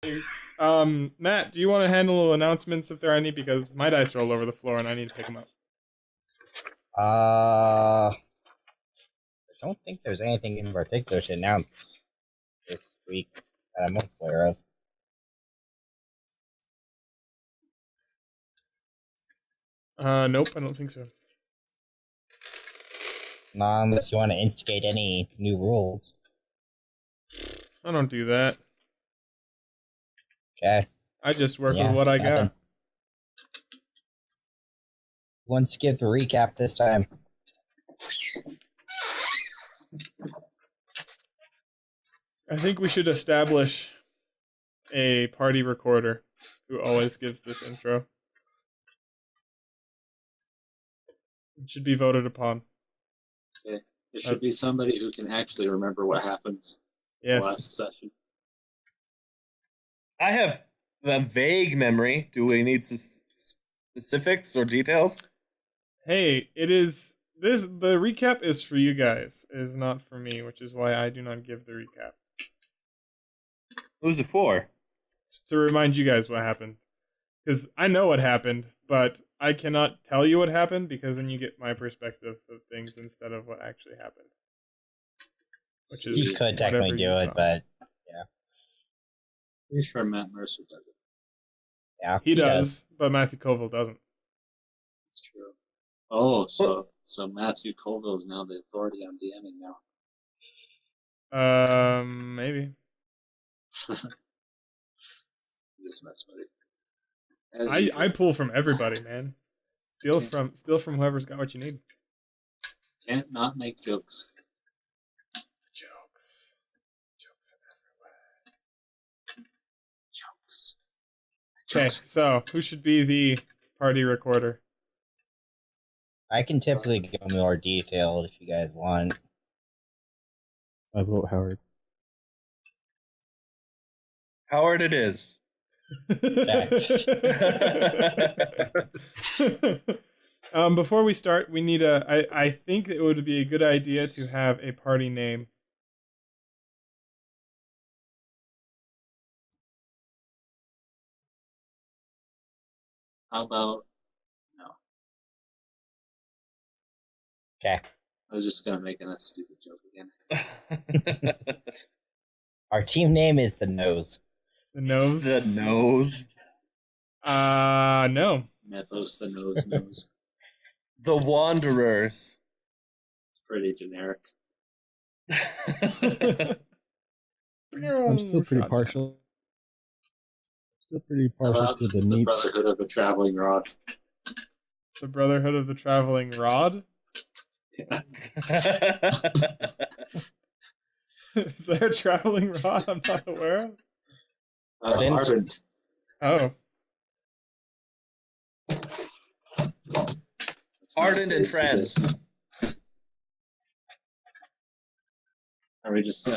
Matt, do you want to handle announcements if there are any? Because my dice are all over the floor and I need to pick them up. I don't think there's anything in particular to announce this week that I'm aware of. Nope, I don't think so. Not unless you want to instigate any new rules. I don't do that. Okay. I just work with what I got. Who wants to give the recap this time? I think we should establish a party recorder who always gives this intro. It should be voted upon. Okay. It should be somebody who can actually remember what happens in the last session. I have a vague memory. Do we need specifics or details? Hey, it is this. The recap is for you guys. It is not for me, which is why I do not give the recap. Who's it for? It's to remind you guys what happened. Because I know what happened, but I cannot tell you what happened because then you get my perspective of things instead of what actually happened. Which is you could technically do it, but yeah. Pretty sure Matt Mercer does it. Yeah, he does, but Matthew Colville doesn't. That's true. Oh, so Matthew Colville is now the authority on DMing now. Maybe. Just mess with it. I pull from everybody, man. Steal from whoever's got what you need. Can't not make jokes. Jokes everywhere. Jokes. Okay, so who should be the party recorder? I can typically give them more detailed if you guys want. I vote Howard. Howard it is. Before we start, we need I think it would be a good idea to have a party name. How about no? Okay. I was just gonna make a stupid joke again. Our team name is the Nose. The Nose? The Nose? No. Mythos the Nose. The Wanderers. It's pretty generic. I'm still pretty partial. Still pretty partial to the The Neats. Brotherhood of the Traveling Rod. The Brotherhood of the Traveling Rod? Yeah. Is there a traveling rod I'm not aware of? Ardent. Oh. Ardent and Friends. Are we just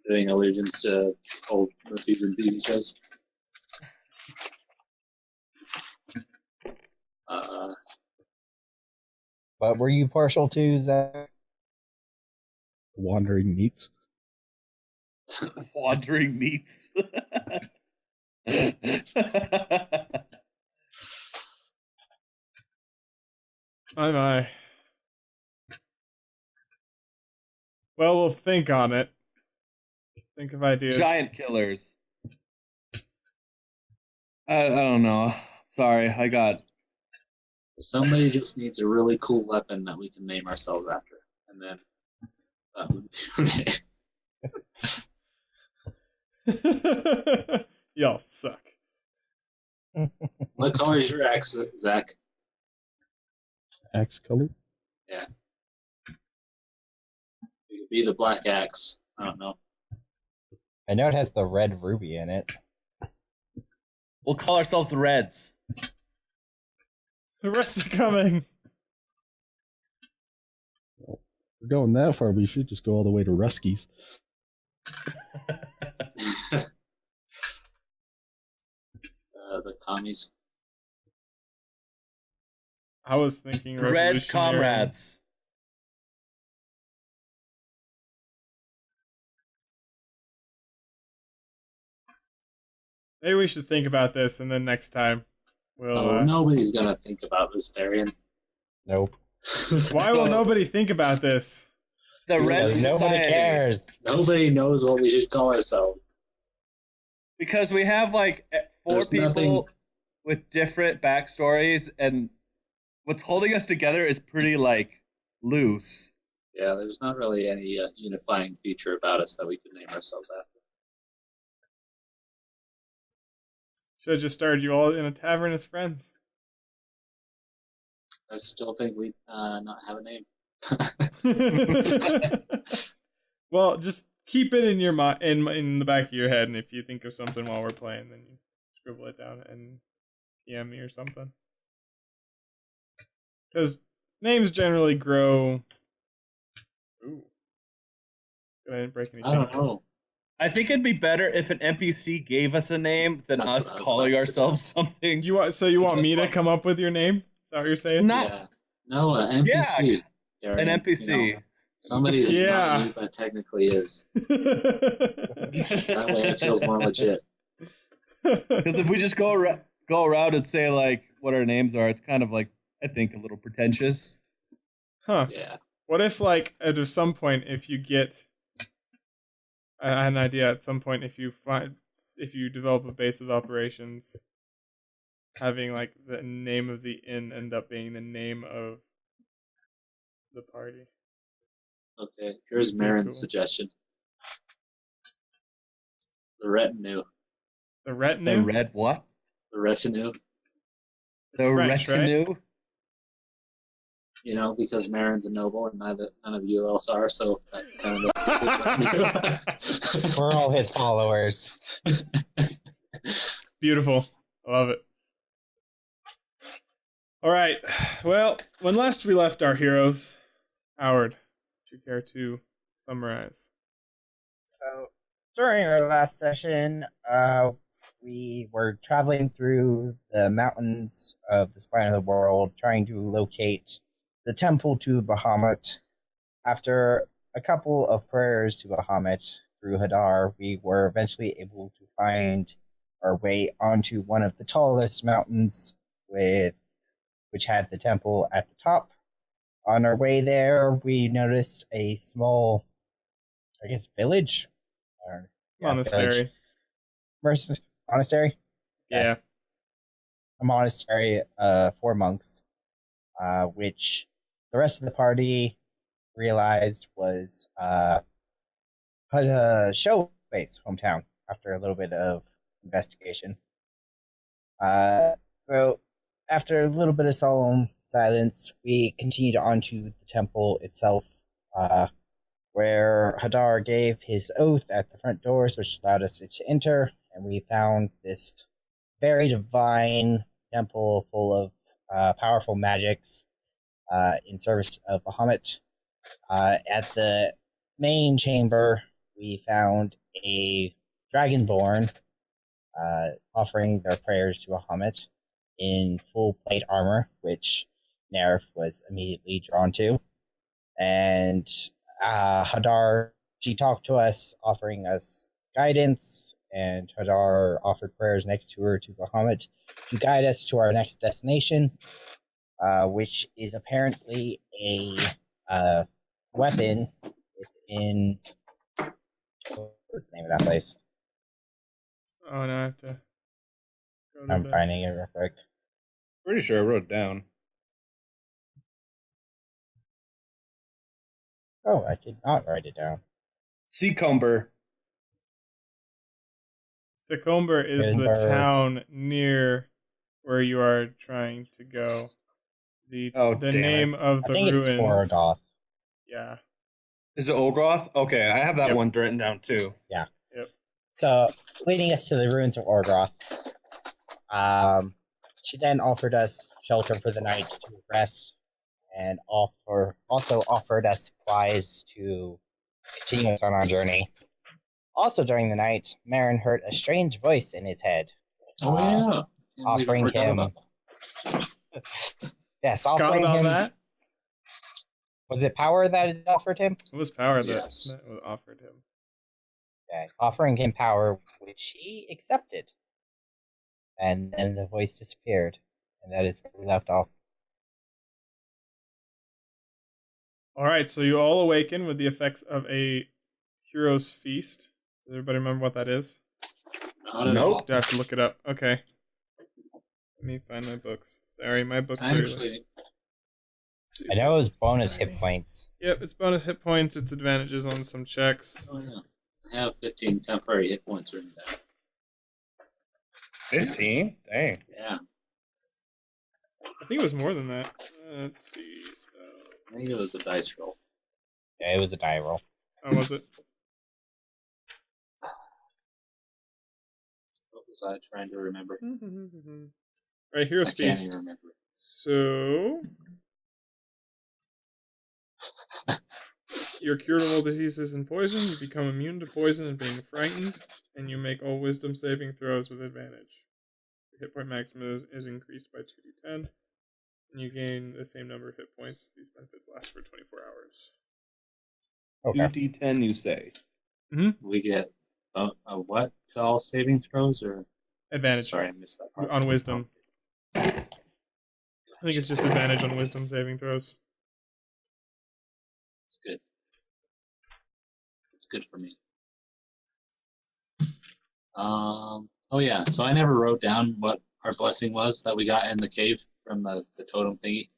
doing allusions to old movies and TV shows? What were you partial to, Zach? Wandering Neats. Wandering Meats. My. Well, we'll think on it. Think of ideas. Giant killers. I don't know. Sorry, I got... Somebody just needs a really cool weapon that we can name ourselves after. And then that would be Y'all suck. What color is your axe, Zach? Axe color? Yeah. It could be the black axe. I don't know. I know it has the red ruby in it. We'll call ourselves the Reds. The Reds are coming. We're going that far, we should just go all the way to Ruskies. The commies. I was thinking Red Comrades. Maybe we should think about this, and then next time we'll. Oh, nobody's gonna think about this, Darian. Nope. Why will nobody think about this? The Red Because nobody Society. cares. Nobody knows what we should call ourselves. Because we have like 4 There's people nothing- with different backstories, and what's holding us together is pretty like loose. Yeah, there's not really any unifying feature about us that we could name ourselves after. Should have just started you all in a tavern as friends. I still think we not have a name. Well, just keep it in your mind, in the back of your head, and if you think of something while we're playing, then you scribble it down and PM me or something. Because names generally grow. Ooh. I didn't break anything. I don't know. I think it'd be better if an NPC gave us a name than That's us what I was calling about to ourselves something. You want me to come up with your name? Is that what you're saying? Not Yeah. No, an NPC. Darian, an NPC. you know, somebody that's Yeah. not you, but technically is. That way it feels more legit. Because if we just go around and say like what our names are, it's kind of like I think a little pretentious. Huh. Yeah. What if, like, at some point, if you get an idea, at some point, if you develop a base of operations, having like the name of the inn end up being the name of the party. Okay. Here's Pretty Marin's cool. suggestion. The retinue. The retinue. The red what? The retinue. It's The French, right? retinue. You know, because Marin's a noble and none of you else are, so that kind of We're all his followers. Beautiful. I love it. All right. Well, when last we left our heroes, Howard, would you care to summarize? So during our last session, we were traveling through the mountains of the spine of the world, trying to locate the temple to Bahamut. After a couple of prayers to Bahamut through Hadar, we were eventually able to find our way onto one of the tallest mountains, which had the temple at the top. On our way there, we noticed a small, I guess, village? Or, Monastery. village. Monastery? Yeah. A monastery for monks, which the rest of the party realized was show base hometown after a little bit of investigation. So after a little bit of solemn silence, we continued on to the temple itself, where Hadar gave his oath at the front doors, which allowed us to enter, and we found this very divine temple full of powerful magics in service of Bahamut. At the main chamber, we found a dragonborn offering their prayers to Bahamut in full plate armor, which Nerf was immediately drawn to. And Hadar, she talked to us, offering us guidance, and Hadar offered prayers next to her to Bahamut to guide us to our next destination, which is apparently a weapon within. What's the name of that place? Oh, no, I have to go to I'm the... finding it real quick. Pretty sure I wrote it down. Oh, I did not write it down. Seacumber. Sycomber is the Edinburgh. town near where you are trying to go. The Damn name of I the think ruins. it's Morodoth. Yeah. Is it Olgroth? Okay, I have that Yep. one written down too. So, leading us to the ruins of Orgroth. She then offered us shelter for the night to rest, and also offered us supplies to continue us on our journey. Also during the night, Marin heard a strange voice in his head. Oh yeah. We Offering forgot him. about Yes, Got offering all him. that? Was it power that it offered him? It was power Yes. that was offered him. Okay, offering him power, which he accepted. And then the voice disappeared. And that is where we left off. Alright, so you all awaken with the effects of a hero's feast. Does everybody remember what that is? Not at all. Do I have to look it up? Okay. Let me find my books. Sorry, my books are... Actually, I know it was bonus hit points. Yep, it's bonus hit points, it's advantages on some checks. oh yeah, I have 15 temporary hit points written down. 15? Dang. Yeah, I think it was more than that. Let's see. I think it was a dice roll. Yeah, it was a die roll. How was it? What was I trying to remember? Right, Hero's I can't Feast. even remember. So... You're cured of all diseases and poison, you become immune to poison and being frightened, and you make all wisdom saving throws with advantage. Your hit point maximum is increased by 2d10, and you gain the same number of hit points. These benefits last for 24 hours. Okay. 2d10, you say? We get a what to all saving throws, or Advantage sorry, I missed that part. on wisdom. I think it's just advantage on wisdom saving throws. It's good. It's good for me. Oh yeah, so I never wrote down what our blessing was that we got in the cave from the totem thingy.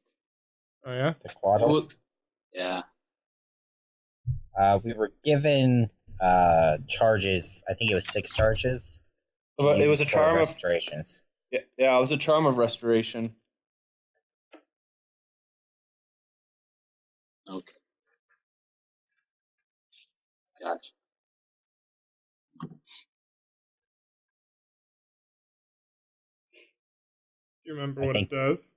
Oh yeah? The quaddle. Yeah. We were given charges. I think it was 6 charges. But it was a for charm of restorations. yeah, it was a charm of restoration. Okay. Gotcha. Do you remember I what think- it does?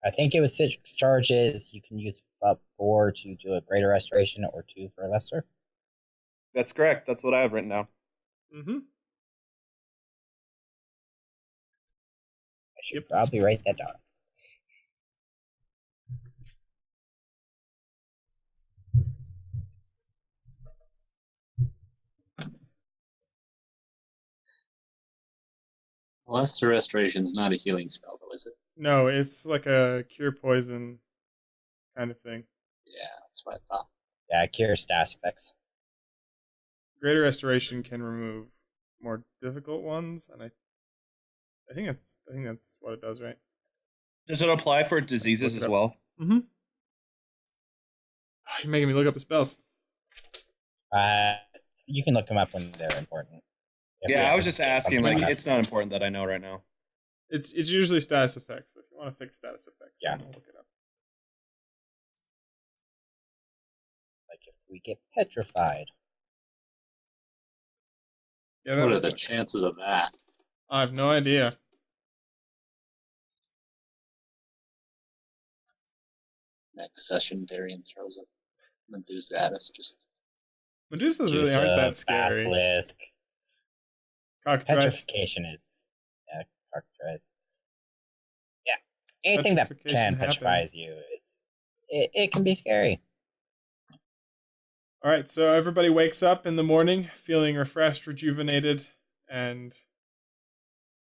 I think it was 6 charges. You can use up 4 to do a greater restoration or 2 for a lesser. That's correct. That's what I have written down. Mm-hmm. I should Yep. probably write that down. Lesser restoration's not a healing spell, though, is it? No, it's like a cure poison kind of thing. Yeah, that's what I thought. Yeah, cure status effects. Greater restoration can remove more difficult ones, and I think that's what it does, right? Does it apply for diseases Look it as up. well? Mm-hmm. You're making me look up the spells. You can look them up when they're important. If Yeah, you I was have just asking. something Like, else. it's not important that I know right now. It's usually status effects. So if you want to fix status effects, Yeah. then we'll look it up. Like if we get petrified. Yeah, that What are was, the chances of that? I have no idea. Next session, Darian throws a Medusa at us. Just Medusas really aren't that scary. Basilisk. Cockatrice. Petrification is. Yeah, cockatrice. Yeah. Anything that Petrification can petrify happens. you, it can be scary. All right, so everybody wakes up in the morning feeling refreshed, rejuvenated, and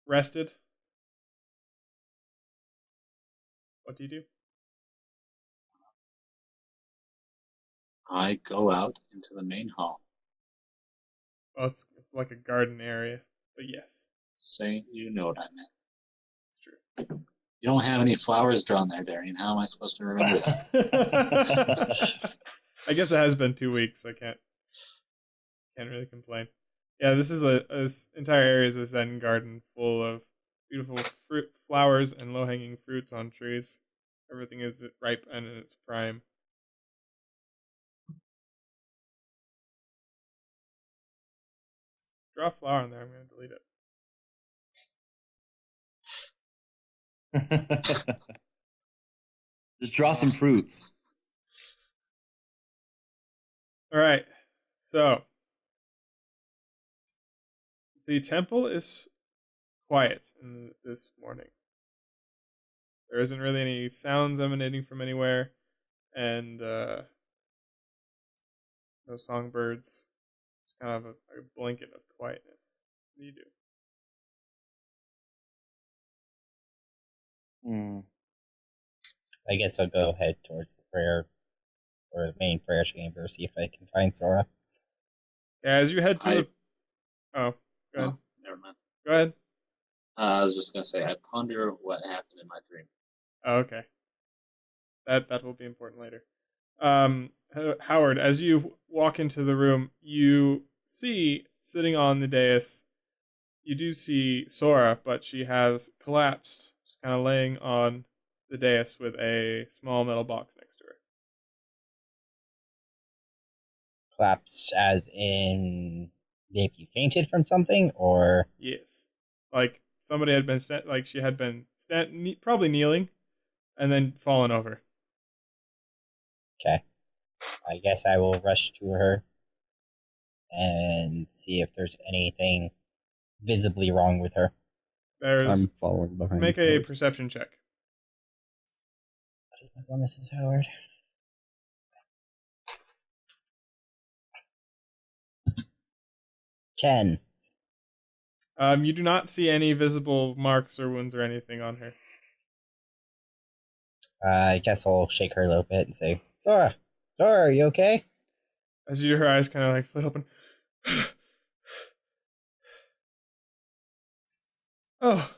rested. What do you do? I go out into the main hall. Well, it's like a garden area, but yes, Say, you know what I meant. it's true. You don't have any flowers drawn there, Darian. How am I supposed to remember that? I guess it has been 2 weeks. I can't really complain. Yeah, this is this entire area is a Zen garden full of beautiful fruit, flowers, and low-hanging fruits on trees. Everything is ripe and in its prime. Draw a flower on there. I'm going to delete it. Just draw some fruits. All right, so the temple is quiet this morning. There isn't really any sounds emanating from anywhere, and no songbirds. Just kind of a blanket of quietness. What do you do? I guess I'll go head towards the prayer, or the main prayer chamber, see if I can find Sora. Yeah, as you head to the... Oh, go ahead. Oh, never mind. Go ahead. I was just gonna say, I ponder what happened in my dream. Oh, okay. That will be important later. Howard, as you walk into the room, you see, sitting on the dais, you do see Sora, but she has collapsed, just kind of laying on the dais with a small metal box next to her. Collapsed as in maybe you fainted from something, or... Yes. Like, somebody had been, she had been probably kneeling, and then fallen over. Okay. I guess I will rush to her and see if there's anything visibly wrong with her. I'm following behind. Make a perception check. What is my bonuses, Howard? 10. You do not see any visible marks or wounds or anything on her. I guess I'll shake her a little bit and say, Sora, are you okay? As her eyes kind of like flit open. Oh.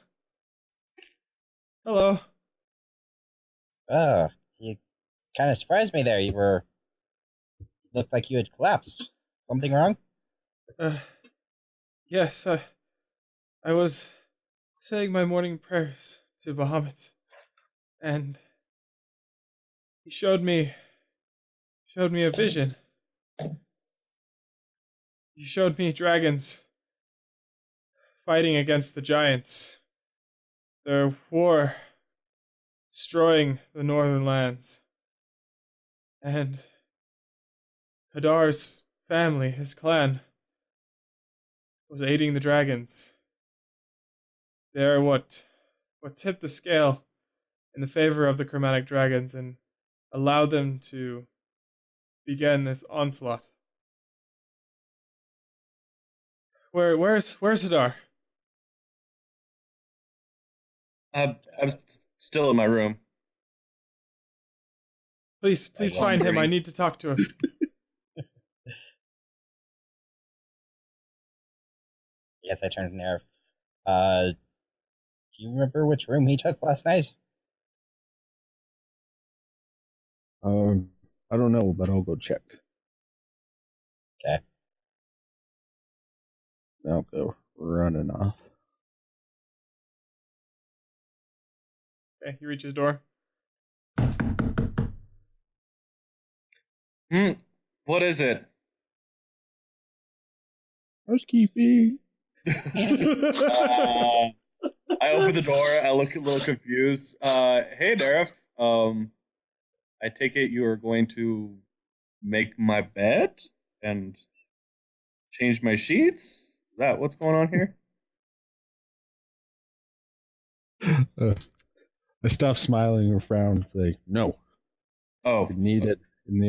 Hello. Oh, you kind of surprised me there. Looked like you had collapsed. Something wrong? Yes, I was saying my morning prayers to Bahamut, and he showed me a vision. He showed me dragons fighting against the giants. Their war destroying the northern lands. And Hadar's family, his clan, was aiding the dragons. They're what tipped the scale in the favor of the chromatic dragons and allowed them to begin this onslaught. Where's Hadar? I'm still in my room. Please find him. I need to talk to him. Yes, I turned there. Do you remember which room he took last night? I don't know, but I'll go check. Okay. I'll go running off. Okay, he reaches door. What is it? Housekeeping. I open the door. I look a little confused. Hey, Dareth. I take it you are going to make my bed and change my sheets? Is that what's going on here? I stop smiling and frown and say, no. Oh. I need it in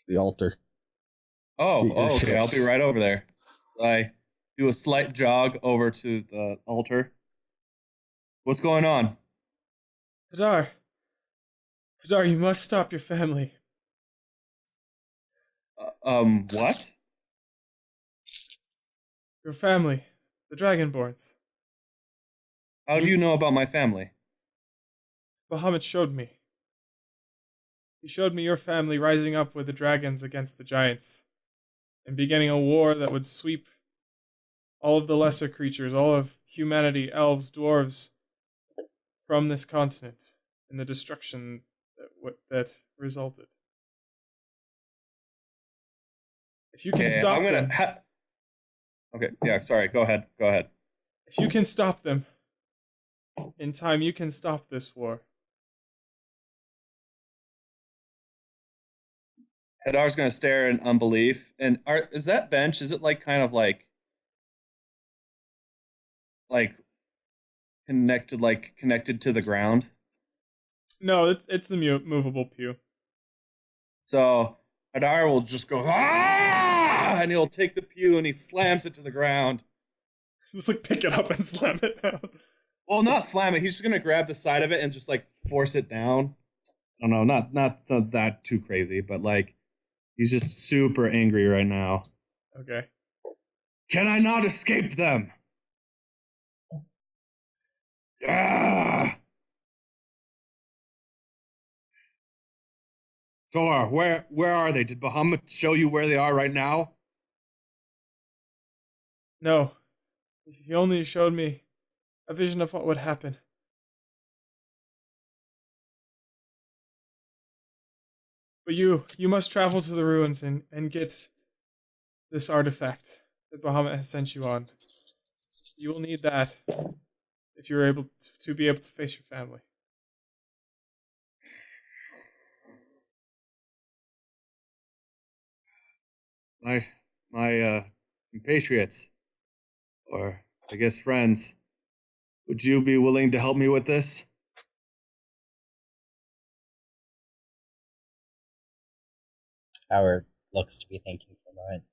the altar. Oh, okay. I'll be right over there. I do a slight jog over to the altar. What's going on? Hadar, you must stop your family. What? Your family, the Dragonborns. How do you know about my family? Bahamut showed me. He showed me your family rising up with the dragons against the giants, and beginning a war that would sweep all of the lesser creatures, all of humanity, elves, dwarves, from this continent, and the destruction that resulted. If you can stop them... Okay, yeah, sorry, go ahead. If you can stop them, in time you can stop this war. Hadar's gonna stare in unbelief. And is that bench, is it connected to the ground? No, it's a movable pew. So Hadar will just go, ah! And he'll take the pew and he slams it to the ground. Just pick it up and slam it down. Well, not slam it. He's just gonna grab the side of it and just force it down. don't know, not that too crazy, but like he's just super angry right now. Okay. Can I not escape them? Ah! Zora, where are they? Did Bahamut show you where they are right now? No. He only showed me a vision of what would happen. But you must travel to the ruins and get this artifact that Bahamut has sent you on. You will need that if you're able to be able to face your family. My compatriots, or I guess friends, would you be willing to help me with this? Howard looks to be thinking for a moment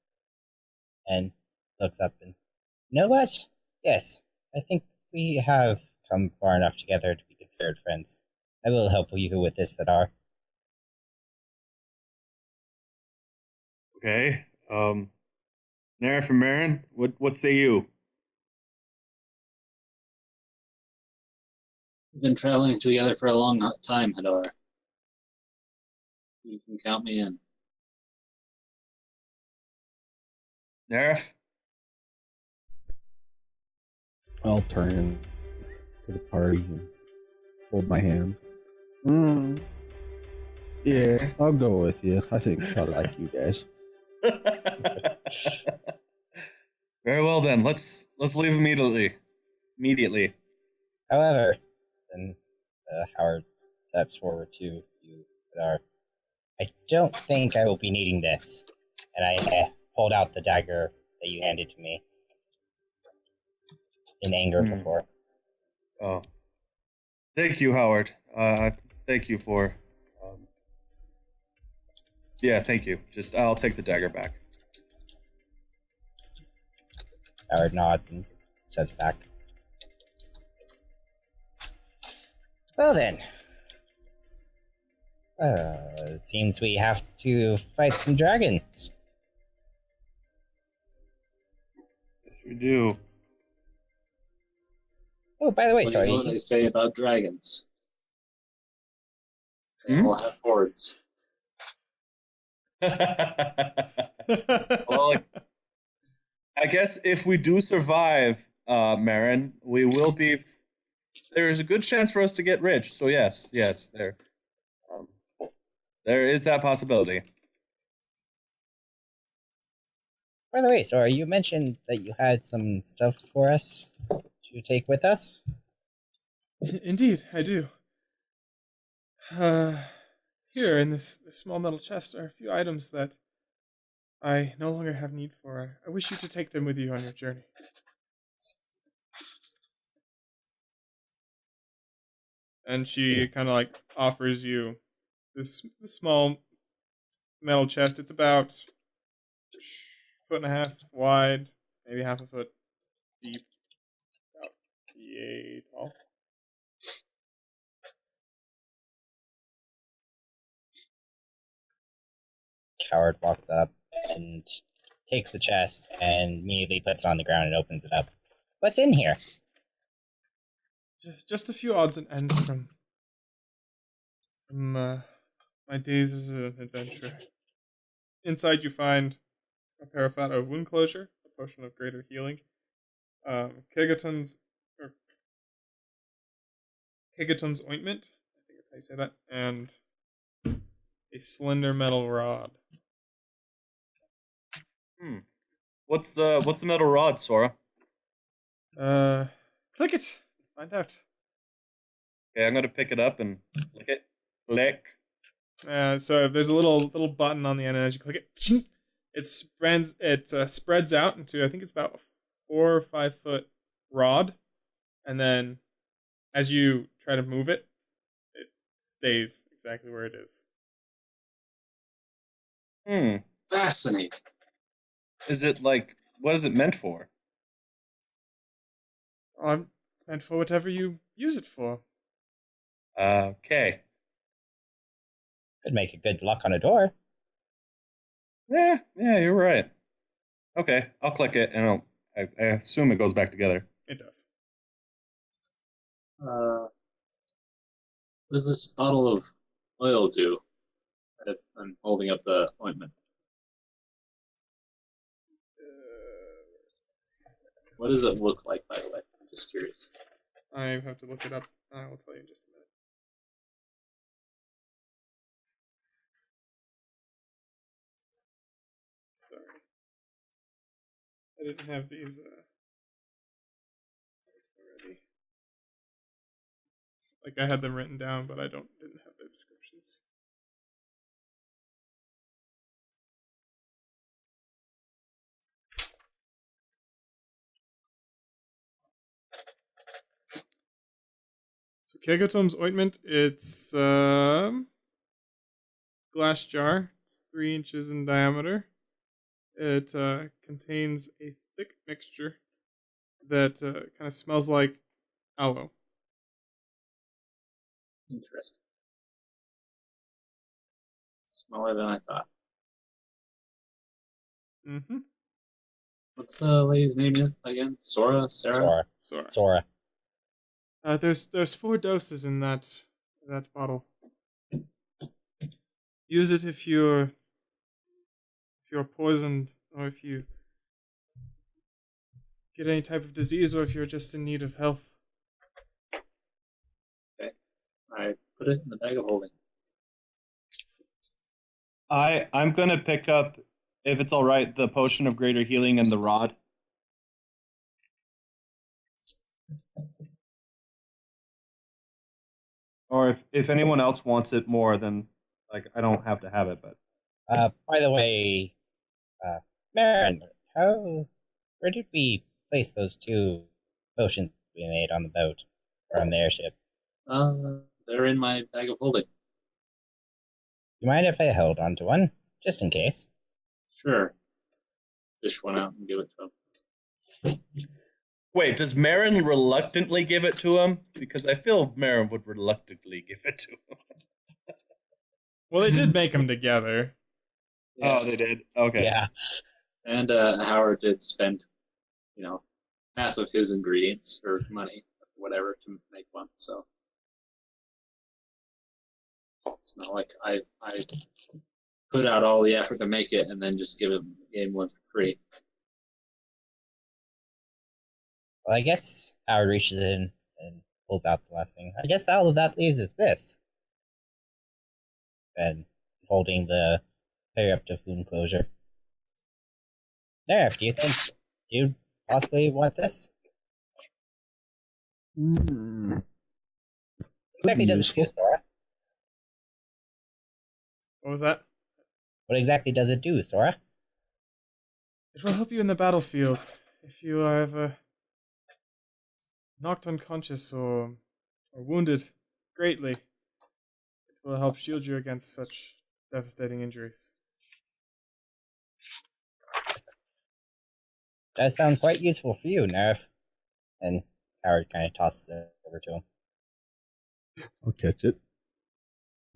and looks up and, you know what? Yes, I think we have come far enough together to be considered friends. I will help you with this, Sadar. Okay. Nerif and Marin, what say you? We've been traveling together for a long time, Hadar. You can count me in. Nerif? I'll turn to the party and hold my hands. Yeah, I'll go with you. I think I like you guys. Very well then. Let's leave immediately. Immediately. However, then Howard steps forward to you, Sadar. I don't think I will be needing this. And I hold out the dagger that you handed to me in anger before. Oh. Thank you, Howard. Thank you for... yeah, thank you. Just, I'll take the dagger back. Howard nods and steps back. Well then. It seems we have to fight some dragons. Yes, we do. Oh, by the way, What sorry. do you know what they say about dragons? They all have hordes. Well, I guess if we do survive, Marin, we will be... There is a good chance for us to get rich. So yes, there is that possibility. By the way, sorry, you mentioned that you had some stuff for us to take with us? Indeed, I do. Here in this small metal chest are a few items that I no longer have need for. I wish you to take them with you on your journey. And she kind of like offers you this small metal chest. It's about 1.5 feet wide, maybe half a foot deep, about 8 tall. Howard walks up and takes the chest and immediately puts it on the ground and opens it up. What's in here? Just a few odds and ends from my days as an adventurer. Inside you find a parafat of wound closure, a potion of greater healing, Kegaton's ointment, I think that's how you say that, and a slender metal rod. What's the metal rod, Sora? Click it. Find out. Okay, I'm gonna pick it up and lick it. Lick. So there's a little button on the end, and as you click it, it spreads out into, I think it's about a 4 or 5 foot rod, and then as you try to move it, it stays exactly where it is. Fascinating. Is it like, what is it meant for? It's meant for whatever you use it for. Okay. Could make a good lock on a door. Yeah, you're right. Okay, I'll click it, and I assume it goes back together. It does. What does this bottle of oil do? I'm holding up the ointment. What does it look like, by the way? I'm just curious. I have to look it up. I will tell you in just a minute. Sorry. I didn't have these already. Like, I had them written down, but I didn't have their descriptions. So Kegotom's ointment, it's glass jar. It's 3 inches in diameter. It contains a thick mixture that kind of smells like aloe. Interesting. Smaller than I thought. Mm-hmm. What's the lady's name again? Sora? Sarah? Sora. There's 4 doses in that bottle. Use it if you're poisoned, or if you get any type of disease, or if you're just in need of health. Okay. I put it in the bag of holding. I'm gonna pick up, if it's all right, the potion of greater healing and the rod. Or if anyone else wants it more, then like I don't have to have it. But By the way, Marin, where did we place those 2 potions we made on the boat or on the airship? They're in my bag of holding. You mind if I held on to one, just in case? Sure. Fish one out and give it to him. wait, does Marin reluctantly give it to him? Because I feel Marin would reluctantly give it to him. Well, they did make them together. Yeah. Oh, they did? Okay. Yeah. And Howard did spend, half of his ingredients or money, whatever, to make one. So it's not like I put out all the effort to make it and then just gave him one for free. Well, I guess Howard reaches in and pulls out the last thing. I guess all of that leaves is this. And he's holding the perioperative wound closure. Nerf, do you possibly want this? Mm. What exactly does it do, Sora? What was that? What exactly does it do, Sora? It will help you in the battlefield if you are ever knocked unconscious or wounded greatly. It will help shield you against such devastating injuries. Does sound quite useful for you, Nerf. And Howard kind of tosses it over to him. I'll catch it.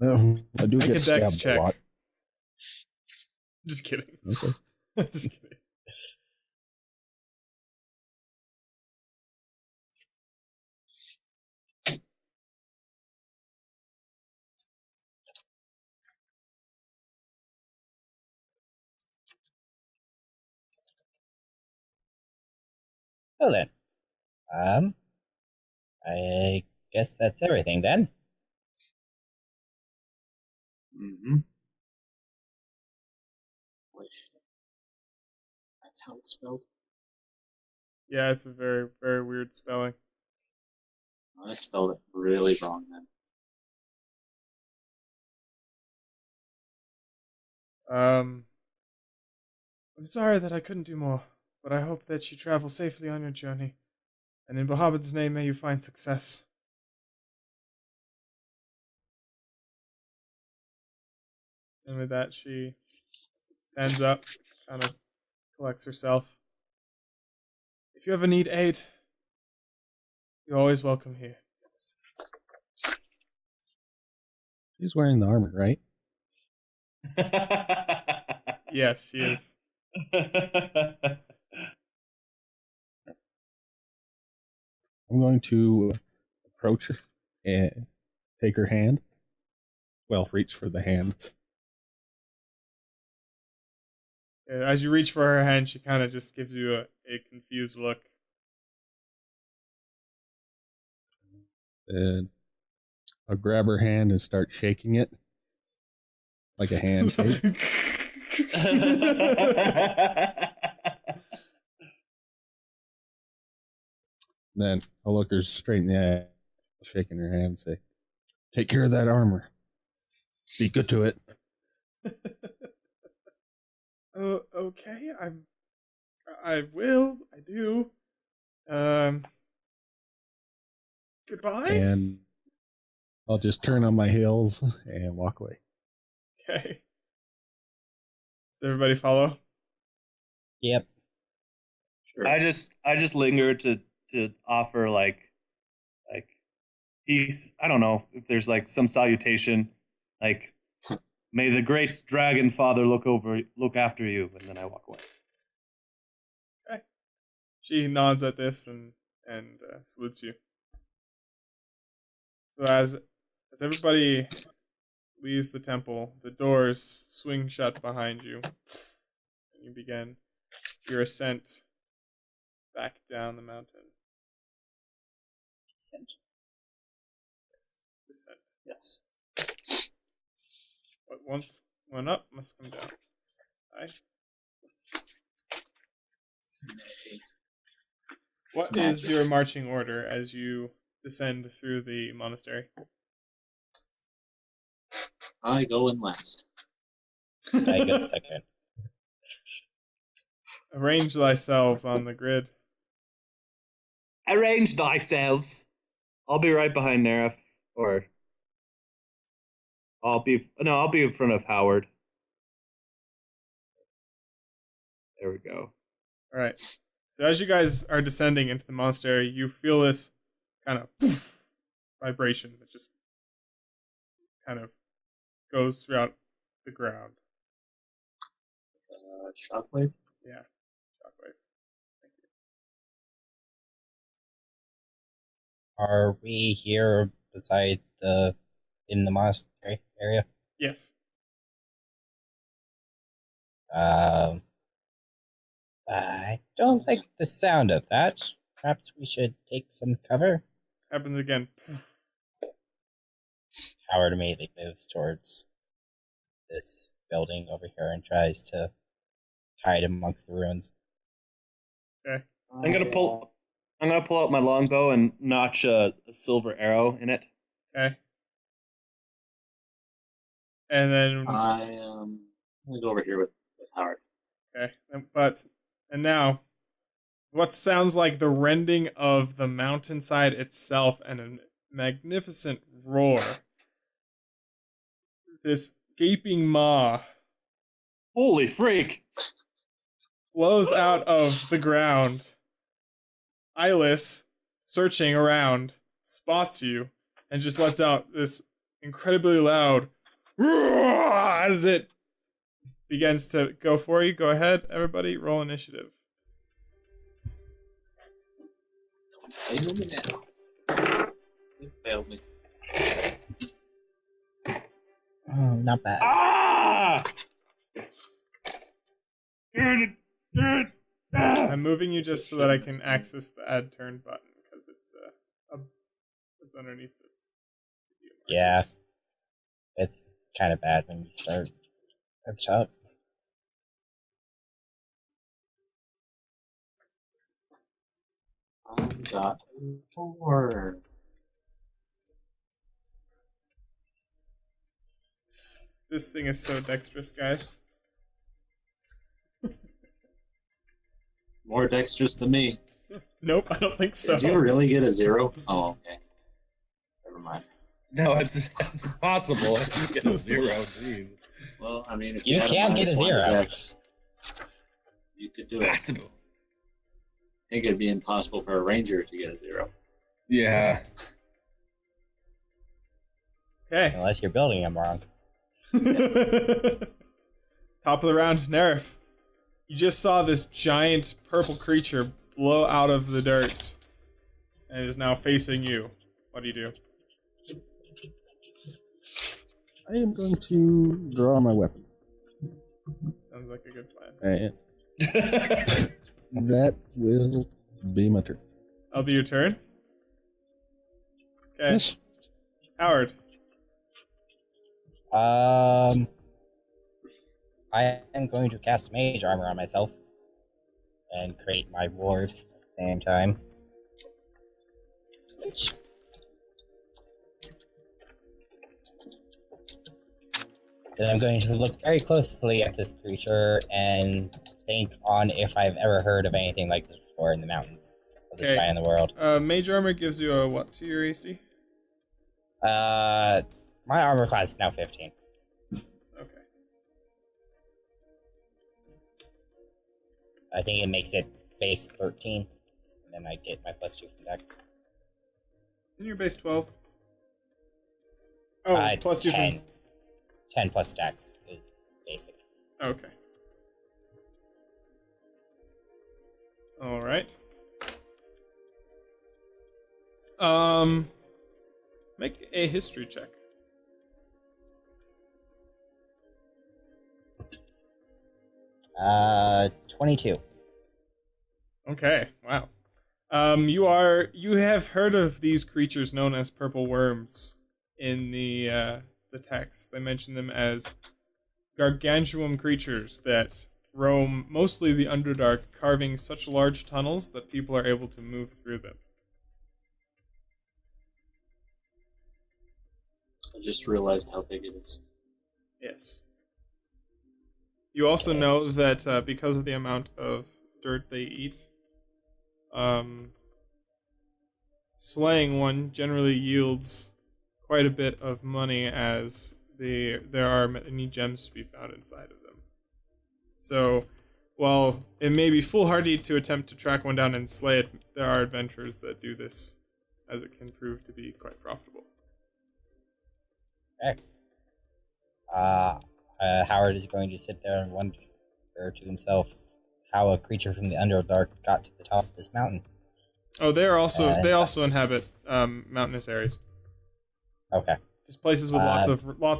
I do Make get a dex stabbed check. a lot. Just kidding. Okay. Just kidding. Well then, I guess that's everything then. Mm-hmm. Wish. That's how it's spelled. Yeah, it's a very, very weird spelling. I spelled it really wrong then. I'm sorry that I couldn't do more, but I hope that you travel safely on your journey, and in Bahamut's name may you find success. And with that, she stands up, kind of collects herself. If you ever need aid, you're always welcome here. She's wearing the armor, right? Yes, she is. I'm going to approach her and take her hand. Well, reach for the hand. As you reach for her hand, she kind of just gives you a confused look. And I'll grab her hand and start shaking it like a handshake. Then I'll look her straight in the eye, shaking her hand, and say, "Take care of that armor. Be good to it." Oh, okay. I will. I do. Goodbye. And I'll just turn on my heels and walk away. Okay. Does everybody follow? Yep. Sure. I just linger to offer like peace. I don't know if there's like some salutation, like may the great dragon father look after you, and then I walk away. Okay. She nods at this and salutes you. So as everybody leaves the temple, the doors swing shut behind you, and you begin your ascent back down the mountain. Descent. Yes. What once went up must come down. Aye. Nay. What is your marching order as you descend through the monastery? I go in last. I go second. Arrange thyself on the grid. Arrange thyselves. I'll be right behind Nerif, or I'll be in front of Howard. There we go. All right. So as you guys are descending into the monastery, you feel this kind of vibration that just kind of goes throughout the ground. Shockwave? Yeah. Shockwave. Thank you. Are we here beside in the monastery area? Yes. I don't like the sound of that. Perhaps we should take some cover. Happens again. Howard immediately moves towards this building over here and tries to hide amongst the ruins. Okay. I'm gonna pull out my longbow and notch a silver arrow in it. Okay. And then I'm gonna go over here with Howard. okay. And now what sounds like the rending of the mountainside itself and a magnificent roar. This gaping maw Holy freak! blows out of the ground. Eyeless, searching around, spots you and just lets out this incredibly loud roar as it begins to go for you. Go ahead, everybody, roll initiative. They know me now. They failed me. Oh, not bad. Ah! I'm moving you just so that I can access the add turn button because it's underneath the video Yeah. markers. It's kind of bad when you start up top. I got 4. This thing is so dexterous, guys. More dexterous than me. Nope, I don't think so. Did you really get a 0? Oh, okay. Never mind. No, it's impossible. I didn't get a 0. Jeez. Well, I mean, if You had can get a -1 0. Dex, you could do it. Possible. I think it'd be impossible for a ranger to get a 0. Yeah. Okay. Unless you're building them wrong. Top of the round, Nerif. You just saw this giant purple creature blow out of the dirt and is now facing you. What do you do? I am going to draw my weapon. Sounds like a good plan. And that will be my turn. That'll be your turn. Okay. Yes. Howard. I am going to cast Mage Armor on myself and create my ward at the same time. Then I'm going to look very closely at this creature and think on if I've ever heard of anything like this before in the mountains of this guy in the world. Mage Armor gives you a what to your AC? My armor class is now 15. Okay. I think it makes it base 13, and then I get my +2 from Dex. In your base 12? Oh, It's plus 2 10. from... 10 plus Dex is basic. Okay. Alright. Make a history check. Uh, 22. Okay, wow. You have heard of these creatures known as purple worms in the text. They mention them as gargantuan creatures that roam mostly the Underdark, carving such large tunnels that people are able to move through them. I just realized how big it is. Yes. You also know that because of the amount of dirt they eat, slaying one generally yields quite a bit of money, as there are many gems to be found inside of them. So, while it may be foolhardy to attempt to track one down and slay it, there are adventurers that do this, as it can prove to be quite profitable. Okay. Howard is going to sit there and wonder to himself how a creature from the Underdark got to the top of this mountain. Oh, they also inhabit mountainous areas. Okay. Just places with lots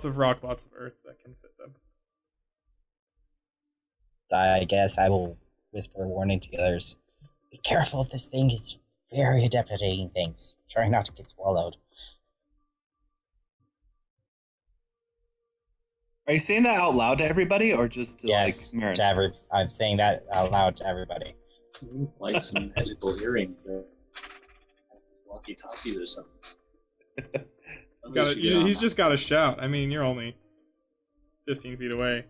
of rock, lots of earth that can fit them. I guess I will whisper a warning to the others. Be careful, this thing is very adept at eating things. Try not to get swallowed. Are you saying that out loud to everybody, or just to Yes, like Marin? to I'm saying that out loud to everybody. Like some magical earrings or walkie-talkies or something. He's just got to shout. I mean, you're only 15 feet away.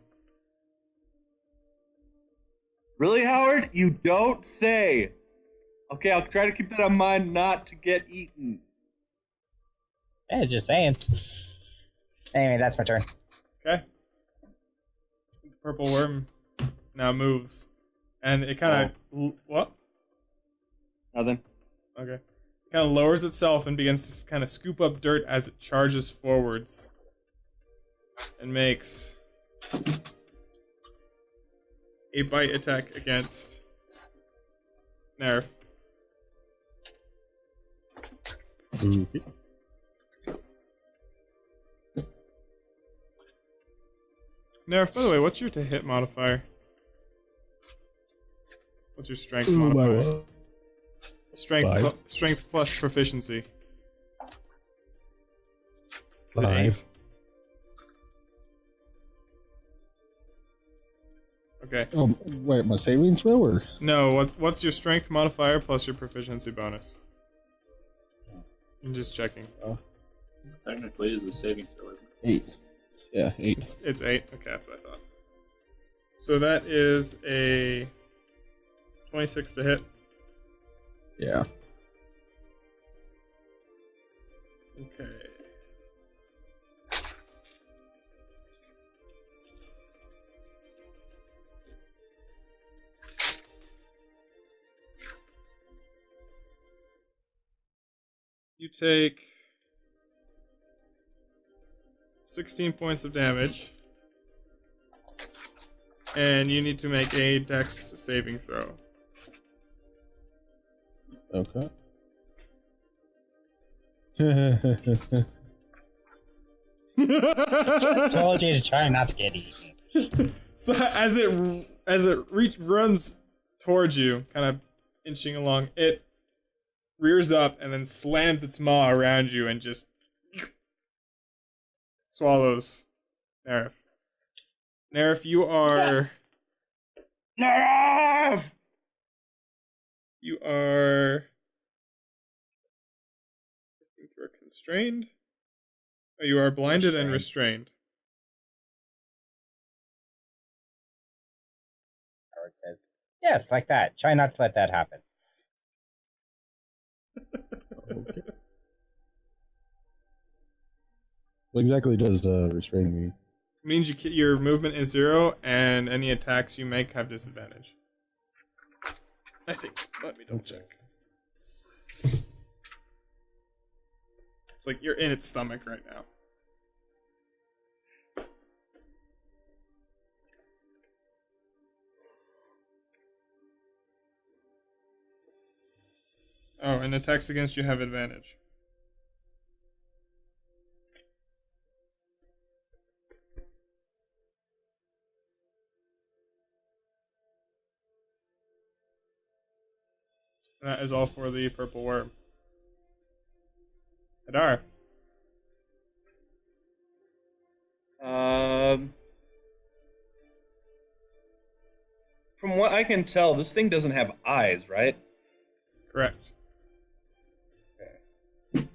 Really, Howard? You don't say. Okay, I'll try to keep that in mind not to get eaten. Yeah, just saying. Anyway, that's my turn. Okay. The purple worm now moves. And it kind of... What? Nothing. Okay. It kind of lowers itself and begins to kind of scoop up dirt as it charges forwards. And makes a bite attack against Nerf. Okay. Nerf, by the way, what's your to hit modifier? What's your strength modifier? Strength plus proficiency. Is it 5. 8? Okay. Oh, wait, my saving throw or? No, what's your strength modifier plus your proficiency bonus? I'm just checking. Technically, it's a saving throw, isn't it? 8. Yeah, 8. It's 8. Okay, that's what I thought. So that is a 26 to hit. Yeah. Okay. You take 16 points of damage. and you need to make a Dex saving throw. Okay. I told you to try not to get eaten. So as it runs towards you, kind of inching along, it rears up and then slams its maw around you and just swallows Nerif. Nerif, you are Nerf! you are I think you are constrained. Oh, you are blinded and restrained. Howard says, yes, like that. Try not to let that happen. Okay. What exactly does restrain mean? It means your movement is 0 and any attacks you make have disadvantage. I think. Let me double check. It's like you're in its stomach right now. Oh, and attacks against you have advantage. And that is all for the purple worm. Hadar. From what I can tell, this thing doesn't have eyes, right? Correct. Okay.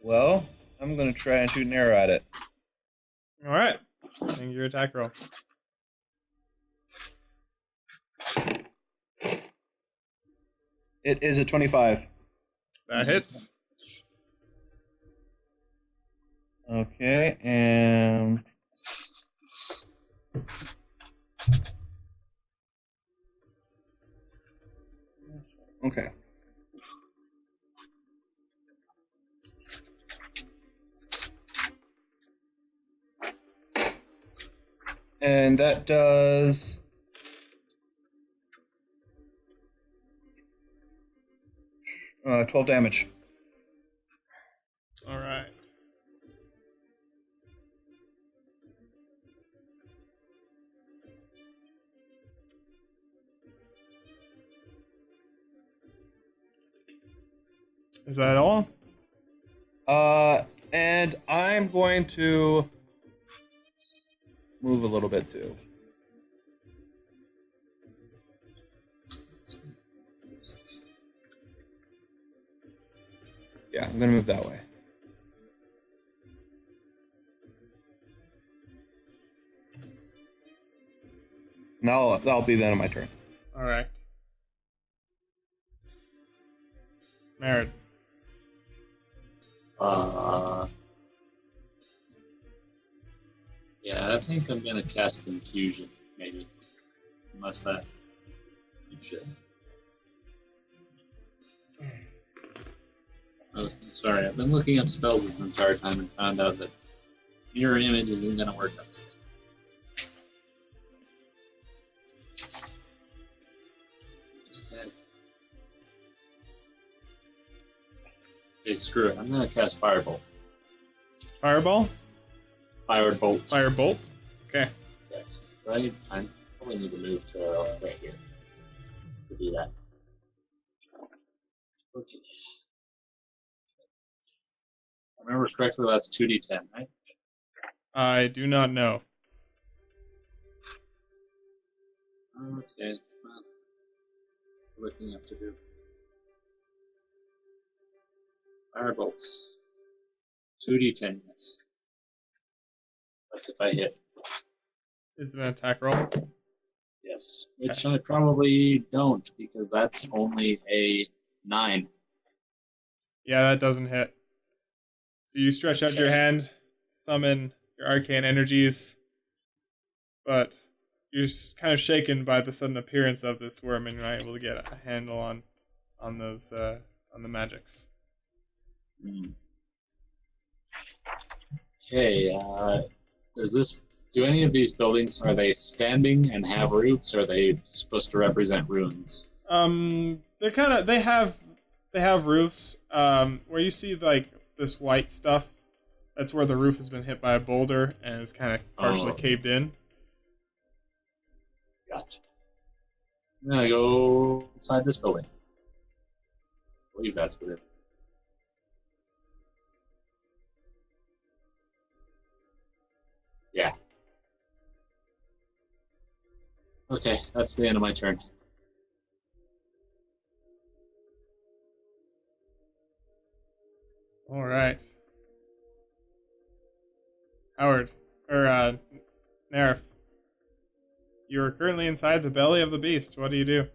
Well, I'm gonna try and shoot an arrow at it. Alright. Make your attack roll. It is a 25. That hits. Okay, and okay. And that does 12 damage. Alright. Is that all? And I'm going to move a little bit too. Yeah, I'm gonna move that way. Now that'll be the end of my turn. Alright. Merritt. Yeah, I think I'm gonna cast Confusion, maybe. Unless that you should. Oh, sorry, I've been looking up spells this entire time and found out that mirror image isn't gonna work on this thing. Just had... Okay, screw it. I'm gonna cast Firebolt. Fireball? Firebolt. Firebolt? Okay. Yes. Right? I probably need to move to right here to do that. Okay. I remember correctly, that's 2d10, right? I do not know. Okay. Well, looking up to do. Firebolts. 2d10, yes. That's if I hit. Is it an attack roll? Yes. Which I probably don't, because that's only a 9. Yeah, that doesn't hit. So you stretch out your hand, summon your arcane energies, but you're kind of shaken by the sudden appearance of this worm and you're not able to get a handle on on those on the magics. Okay. Do any of these buildings, are they standing and have roofs, or are they supposed to represent ruins? They have roofs. Where you see like this white stuff, that's where the roof has been hit by a boulder and it's kind of partially caved in. Gotcha. I'm gonna go inside this building. I believe that's what it. Yeah. Okay, that's the end of my turn. All right. Howard, or Nerf, you are currently inside the belly of the beast. What do you do?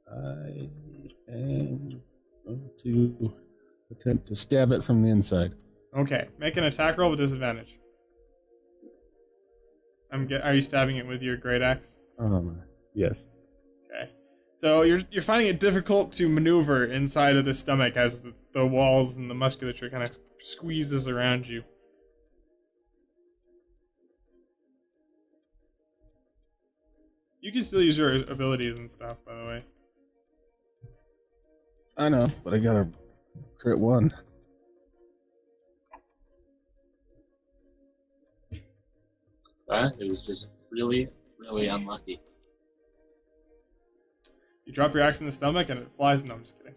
I am going to attempt to stab it from the inside. Okay, make an attack roll with disadvantage. Are you stabbing it with your great axe? Yes. Okay. So you're finding it difficult to maneuver inside of the stomach as the walls and the musculature kind of squeezes around you. You can still use your abilities and stuff, by the way. I know, but I got a crit 1. That is just really, really unlucky. You drop your axe in the stomach and it flies. No, I'm just kidding.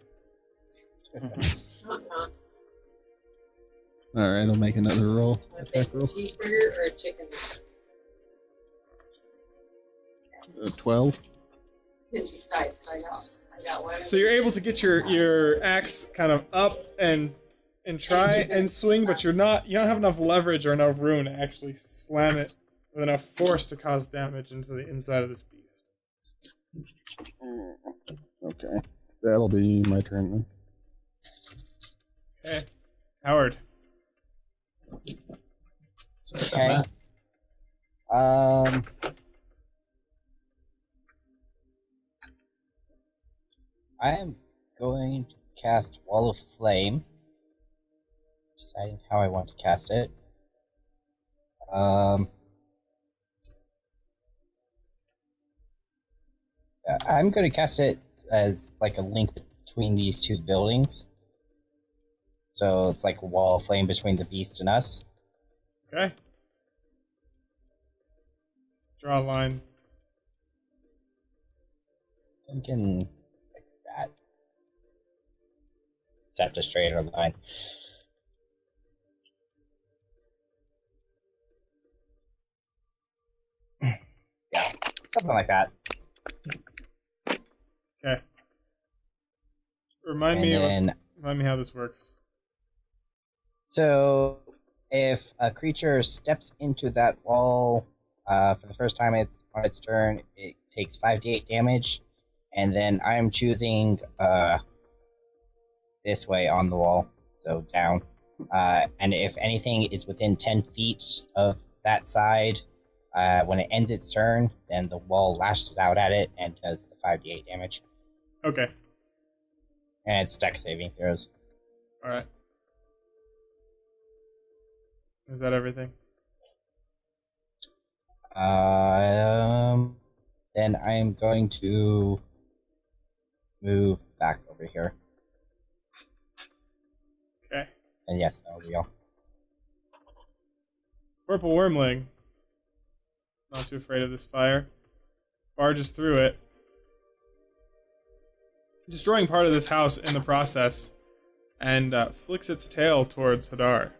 Alright, I'll make another roll. A bacon cheeseburger or a chicken? 12. Didn't decide, so I got one. So you're able to get your axe kind of up and try and swing, but you don't have enough leverage or enough room to actually slam it with enough force to cause damage into the inside of this beast. Okay. That'll be my turn then. Okay. Howard. Okay. I am going to cast Wall of Flame. Deciding how I want to cast it. I'm going to cast it as like a link between these two buildings. So it's like a wall of flame between the beast and us. Okay. Draw a line. Thinking like that. Set a straighter line. Yeah, something like that. Okay. Remind me how this works. So, if a creature steps into that wall for the first time on its turn, it takes 5d8 damage, and then I am choosing this way on the wall, so down. And if anything is within 10 feet of that side, when it ends its turn, then the wall lashes out at it and does the 5d8 damage. Okay. And it's dex saving throws. Alright. Is that everything? Then I am going to move back over here. Okay. And yes, that will be all. Purple wormling, not too afraid of this fire, barges through it, destroying part of this house in the process, and flicks its tail towards Hadar.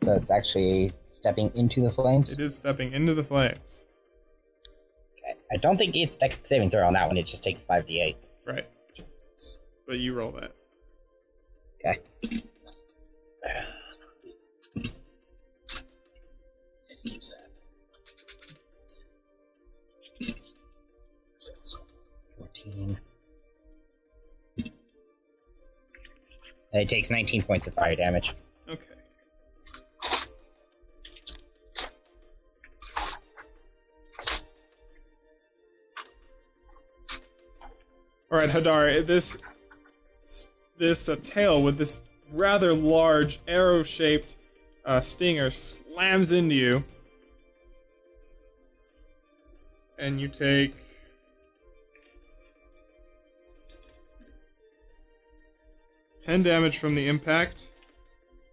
So it's actually stepping into the flames? It is stepping into the flames. Okay. I don't think it's dex saving throw on that one, it just takes 5d8. Right. But you roll that. Okay. Use that. 14. It takes 19 points of fire damage. Okay. All right, Hadar. This tail with this rather large arrow-shaped stinger slams into you, and you take 10 damage from the impact.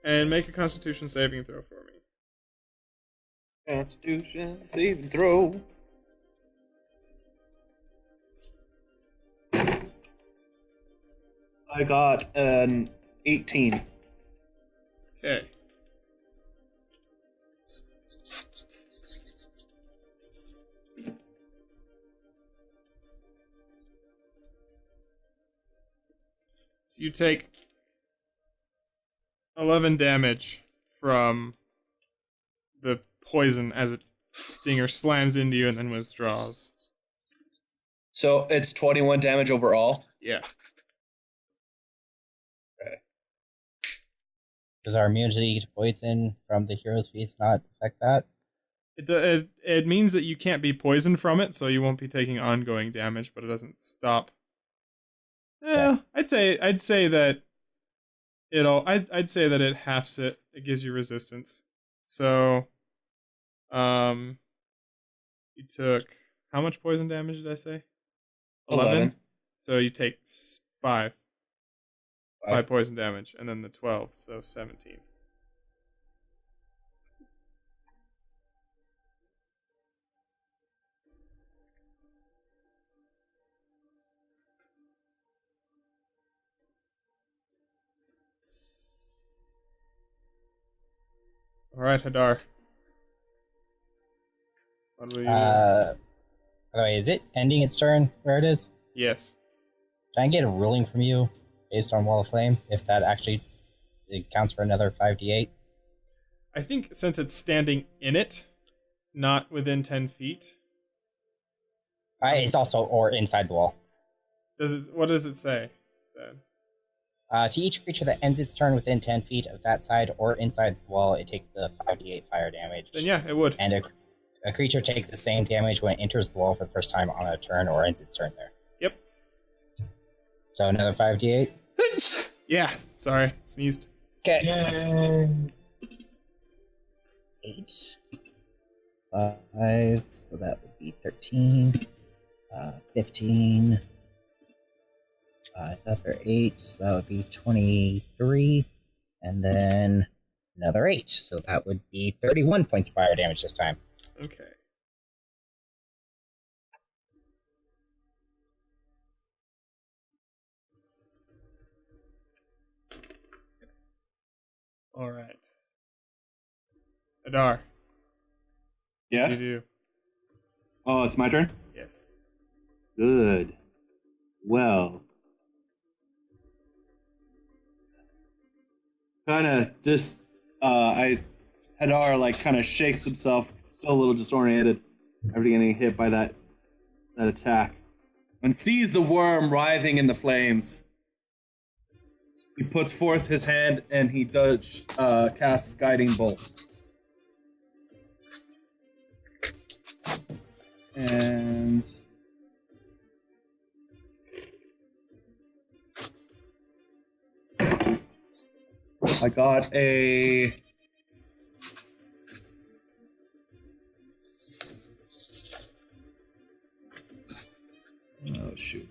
And make a Constitution saving throw for me. Constitution saving throw. I got an 18. Okay. So you take 11 damage from the poison as a stinger slams into you and then withdraws. So it's 21 damage overall. Yeah. Does our immunity to poison from the hero's feast not affect that? It means that you can't be poisoned from it, so you won't be taking ongoing damage, but it doesn't stop. Yeah, I'd say that I'd say that it halves it. It gives you resistance. So, you took how much poison damage did I say? 11. So you take 5 poison damage, and then the 12, so 17. All right, Hadar. What do we? By the way, is it ending its turn where it is? Yes. Can I get a ruling from you based on Wall of Flame, if that actually it counts for another 5d8? I think since it's standing in it, not within 10 feet. It's also or inside the wall. What does it say then? To each creature that ends its turn within 10 feet of that side or inside the wall, it takes the 5d8 fire damage. Then yeah, it would. And a creature takes the same damage when it enters the wall for the first time on a turn or ends its turn there. Yep. So another 5d8? Yeah, sorry, sneezed. Okay. 8. 5, so that would be 13. 15. Another 8, so that would be 23. And then another 8, so that would be 31 points of fire damage this time. Okay. All right. Adar. Yes? What do you do? Oh, it's my turn? Yes. Good. Well. Kind of just, Hadar, like, kind of shakes himself, still a little disoriented after getting hit by that attack, and sees the worm writhing in the flames. He puts forth his hand and he does casts Guiding Bolt. And I got a oh shoot.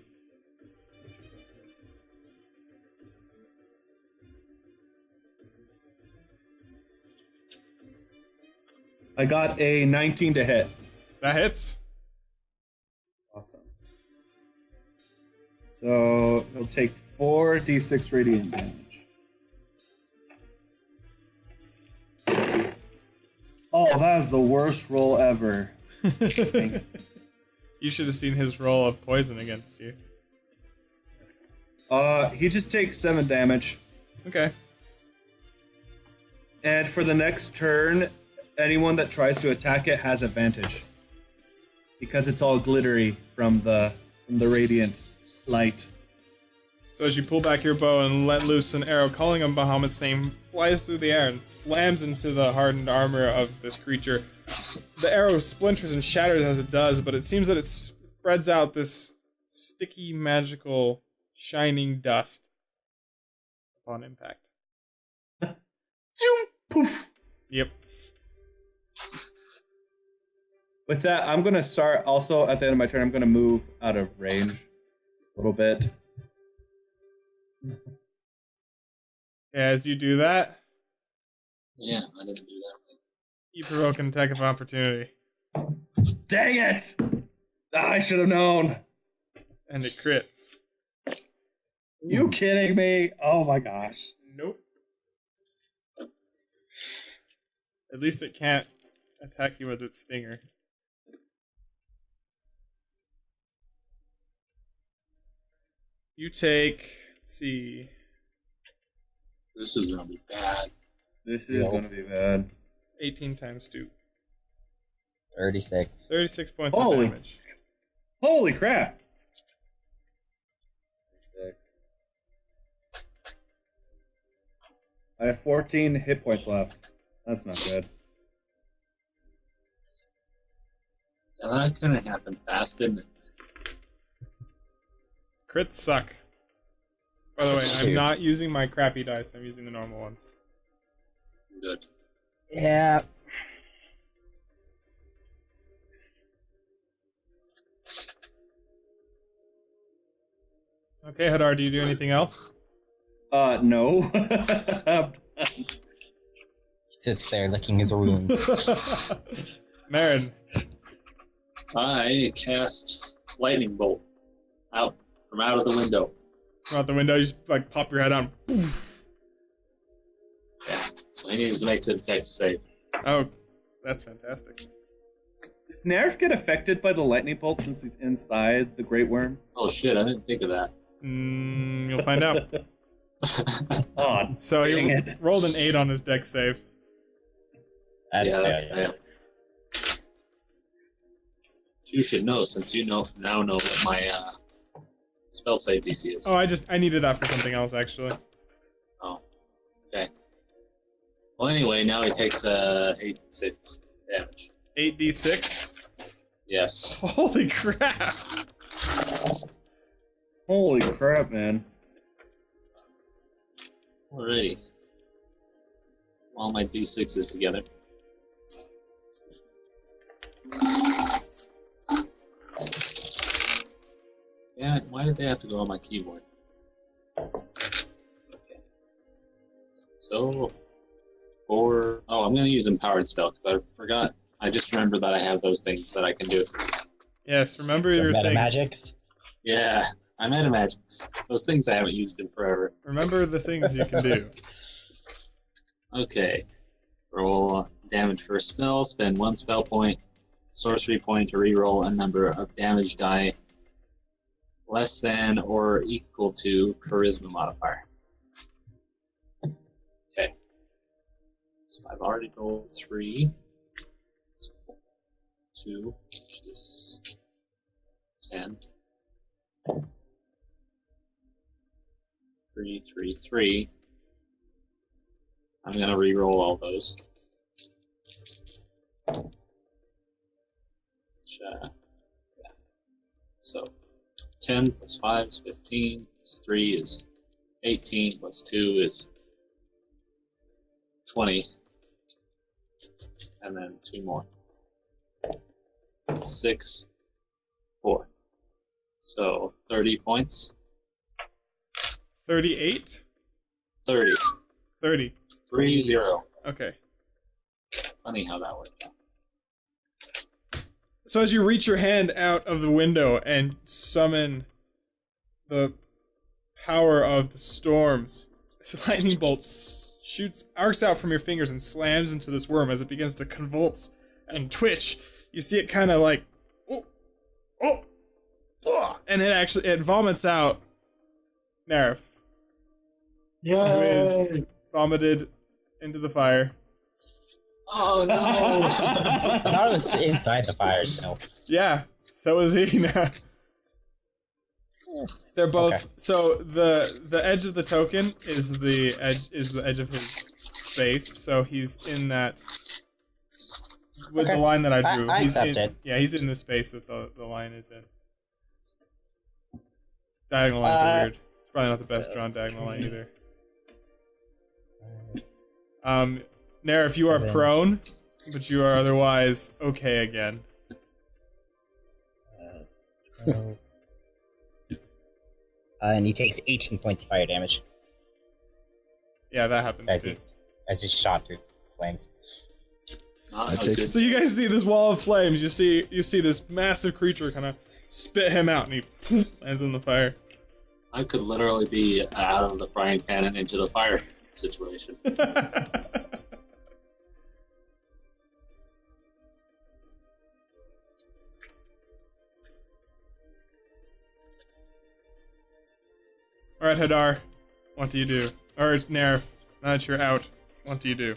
I got a 19 to hit. That hits. Awesome. So he'll take 4d6 radiant damage. Oh, that is the worst roll ever. You should have seen his roll of poison against you. He just takes 7 damage. Okay. And for the next turn, anyone that tries to attack it has advantage. Because it's all glittery from the radiant light. So as you pull back your bow and let loose an arrow calling on Bahamut's name, flies through the air and slams into the hardened armor of this creature. The arrow splinters and shatters as it does, but it seems that it spreads out this sticky, magical, shining dust upon impact. Zoom, poof. Yep. With that, I'm going to start also at the end of my turn. I'm going to move out of range a little bit. As you do that, Yeah, I didn't do that. you provoke an attack of opportunity. Dang it! I should have known. And it crits. You kidding me? Oh my gosh. Nope. At least it can't attack you with its stinger. You take, let's see, This is gonna be bad. This is going to be bad. 18 times 2. 36. 36 points Holy. of damage. Holy crap. I have 14 hit points left. That's not good. Yeah, that kind of happened fast, didn't it? Crits suck. By the way, I'm Shoot. not using my crappy dice. I'm using the normal ones. Good. Yeah. Okay, Hadar, do you do anything else? No. He sits there licking his wounds. Marin, I cast lightning bolt out of the window. from out the window, you just like pop your head on. Poof. Yeah, so he needs to make a dex save. Oh, that's fantastic. Does Nerf get affected by the lightning bolt since he's inside the Great Worm? Oh shit, I didn't think of that. You'll find out. Oh, So he dang it. rolled an 8 on his dex save. That's that's fair. fair. You should know since you now know what my spell save DC is. Oh, I needed that for something else, actually. Oh, okay. Well, anyway, now he takes 8-6 damage. 8d6. Yes. Holy crap! Holy crap, man. Alrighty. All my d6s together. Yeah, why did they have to go on my keyboard? Okay. So, I'm going to use Empowered Spell because I forgot. I just remembered that I have those things that I can do. Yes, remember your Meta things. magics. Yeah, I meta magics. Those things I haven't used in forever. Remember the things you can do. Okay. Roll damage for a spell, spend 1 spell point, sorcery point to reroll a number of damage die less than or equal to charisma modifier. Okay. So I've already rolled 3. That's 4, 2, which is 10. 3, 3, 3. I'm gonna re-roll all those. Which, yeah. So 10 plus 5 is 15, plus 3 is 18, plus 2 is 20, and then 2 more. 6, 4. So 30 points. 38? 30. 30. 3-0. Okay. Funny how that worked out. So as you reach your hand out of the window and summon the power of the storms, this lightning bolt arcs out from your fingers and slams into this worm as it begins to convulse and twitch. You see it kind of like, and it vomits out Nerf, who is vomited into the fire. Oh no! I thought it was inside the fire still. Yeah, so is he now. They're both. Okay. So the edge of the token is the edge of his space. So he's in that with Okay. the line that I drew. I he's accept in, it. Yeah, he's in the space that the line is in. Diagonal lines are weird. It's probably not the best so- drawn diagonal line either. Nerif, you are 7. prone, but you are otherwise okay again. 12. And he takes 18 points of fire damage Yeah, that happens too. as he's shot through flames. Not I a take good So you guys see this wall of flames. You see this massive creature kind of spit him out, and he lands in the fire. I could literally be out of the frying pan and into the fire situation. All right, Hadar, what do you do? Or Nerif, now that you're out, what do you do?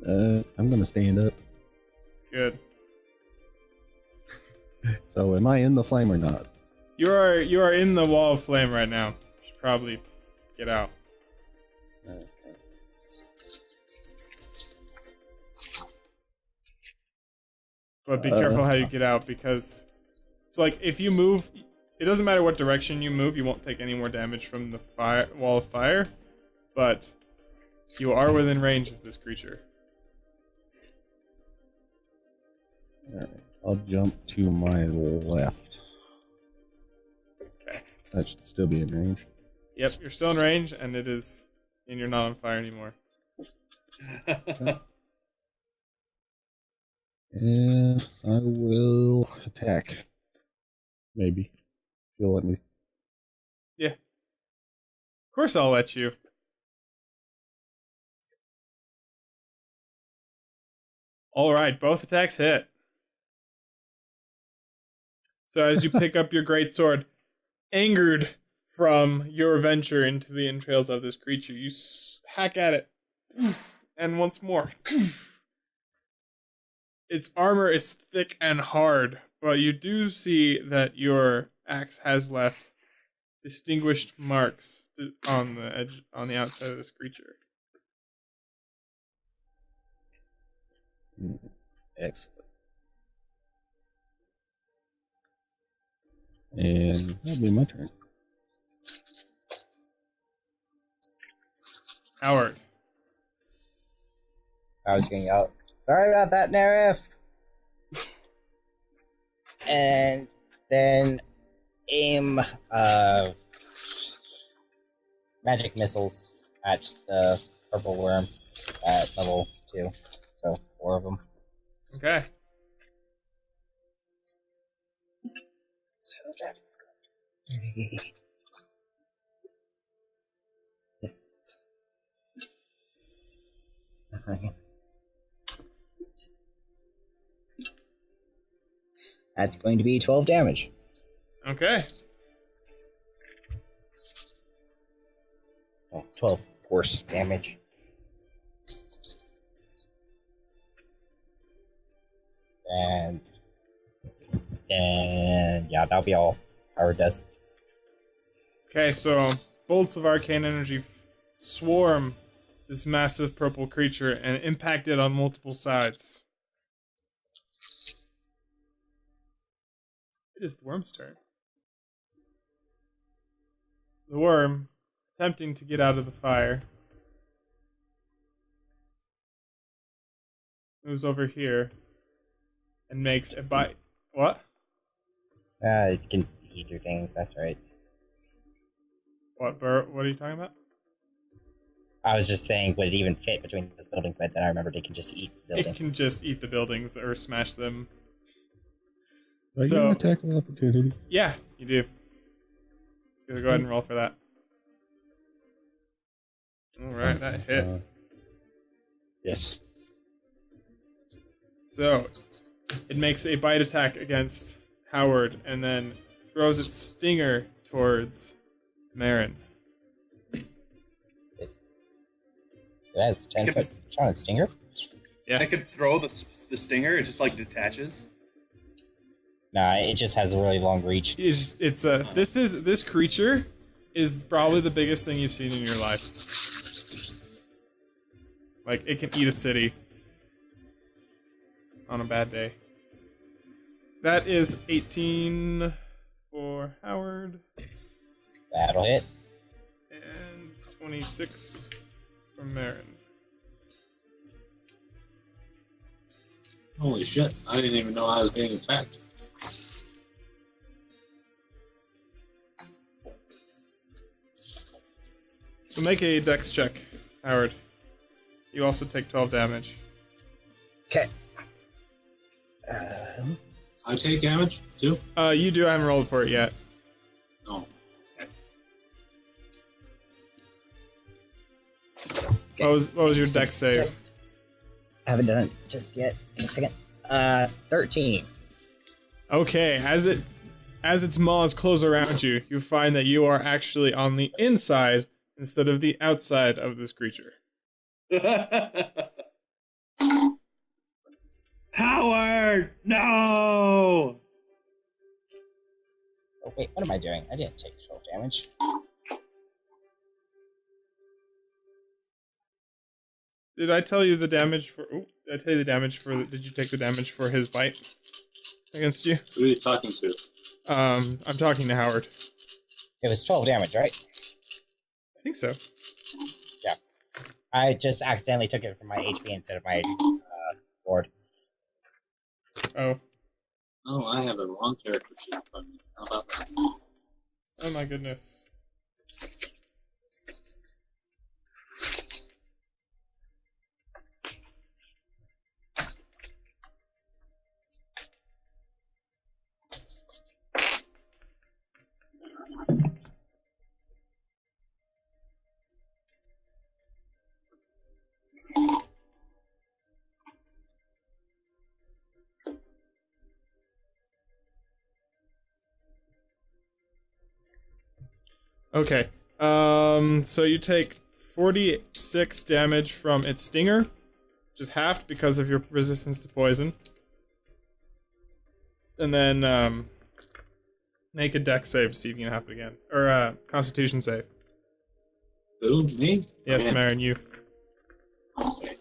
I'm gonna stand up. Good. So am I in the flame or not? You are in the wall of flame right now. You should probably get out. Okay. But be careful how you get out, because so like if you move, it doesn't matter what direction you move, you won't take any more damage from the wall of fire, but you are within range of this creature. Alright. I'll jump to my left. Okay. That should still be in range. Yep, you're still in range, and you're not on fire anymore. And I will attack. Maybe. You'll let me. Yeah. Of course I'll let you. Alright, both attacks hit. So as you pick up your greatsword, angered from your venture into the entrails of this creature, you hack at it. And once more. Its armor is thick and hard, but you do see that your axe has left distinguished marks on the edge, on the outside of this creature. Excellent. And that'll be my turn. Howard. I was going out. Sorry about that, Nerif. And then aim magic missiles at the purple worm at level 2. So 4 of them. Okay. So that's going to be 6, 9. That's going to be 12 damage. Okay. Oh, 12 force damage. And yeah, that'll be all Howard does. Okay, so bolts of arcane energy swarm this massive purple creature and impact it on multiple sides. It is the worm's turn. The worm, attempting to get out of the fire, moves over here and makes a bite. What? It can eat through things, that's right. What are you talking about? I was just saying, would it even fit between those buildings? But then I remembered it can just eat the building. It can just eat the buildings or smash them. Do I So- get an attack of opportunity? Yeah, you do. Go ahead and roll for that. Alright, that hit. Yes. So, it makes a bite attack against Howard and then throws its stinger towards Marin. That's 10 foot on its stinger. Yeah. I could throw the stinger. It just like detaches. Nah, it just has a really long reach. This creature is probably the biggest thing you've seen in your life. Like, it can eat a city on a bad day. That is 18 for for Howard. That'll hit. And 26 for Marin. Holy shit! I didn't even know I was being attacked. So make a dex check, Howard. You also take 12 damage. Okay. I take damage too. You do. I haven't rolled for it yet. Oh. Okay. What was your dex save? I haven't done it just yet. In a second. 13. Okay, as its maws close around you, you find that you are actually on the inside instead of the outside of this creature. Howard, no! Oh, wait, what am I doing? I didn't take 12 damage. Did I tell you the damage for... Did I tell you the damage for... Did you take the damage for his bite against you? Who are you talking to? I'm talking to Howard. It was 12 damage, right? I think so. Yeah. I just accidentally took it from my HP instead of my board. Oh. Oh, I have the wrong character sheet. How about that? Oh my goodness. Okay. So you take 46 damage from its stinger, which is halved because of your resistance to poison. And then, make a dex save to see if you can have it again. Or, constitution save. Who? Me? Yes, Okay. Marin, you. Okay.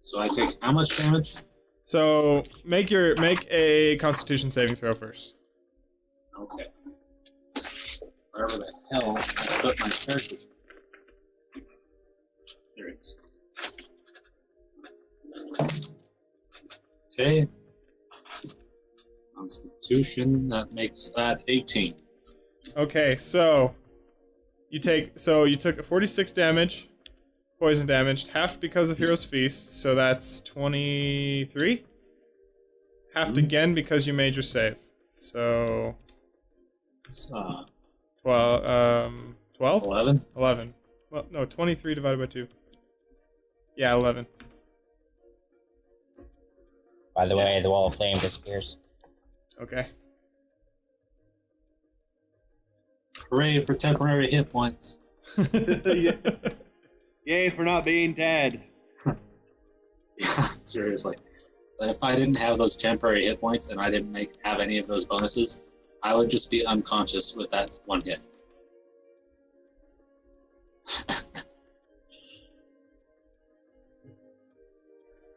So I take how much damage? So, make a constitution saving throw first. Okay. Wherever the hell I put my character sheet. There it is. Okay. Constitution, that makes that 18. Okay, so you took 46 damage, poison damage, half because of Hero's Feast, so that's 23. Halved again because you made your save. So It's, 12? 11? 11. Well, no, 23 divided by 2. Yeah, 11. By the way, the wall of flame disappears. Okay. Hooray for temporary hit points. Yay for not being dead. Yeah, seriously. But if I didn't have those temporary hit points and I didn't have any of those bonuses, I would just be unconscious with that one hit.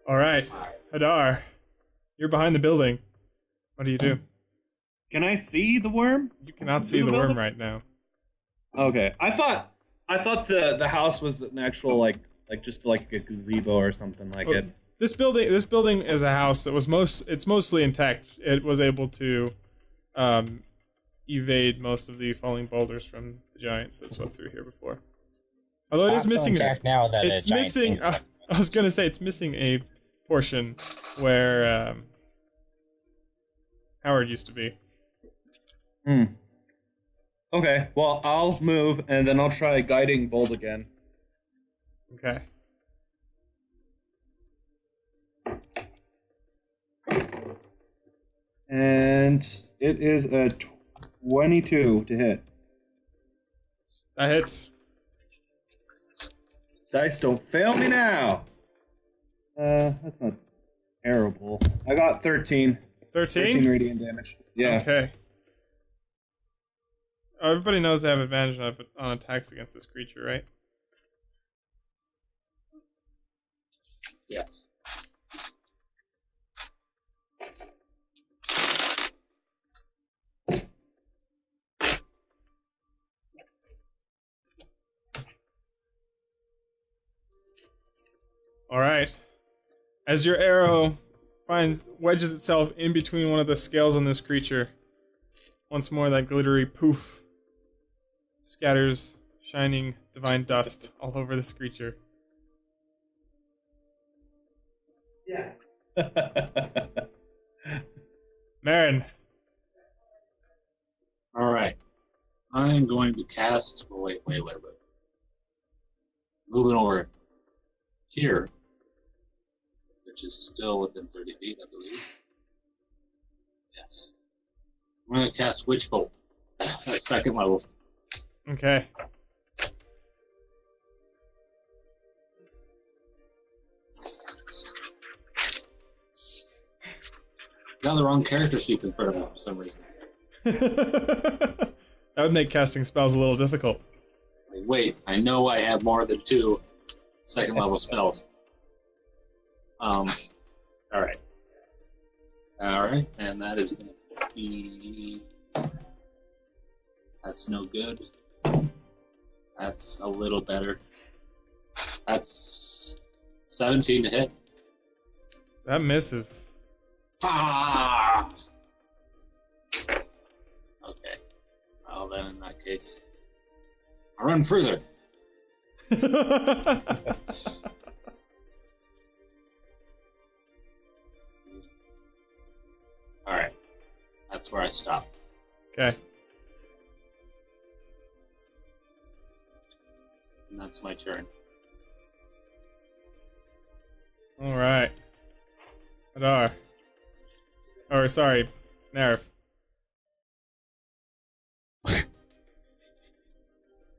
Alright. Hadar, you're behind the building. What do you do? Can I see the worm? You cannot see the worm right now. Okay. I thought the house was an actual like just like a gazebo or something like it. This building is a house that it's mostly intact. It was able to evade most of the falling boulders from the giants that swept through here before. Although it is Not so missing intact now that it's a giant missing thing- I was gonna say it's missing a portion where Howard used to be. Okay, well, I'll move, and then I'll try Guiding Bolt again. Okay. And it is a 22 to hit. That hits. Dice don't fail me now! That's not terrible. I got 13. 13 radiant damage. Yeah. Okay. Oh, everybody knows they have advantage on attacks against this creature, right? Yes. All right. As your arrow wedges itself in between one of the scales on this creature, once more that glittery poof scatters shining divine dust all over this creature. Yeah. Marin. Alright. I'm going to cast. Wait. Moving over here, which is still within 30 feet, I believe. Yes. I'm going to cast Witch Bolt at second level. Okay. Got the wrong character sheets in front of me for some reason. That would make casting spells a little difficult. Wait, I know I have more than 2 second level spells. Alright. Alright, and that is going to be... That's no good. That's a little better. That's 17 to hit. That misses. Ah! Okay. Well, then in that case, I'll run further. Alright. That's where I stop. Okay. And that's my turn. All right. Adar. Or, sorry, Nerf.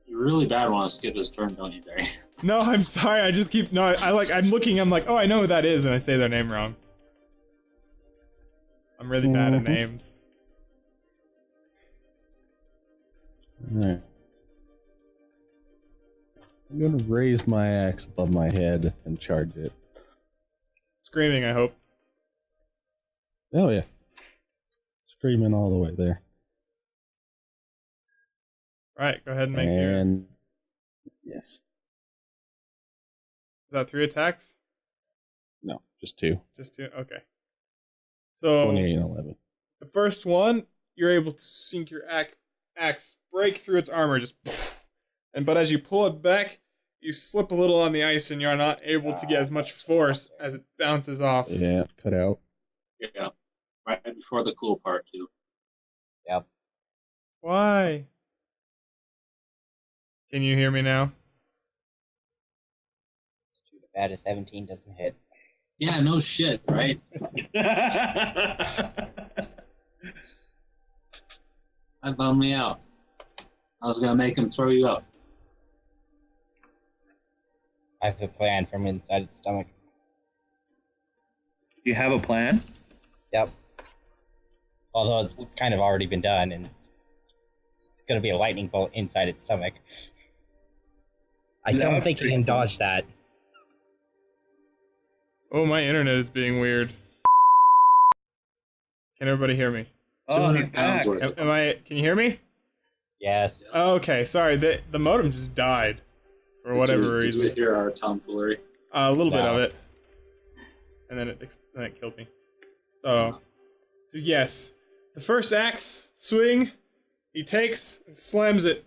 You really bad want to skip this turn, don't you, Barry? No, I'm sorry. I just keep I'm looking. I'm like, oh, I know who that is, and I say their name wrong. I'm really bad at names. Alright. I'm gonna raise my axe above my head and charge it. Screaming, I hope. Oh yeah. Screaming all the way there. Right, go ahead and make your... And yes. Is that 3 attacks? No, just 2. Just 2? Okay. So, 28 and 11. the first one, you're able to sink your axe, break through its armor, just poof. But as you pull it back, you slip a little on the ice and you're not able to get as much force as it bounces off. Yeah, cut out. Yeah. Right before the cool part, too. Yep. Why? Can you hear me now? It's too bad a 17 doesn't hit. Yeah, no shit, right? That bummed me out. I was gonna make him throw you up. I have a plan from inside its stomach. Do you have a plan? Yep. Although it's kind of already been done, and it's going to be a lightning bolt inside its stomach. I don't That's think you pretty can cool. dodge that. Oh, my internet is being weird. Can everybody hear me? Oh, he's 200 pounds back. worth. Can you hear me? Yes. Oh, okay, sorry. The modem just died for whatever Did reason. you hear our tomfoolery? A little bit No. of it. And then it killed me. So yes. The first axe swing, he takes and slams it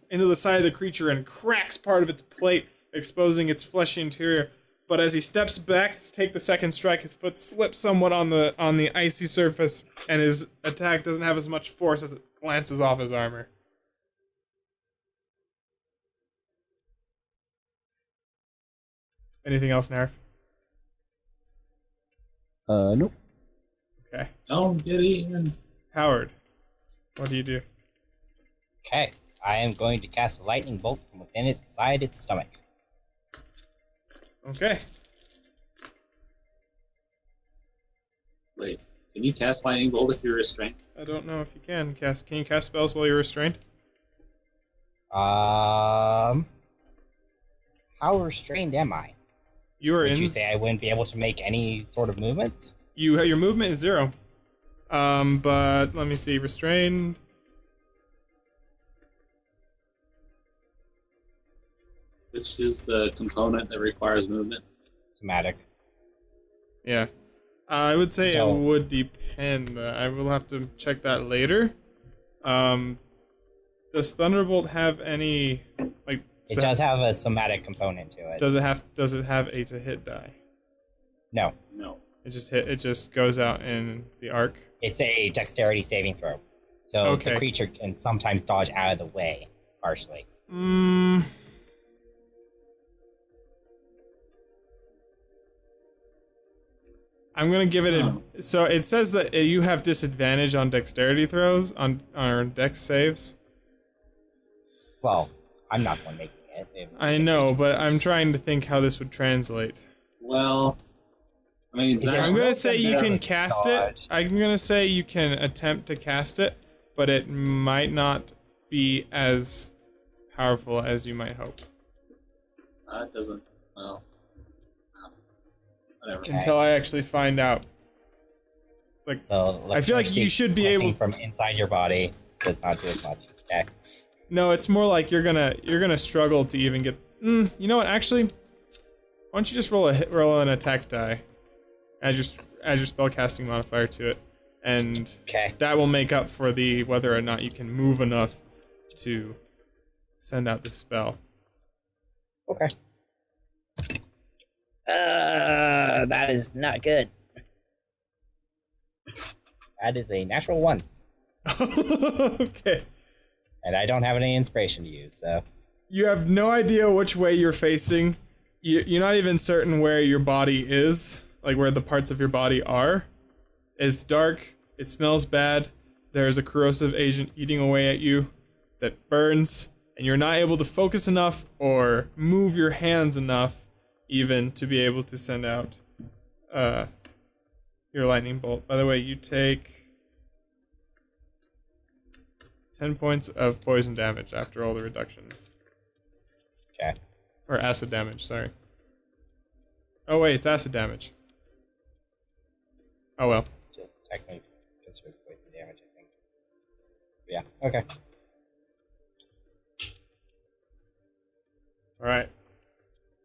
into the side of the creature and cracks part of its plate, exposing its fleshy interior. But as he steps back to take the second strike, his foot slips somewhat on the icy surface, and his attack doesn't have as much force as it glances off his armor. Anything else, Narf? Nope. Okay. Don't get eaten. Howard, what do you do? Okay. I am going to cast a lightning bolt from within inside its stomach. Okay. Wait, can you cast lightning bolt if you're restrained? I don't know if you can cast. Can you cast spells while you're restrained? How restrained am I? You are Would in. you say I wouldn't be able to make any sort of movements? Your movement is 0. But let me see. Restrained. Which is the component that requires movement? somatic. Yeah. I would say So- it would depend. I will have to check that later. Does Thunderbolt have any like? It does have a somatic component to it. Does it have a to hit die? No, No. It just goes out in the arc. it's a dexterity saving throw. So Okay. the creature can sometimes dodge out of the way, partially. Mm. I'm gonna give it a. So it says that you have disadvantage on dexterity throws on dex saves. Well, I'm not the one making it. I know, but I'm trying to think how this would translate. Well, I mean, Is it- Zach, I'm gonna say you can Barely cast it. dodge. I'm gonna say you can attempt to cast it, but it might not be as powerful as you might hope. that doesn't. Well, whatever. Okay. Until I actually find out. Like, So I feel like you should be able- from inside your body does not do as much. Okay. no, it's more like you're gonna struggle to even get. You know what? Actually, why don't you just roll an attack die, add your spellcasting modifier to it, and Okay. that will make up for the whether or not you can move enough to send out the spell. Okay. That is not good. That is a natural 1, Okay. and I don't have any inspiration to use, so You have no idea which way you're facing. You're not even certain where your body is, like where the parts of your body are. It's dark. It smells bad. There's a corrosive agent eating away at you that burns, and you're not able to focus enough or move your hands enough even to be able to send out your lightning bolt. By the way, you take 10 points of poison damage after all the reductions. okay. Or acid damage, sorry. Oh wait, it's acid damage. Oh well. Just technically considered poison damage, I think. Yeah. Okay. Alright.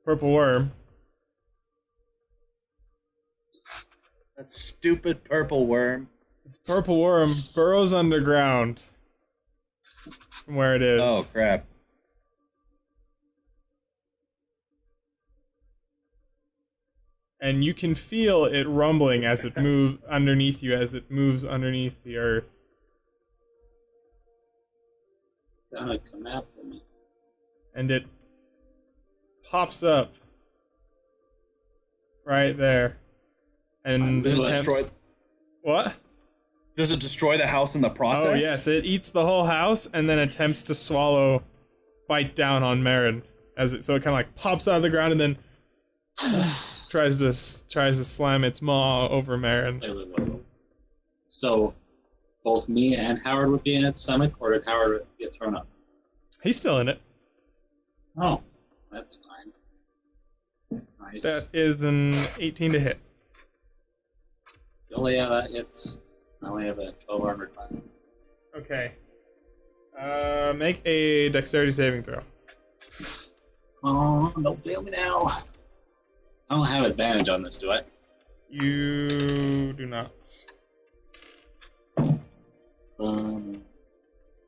Purple worm. That stupid purple worm. This purple worm burrows underground from where it is. Oh crap. And you can feel it rumbling as it moves underneath you, as it moves underneath the earth. It's gonna come after me. And it pops up right there. And Does it attempts... destroy- What? Does it destroy the house in the process? Oh yes, it eats the whole house and then attempts to bite down on Marin so it kind of like pops out of the ground and then tries to slam its maw over Marin. Wait. So, both me and Howard would be in its stomach, or did Howard get thrown up? He's still in it. Oh, that's fine. Nice. That is an 18 to hit. You only have I only have a 12 armor class. Okay. Make a dexterity saving throw. Oh, don't fail me now. I don't have advantage on this, do I? You do not.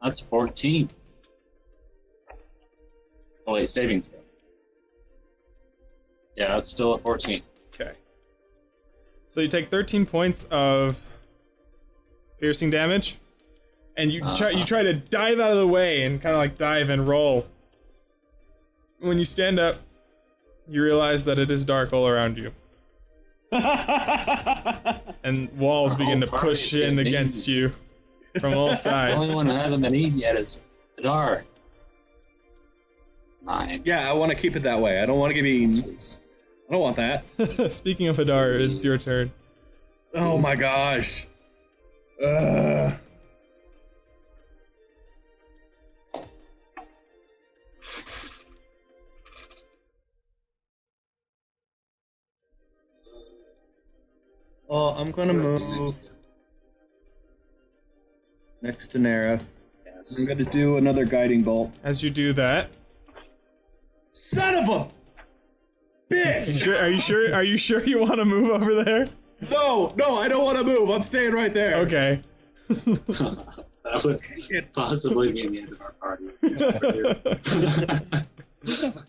That's 14. Oh wait, saving throw. Yeah, that's still a 14. Okay. So you take 13 points of piercing damage, and you try to dive out of the way and kind of like dive and roll. When you stand up, you realize that it is dark all around you, and walls begin to whole party push is in getting against you from all The only sides. one who hasn't been eaten yet is Hadar. 9. Yeah, I want to keep it that way. I don't want to get eaten. Jeez. I don't want that. Speaking of Hadar, it's your turn. Oh my gosh. Ugh. Well, I'm gonna move next to Nereth. Yes. I'm gonna do another guiding bolt. As you do that, Son of a! bitch! Are you sure you want to move over there? No, I don't want to move. I'm staying right there. Okay. That would possibly be the end of our party.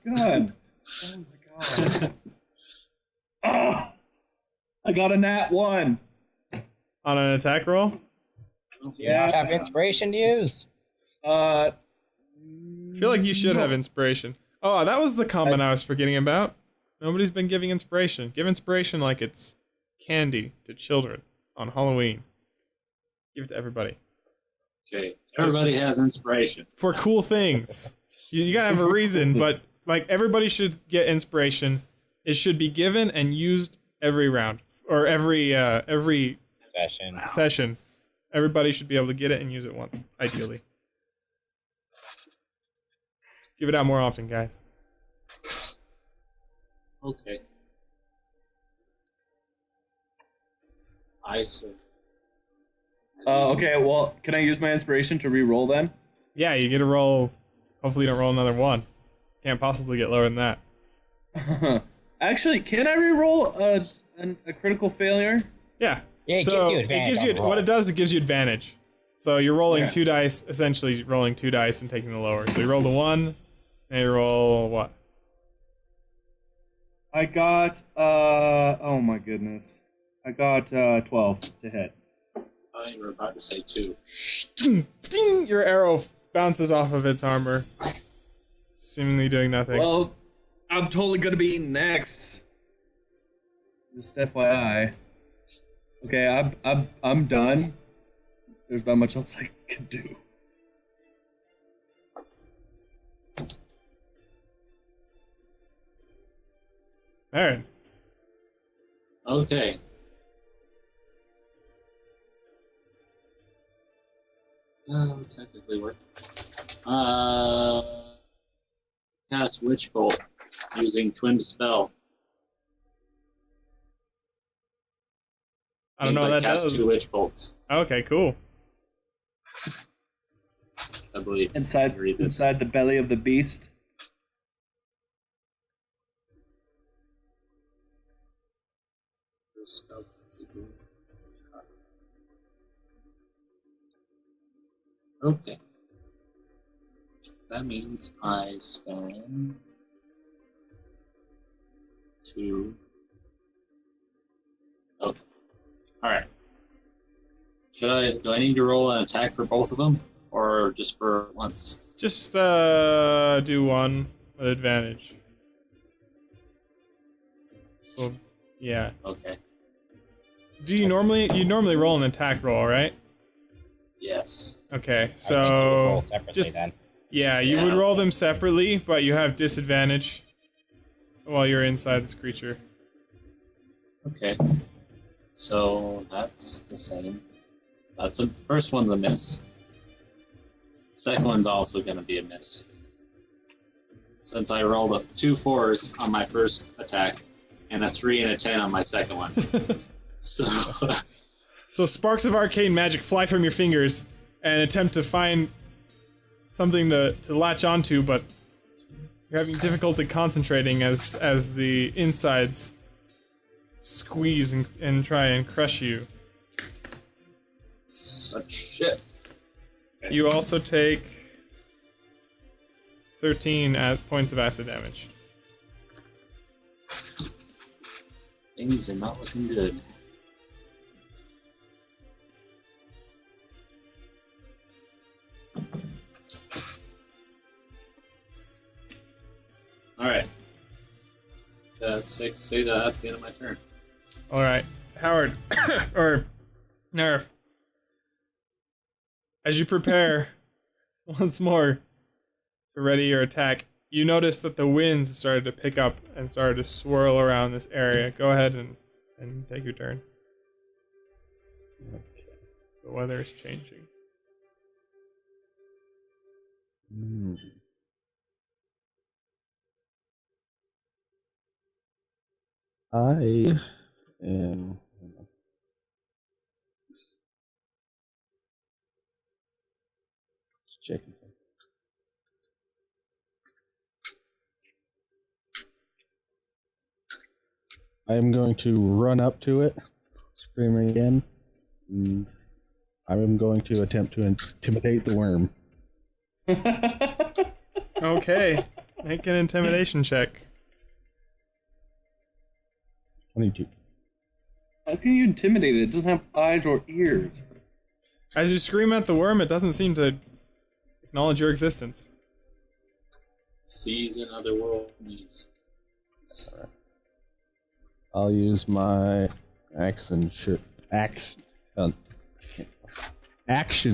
God. Oh my god. Oh, I got a nat 1. On an attack roll? Do you not have inspiration to use? I feel like you should have inspiration. Oh, that was the comment I was forgetting about. Nobody's been giving inspiration. Give inspiration like it's candy to children on Halloween. Give it to everybody. Okay, everybody has inspiration. For cool things. You gotta have a reason, but like everybody should get inspiration. It should be given and used every round. Or every session. Everybody should be able to get it and use it once, ideally. Give it out more often, guys. Okay. I see. Okay, well, can I use my inspiration to re-roll then? Yeah, you get a roll. Hopefully you don't roll another 1. Can't possibly get lower than that. Actually, can I re-roll a critical failure? Yeah. Yeah, it gives you advantage. What it does, it gives you advantage. So you're rolling 2 dice, essentially rolling 2 dice and taking the lower. So you roll the 1, and you roll what? I got, oh my goodness. I got 12 to hit. I thought you were about to say 2. Your arrow bounces off of its armor, seemingly doing nothing. Well, I'm totally gonna be eaten next. Just FYI. Okay, I'm done. There's not much else I can do. Alright. Okay. Technically work. Cast Witch Bolt using Twin Spell. I don't know what that cast does. 2 Witch Bolts. Okay, cool. I believe. Inside the belly of the beast. Spell. Okay. That means I spend 2. Okay. Alright. Do I need to roll an attack for both of them? Or just for once? Just do 1 with advantage. So, yeah. Okay. Do you normally roll an attack roll, right? Yes. Okay, I think you would so roll separately then. yeah, you would roll them separately, but you have disadvantage while you're inside this creature. Okay. So that's the same. First one's a miss. Second one's also gonna be a miss. Since I rolled up 2 4s on my first attack and a 3 and a 10 on my second one. So sparks of arcane magic fly from your fingers and attempt to find something to latch onto, but you're having difficulty concentrating as the insides squeeze and try and crush you. Such shit. Okay. You also take 13 points of acid damage. Things are not looking good. Alright. That's safe to say that that's the end of my turn. Alright, Howard, or Nerf, as you prepare once more to ready your attack, you notice that the winds started to pick up and started to swirl around this area. Go ahead and take your turn. The weather is changing. I am. Checking. I'm going to run up to it, screaming again, and I'm going to attempt to intimidate the worm. Okay. Make an intimidation check. 22. How can you intimidate it? It doesn't have eyes or ears. As you scream at the worm, it doesn't seem to acknowledge your existence. Seas in other worlds. I'll use my action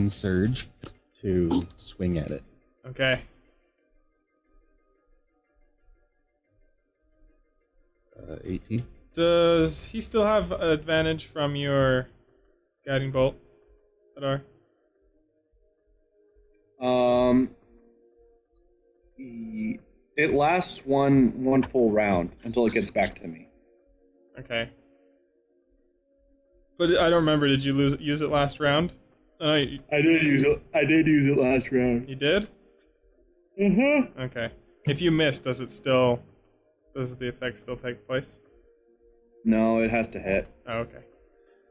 surge to swing at it. Okay. 18. Does he still have advantage from your guiding bolt, Adar? It lasts one full round until it gets back to me. Okay. But I don't remember. Did you use it last round? I did use it last round. You did? Mm-hmm. Okay. If you miss, does the effect still take place? No, it has to hit. Oh, okay.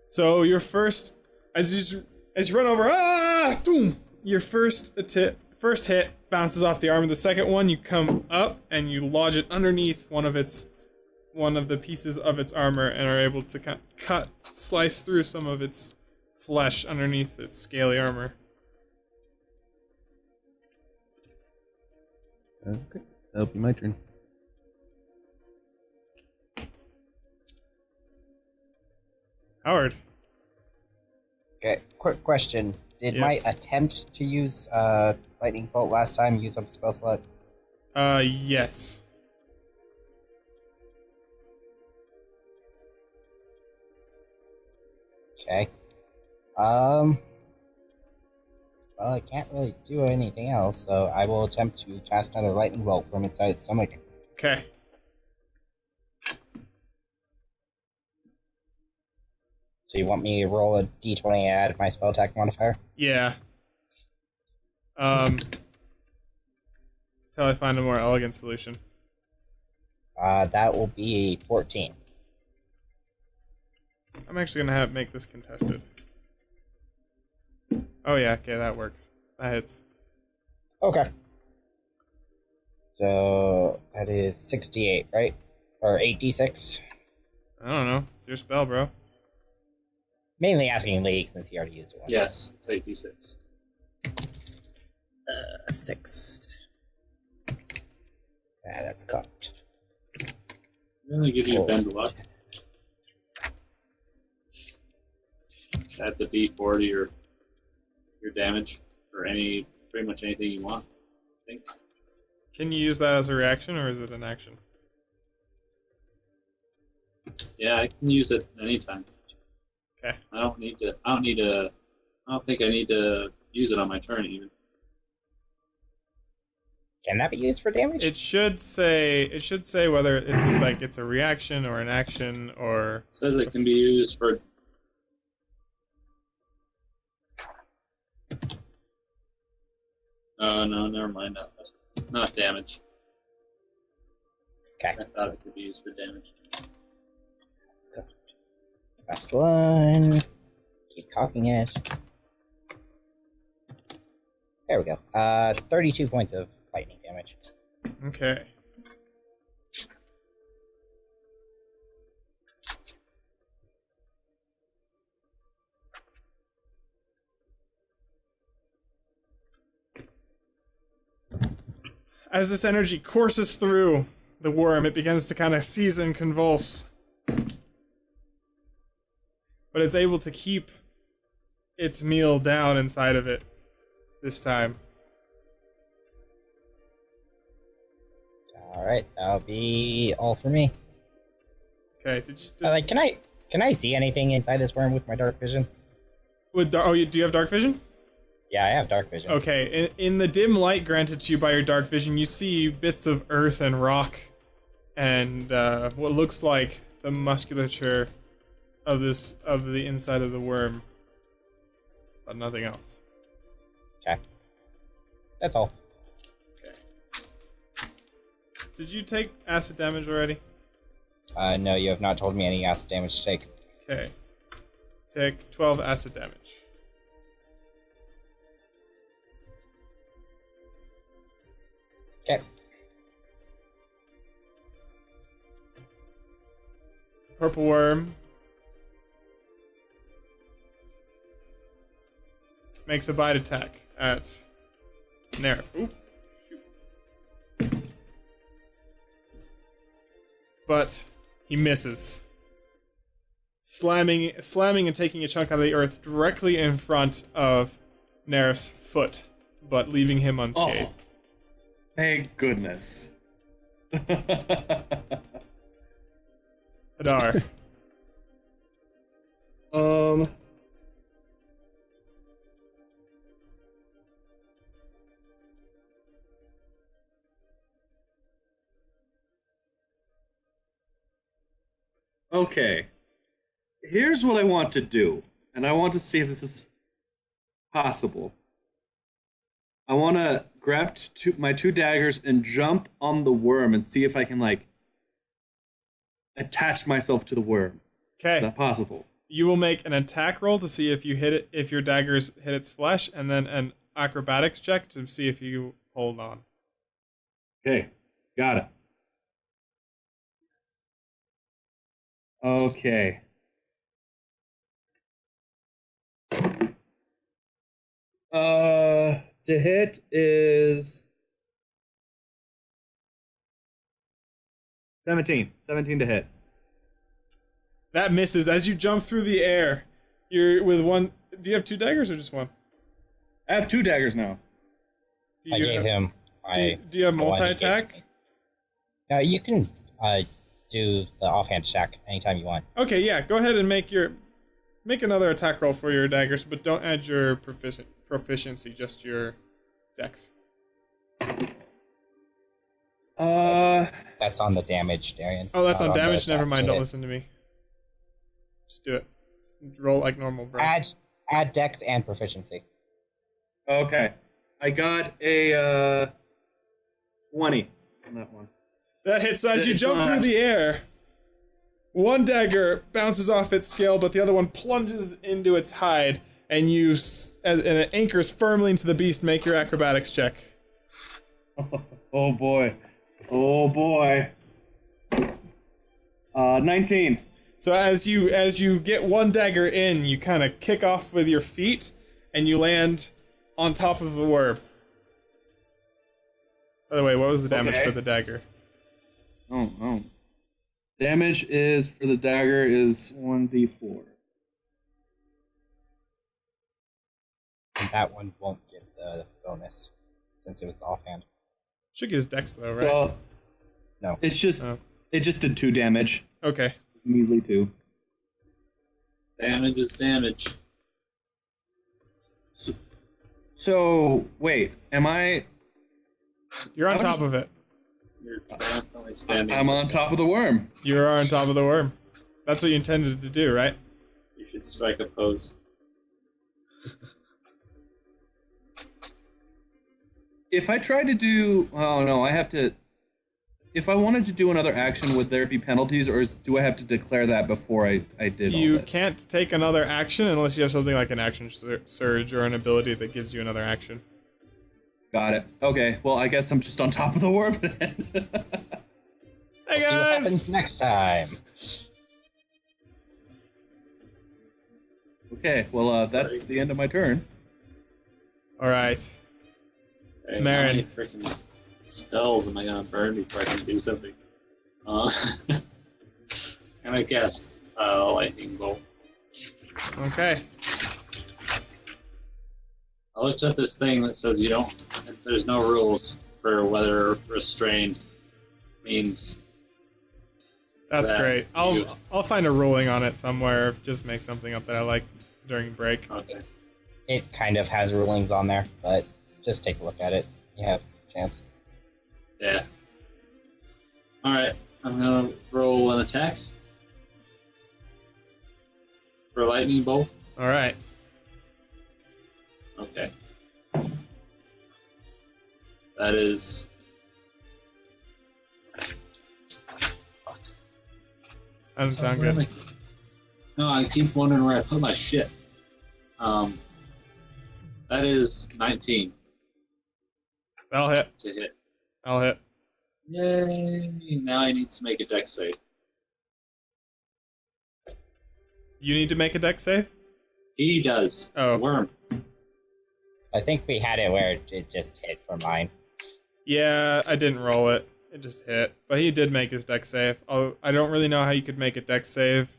So your first, as you run over, boom! Your first hit bounces off the armor. The second one, you come up and you lodge it underneath one of the pieces of its armor and are able to slice through some of its flesh underneath its scaly armor. Okay, that'll be my turn. Howard. Okay, quick question. Did Yes. my attempt to use lightning bolt last time use up a spell slot? Yes. Okay. Well, I can't really do anything else, so I will attempt to cast another lightning bolt from inside its stomach. Okay. So you want me to roll a d20 and add my spell attack modifier? Yeah. Till I find a more elegant solution. That will be 14. I'm actually gonna make this contested. Oh yeah, okay, that works. That hits. Okay. So that is 68, right? Or 8d6? I don't know. It's your spell, bro. Mainly asking Lee since he already used it once. Yes, it's 8d6. 6. Yeah, that's cocked. I'm gonna give you a bend of luck. That's a d4 to your damage, or pretty much anything you want, I think. Can you use that as a reaction, or is it an action? Yeah, I can use it anytime. Okay. I don't think I need to use it on my turn even. Can that be used for damage? It should say whether it's a reaction or an action or. It says it can be used for. Oh no, never mind. That's not damage. Okay. I thought it could be used for damage. Let's go. Last one. Keep cocking it. There we go. 32 points of lightning damage. Okay. As this energy courses through the worm, it begins to kind of seize and convulse. But it's able to keep its meal down inside of it this time. Alright, that'll be all for me. Okay, Can I see anything inside this worm with my dark vision? do you have dark vision? Yeah, I have dark vision. Okay, in the dim light granted to you by your dark vision, you see bits of earth and rock and what looks like the musculature of the inside of the worm, but nothing else. Okay. That's all. Okay. Did you take acid damage already? No, you have not told me any acid damage to take. Okay. Take 12 acid damage. Okay. Purple worm makes a bite attack at Nerf. Oop. Shoot. But he misses. Slamming and taking a chunk out of the earth directly in front of Nerf's foot, but leaving him unscathed. Oh, thank goodness. Hadar. Okay. Here's what I want to do, and I want to see if this is possible. I want to grab my two daggers and jump on the worm and see if I can, like, attach myself to the worm. Okay. Is that possible? You will make an attack roll to see if you hit it, if your daggers hit its flesh, and then an acrobatics check to see if you hold on. Okay, got it. Okay. To hit is 17. 17 to hit. That misses as you jump through the air. You're with one. Do you have two daggers or just one? I have two daggers now. Do I you gave have, him. do you have the one he gave multi-attack? me. No, you can do the offhand check anytime you want. Okay, yeah. Go ahead and make another attack roll for your daggers, but don't add your proficiency, just your dex. That's on the damage, Darian. Oh, that's not on the damage. Never attack mind. to Don't hit. listen to me. Just do it. Just roll like normal, bro. Add dex and proficiency. Okay. I got a 20 on that one. That hits as you It's jump not- through the air. One dagger bounces off its scale, but the other one plunges into its hide, and it anchors firmly into the beast. Make your acrobatics check. Oh boy. Oh boy. 19. So as you get one dagger in, you kind of kick off with your feet, and you land on top of the worm. By the way, what was the damage Okay. for the dagger? Oh. Damage is for the dagger is 1d4. And that one won't get the bonus since it was the offhand. Should get his dex though, right? So No. it's just Oh. it just did 2 damage. Okay. Measly 2. Damage is damage. So wait, am I? You're on I was top just- of it. You're definitely standing. I'm on top of the worm. You are on top of the worm. That's what you intended to do, right? You should strike a pose. If I tried to do, oh no, I have to. If I wanted to do another action, would there be penalties, or do I have to declare that before I did all You this? can't take another action unless you have something like an action surge or an ability that gives you another action. Got it. Okay, well, I guess I'm just on top of the worm then. Hey We'll see what guys! happens next time. Okay, well, that's the end of my turn. All right. Hey, Marin. how many freaking spells am I gonna burn before I can do something? And I guess lightning bolt. Okay. I looked up this thing that says you don't. There's no rules for whether restrained means. That's That great. you- I'll find a ruling on it somewhere. Just make something up that I like during break. Okay. It kind of has rulings on there, but just take a look at it. You have a chance. Yeah. All right. I'm gonna roll an attack for lightning bolt. All right. Okay. That is. Fuck. Doesn't sound Really? good. No, I keep wondering where I put my shit. That is 19 That'll hit. to hit. I'll hit. Yay! Now I need to make a dex save. You need to make a dex save? He does. Oh. Worm. I think we had it where it just hit for mine. Yeah, I didn't roll it. It just hit. But he did make his dex save. Oh, I don't really know how you could make a dex save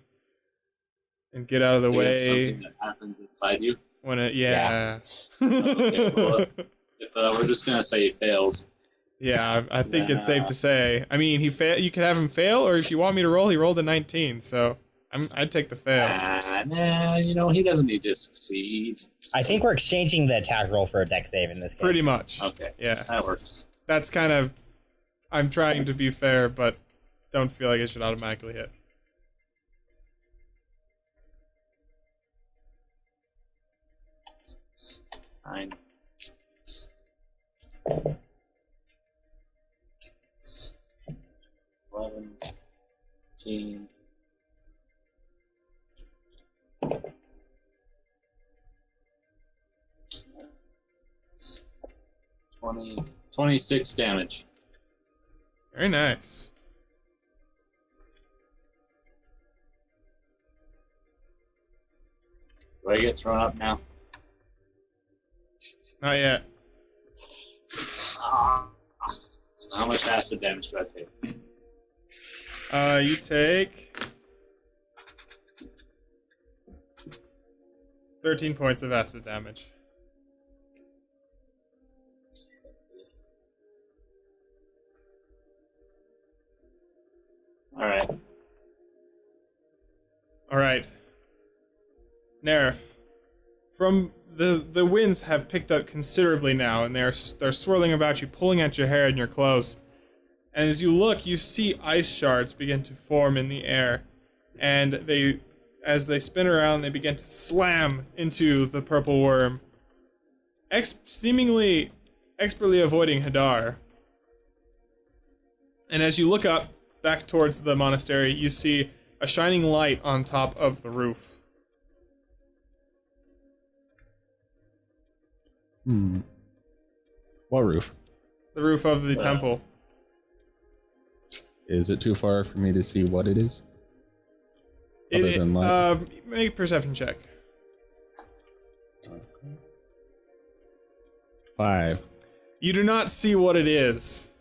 and get out of the I think it's way something that happens inside you. when it. Yeah. Okay, well, if we're just gonna say he fails. Yeah, I think it's safe to say. I mean, he you could have him fail, or if you want me to roll, he rolled a 19. So I'd take the fail. Nah, he doesn't need to succeed. I think we're exchanging the attack roll for a deck save in this case. Pretty much. Okay, Yeah. that works. That's kind of. I'm trying to be fair, but don't feel like it should automatically hit. Fine. 11, 15. 26 damage. Very nice. Do I get thrown up now? Not yet. So how much acid damage do I take? You take 13 points of acid damage. Alright. Alright. Nerf. From the winds have picked up considerably now, and they're swirling about you, pulling at your hair and your clothes. And as you look, you see ice shards begin to form in the air, and as they spin around, they begin to slam into the purple worm, seemingly expertly avoiding Hadar. And as you look up, back towards the monastery, you see a shining light on top of the roof. What roof? The roof of the temple. Is it too far for me to see what it is? Other than Make a perception check. 5. You do not see what it is,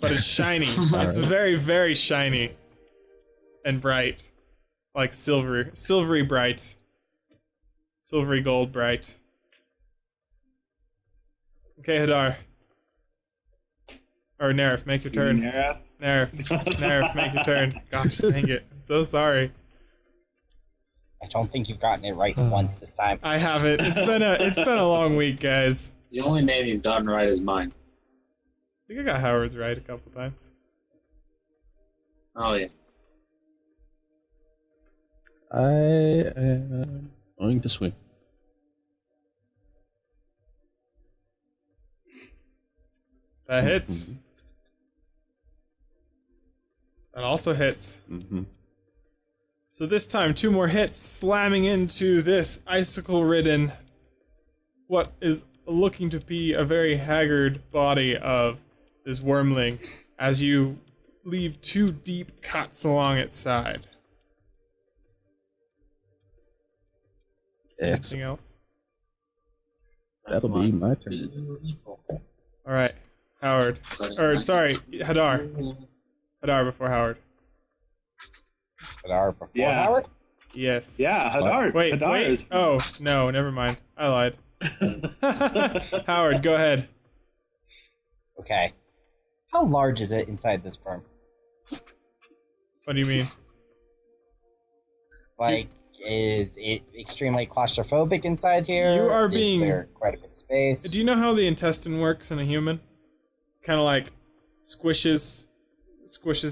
but it's shiny. It's very, very shiny and bright, like silvery bright, silvery gold bright. Okay, Hadar. Or Nerf, make your turn. Nerf, make your turn. Gosh, dang it. I'm so sorry. I don't think you've gotten it right once this time. I haven't. It's been a long week, guys. The only name you've gotten right is mine. I think I got Howard's right a couple times. Oh, yeah. I am going to swing. That hits. That also hits. Mm-hmm. So this time, 2 more hits, slamming into this icicle-ridden, what is looking to be a very haggard body of this wormling, as you leave 2 deep cuts along its side. Anything else? That'll be my turn. All right, Howard. Or sorry, Hadar. Hadar before Howard. Hadar before Howard? Yes. Yeah, Hadar. Wait. Is... Oh no, never mind. I lied. Howard, go ahead. Okay. How large is it inside this worm? What do you mean? Like, is it extremely claustrophobic inside here? You are Is being- there quite a bit of space? Do you know how the intestine works in a human? Kind of like squishes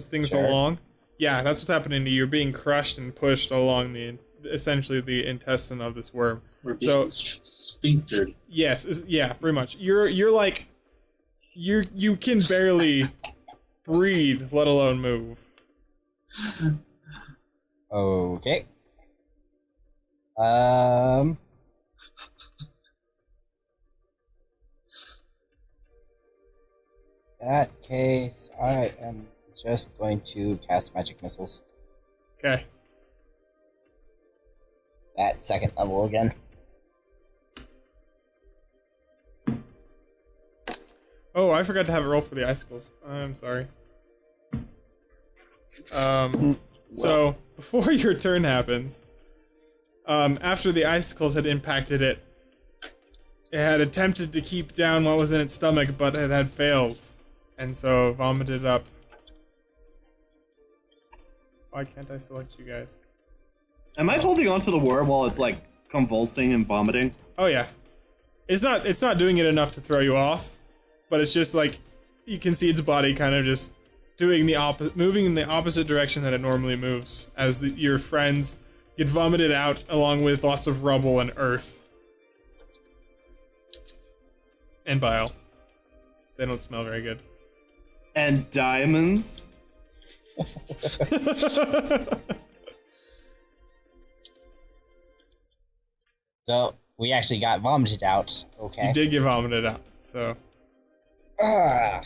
things Sure. along. Yeah, that's what's happening to you. You're being crushed and pushed along essentially the intestine of this worm. We're being So- sphinctered. Yes, yeah, pretty much. You're like you can barely breathe, let alone move. Okay. That case, I am just going to cast magic missiles. Okay. At second level again. Oh, I forgot to have a roll for the icicles. I'm sorry. So before your turn happens, after the icicles had impacted it, it had attempted to keep down what was in its stomach, but it had failed, and so vomited up. Why can't I select you guys? Am I holding onto the worm while it's like convulsing and vomiting? Oh yeah, it's not doing it enough to throw you off, but it's just like you can see its body kind of just doing moving in the opposite direction that it normally moves as your friends get vomited out along with lots of rubble and earth and bile. They don't smell very good. And diamonds? So, we actually got vomited out. Okay. You did get vomited out, so Ah.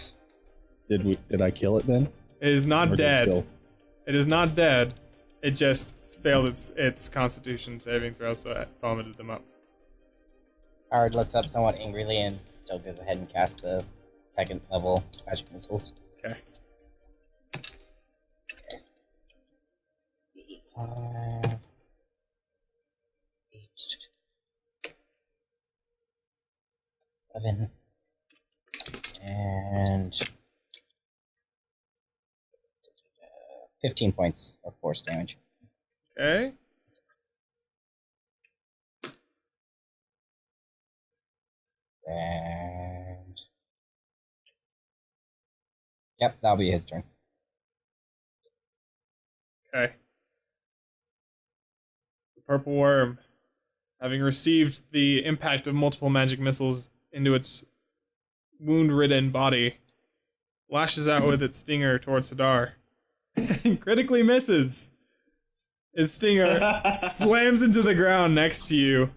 Did I kill it then? it is not Or did it dead. still- It is not dead. It just failed its Constitution saving throw, so it vomited them up. Howard looks up somewhat angrily and still goes ahead and casts the second level magic missiles. Okay. 5, 8, 11, and 15 points of force damage. Okay. And yep, that'll be his turn. Okay. The purple worm, having received the impact of multiple magic missiles into its wound-ridden body, lashes out with its stinger towards Hadar. And critically misses. His stinger slams into the ground next to you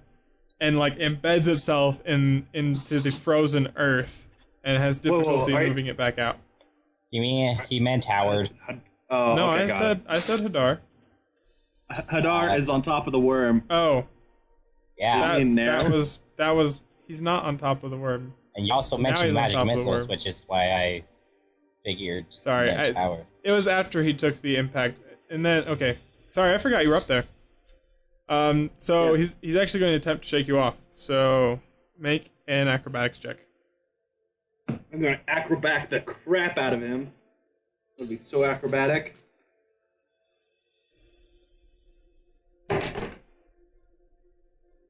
and like embeds itself into the frozen earth and has difficulty moving it back out. You mean he meant Howard? Oh, No, okay, I said Hadar. Hadar is on top of the worm. Oh, Yeah, in there. that was he's not on top of the worm. and you also Now mentioned he's on magic top of the missiles, worm. which is why I figured. Sorry, he meant Howard. it was after he took the impact, and then okay. Sorry, I forgot you were up there. So Yeah. he's actually going to attempt to shake you off. So make an acrobatics check. I'm going to acrobat the crap out of him. It'll be so acrobatic.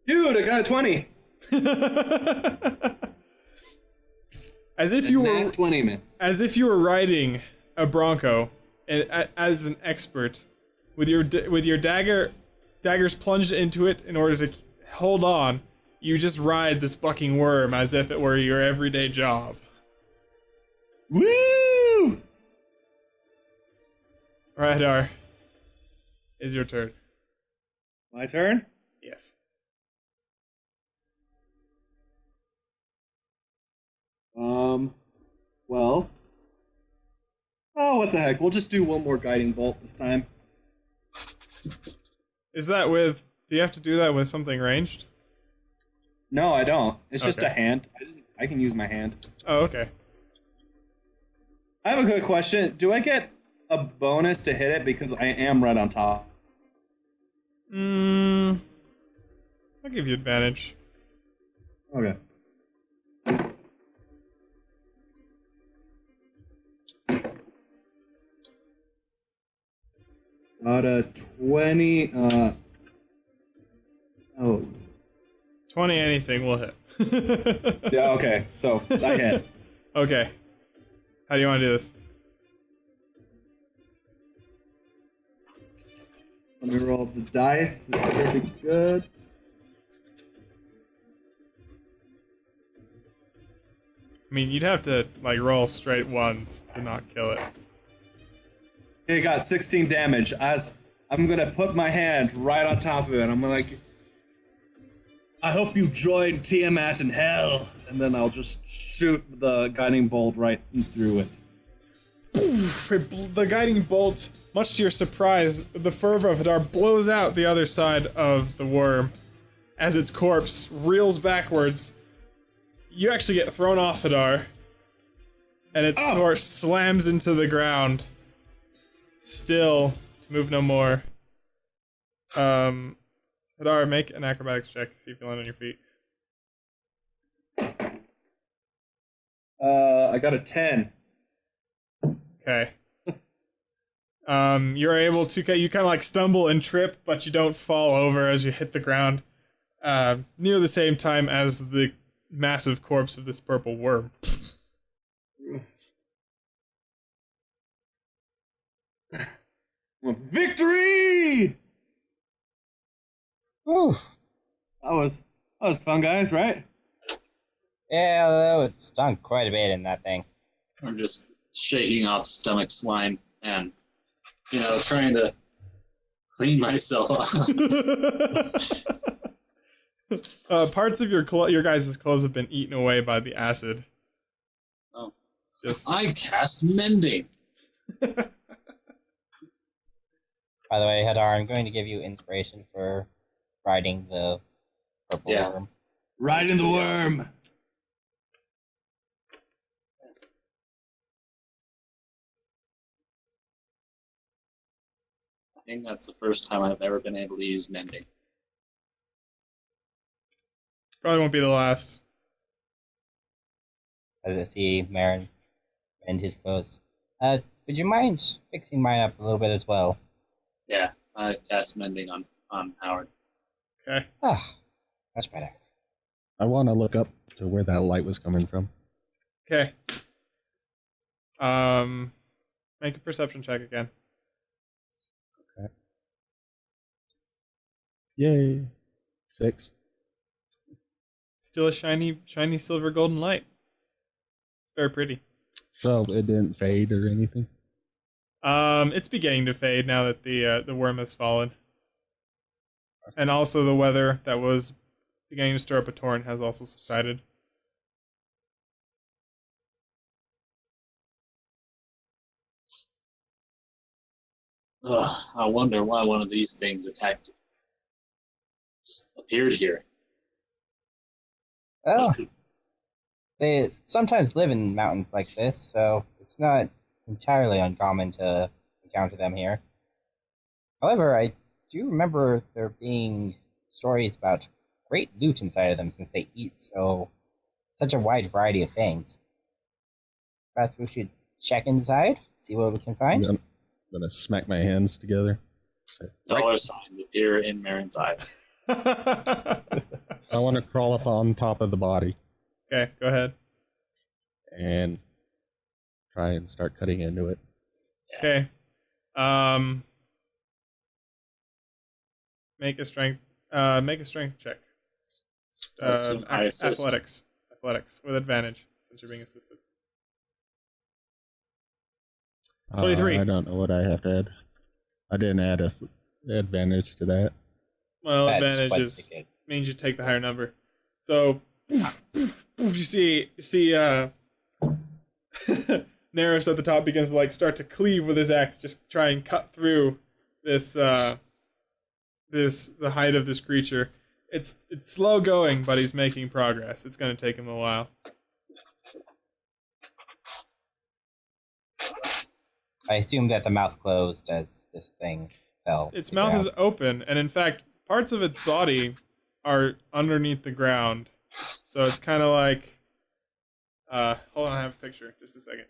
Dude, I got a 20. As if you were Nat 20, man. as if you were riding a bronco, and as an expert, with your daggers plunged into it in order to hold on. You just ride this fucking worm as if it were your everyday job. Woo! Radar, is your turn. My turn? Yes. Well. Oh, what the heck. We'll just do one more guiding bolt this time. Is that with? Do you have to do that with something ranged? No, I don't. It's just Okay. a hand. I can use my hand. Oh, okay. I have a good question. Do I get a bonus to hit it because I am right on top? I'll give you advantage. Okay. Got a 20. Oh. 20 anything will hit. Yeah, okay. So, I hit. Okay. How do you want to do this? Let me roll the dice. This is pretty good. I mean, you'd have to like roll straight ones to not kill it. It got 16 damage. As I'm gonna put my hand right on top of it. I'm like, I hope you join Tiamat in hell. And then I'll just shoot the guiding bolt right through it. The guiding bolt, much to your surprise, the fervor of Hadar blows out the other side of the worm as its corpse reels backwards. You actually get thrown off Hadar, and its corpse slams into the ground. Still, to move no more. Hadar, make an acrobatics check to see if you land on your feet. I got a 10. Okay. You're able to, you kind of like stumble and trip, but you don't fall over as you hit the ground. Near the same time as the massive corpse of this purple worm. Victory! Whew. That was fun, guys, right? Yeah, although it stunk quite a bit in that thing. I'm just shaking off stomach slime and, trying to clean myself off. Parts of your guys' clothes have been eaten away by the acid. Oh. I cast mending. By the way, Hadar, I'm going to give you inspiration for riding the purple worm. Riding the worm! I think that's the first time I've ever been able to use mending. Probably won't be the last. As I see Marin mend his clothes. Would you mind fixing mine up a little bit as well? Yeah, I cast mending on Howard. Okay. Ah, much better. I want to look up to where that light was coming from. Okay. Make a perception check again. Okay. Yay. 6. Still a shiny silver golden light. It's very pretty. So it didn't fade or anything? It's beginning to fade now that the worm has fallen. And also the weather that was beginning to stir up a torrent has also subsided. Ugh, I wonder why one of these things attacked it. Just appeared here. Well, they sometimes live in mountains like this, so it's not entirely uncommon to encounter them here. However, I do remember there being stories about great loot inside of them since they eat such a wide variety of things. Perhaps we should check inside, see what we can find. I'm gonna smack my hands together. Dollar signs appear in Marin's eyes. I want to crawl up on top of the body Okay, go ahead. and try and start cutting into it. Okay. Make a strength check. Athletics with advantage since you're being assisted. 23. I don't know what I have to add. I didn't add a advantage to that. Well, That's advantage what is the kids- means you take the higher number. So you see Neris at the top begins to start to cleave with his axe, just try and cut through the hide of this creature. It's slow going, but he's making progress. It's going to take him a while. I assume that the mouth closed as this thing fell. Its mouth is open, and in fact, parts of its body are underneath the ground. So it's kind of like... hold on, I have a picture. Just a second.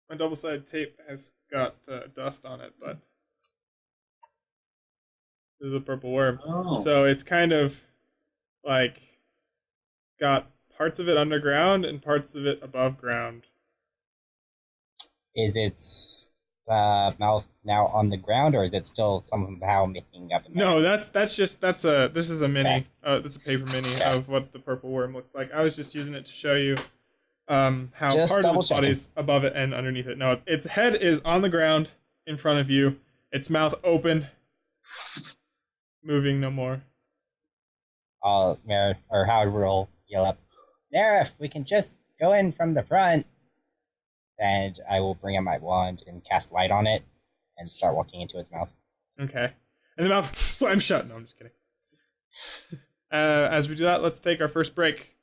My double-sided tape has got dust on it, but this is a purple worm. Oh. So it's kind of got parts of it underground and parts of it above ground. Is its mouth now on the ground, or is it still somehow making up? No, this is a mini. Okay. That's a paper mini Okay. of what the purple worm looks like. I was just using it to show you how Just part of double its body is above it and underneath it. No, its head is on the ground in front of you. Its mouth open, moving no more. Or Howard will yell up, Nerif, we can just go in from the front. And I will bring out my wand and cast light on it and start walking into its mouth. Okay. And the mouth slams shut. No, I'm just kidding. As we do that, let's take our first break.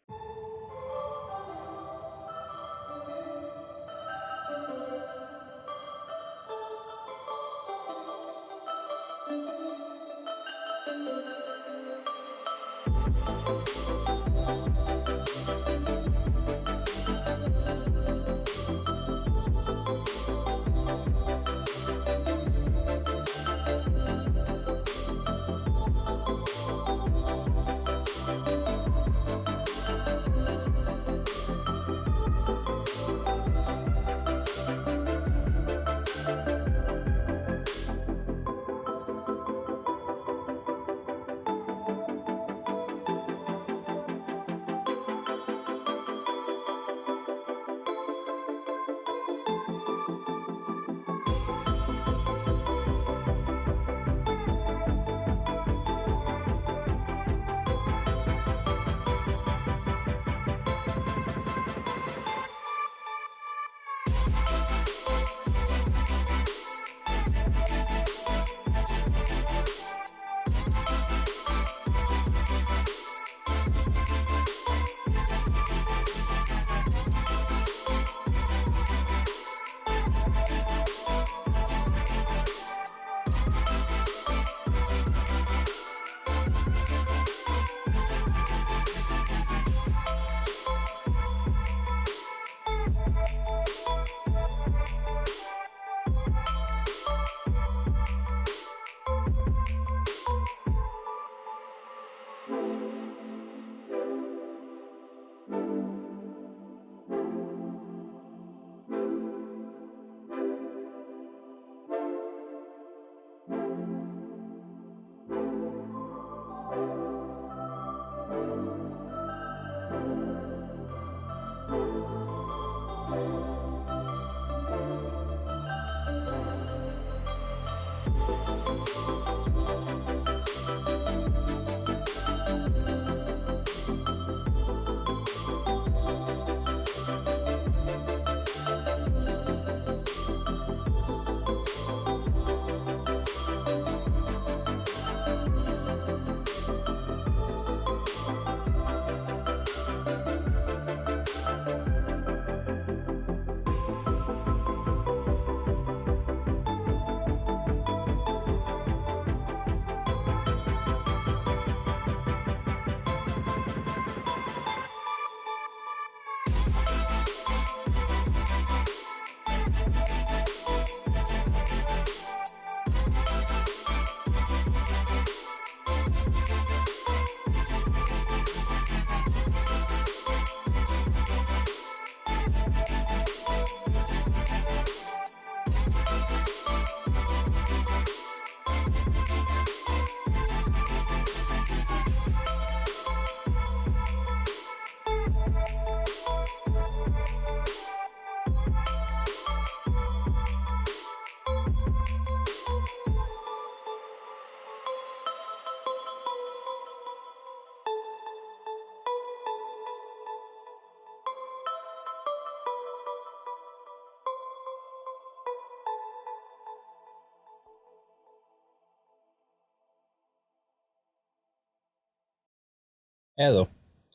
Hello.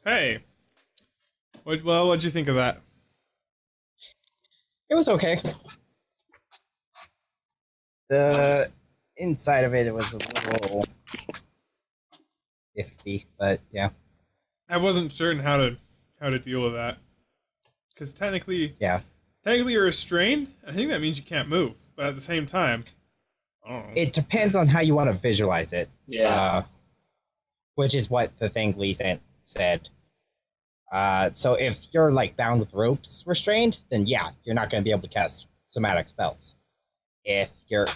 Hey. What'd you think of that? It was okay. The inside of it was a little iffy, but yeah. I wasn't certain how to deal with that. Because technically you're restrained. I think that means you can't move. But at the same time, I don't know. It depends on how you want to visualize it. Yeah. Which is what the thing Lee said. So if you're like bound with ropes restrained, then yeah, you're not going to be able to cast somatic spells. If you're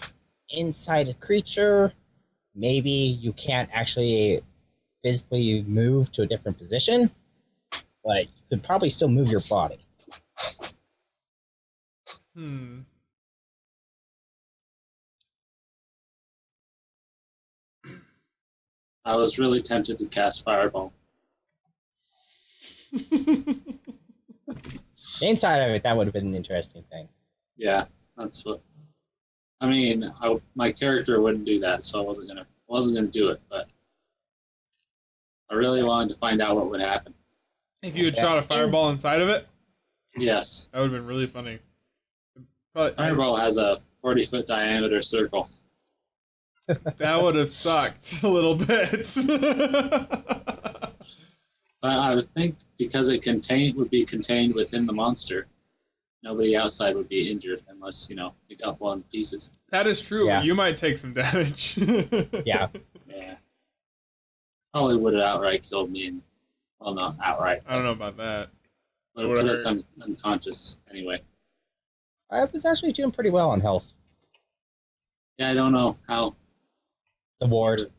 inside a creature, maybe you can't actually physically move to a different position, but you could probably still move your body. I was really tempted to cast Fireball. Inside of it, that would have been an interesting thing. Yeah, that's what. I mean, my character wouldn't do that, so I wasn't gonna do it. But I really wanted to find out what would happen. If you had shot a fireball inside of it, Yes, that would have been really funny. Probably, Fireball has a 40-foot diameter circle. that would have sucked a little bit. But I would think because it would be contained within the monster, nobody outside would be injured unless, it got blown to pieces. That is true. Yeah. You might take some damage. Yeah. Yeah. Probably would have outright killed me. Well, not outright. I don't know about that. But it would put us unconscious anyway. I was actually doing pretty well on health. Yeah, I don't know how. The ward.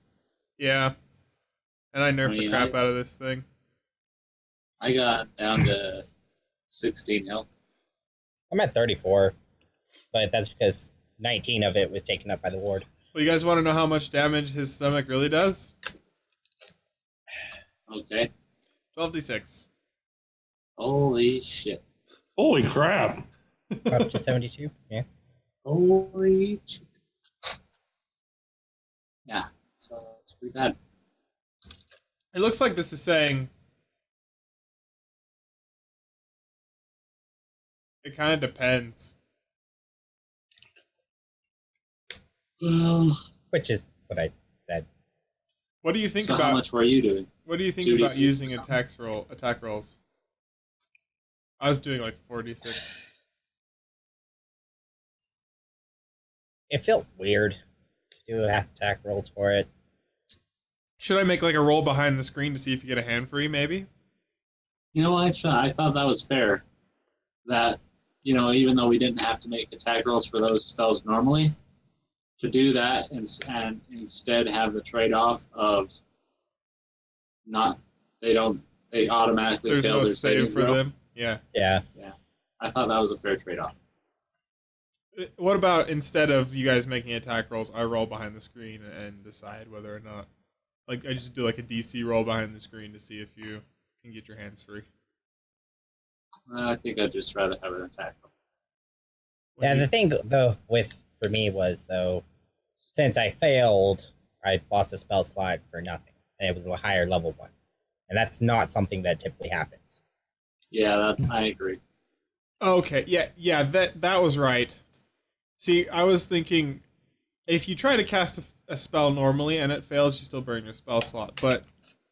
Yeah. And I nerfed the crap out of this thing. I got down to 16 health. I'm at 34, but that's because 19 of it was taken up by the ward. Well, you guys want to know how much damage his stomach really does? Okay. 12d6. Holy shit. Holy crap! Up to 72, yeah. Holy shit. Yeah, it's pretty bad. It looks like this is saying it kind of depends. Well, Which is what I said. What do you think so about? how much were you doing? What do you think 2d6 about using or something? attack rolls? I was doing like 4d6. It felt weird to do attack rolls for it. Should I make like a roll behind the screen to see if you get a hand free? Maybe. You know what? I thought that was fair. That, even though we didn't have to make attack rolls for those spells normally, to do that and instead have the trade-off of they automatically There's fail no their save saving for throw. them. Yeah. Yeah. I thought that was a fair trade-off. What about instead of you guys making attack rolls, I roll behind the screen and decide whether or not, like I just do like a DC roll behind the screen to see if you can get your hands free. I think I'd just rather have an attack roll. Yeah, the thing, though, for me was, though, since I failed, I lost a spell slot for nothing. And it was a higher level one. And that's not something that typically happens. Yeah, I agree. Okay, yeah, that was right. See, I was thinking, if you try to cast a spell normally and it fails, you still burn your spell slot. But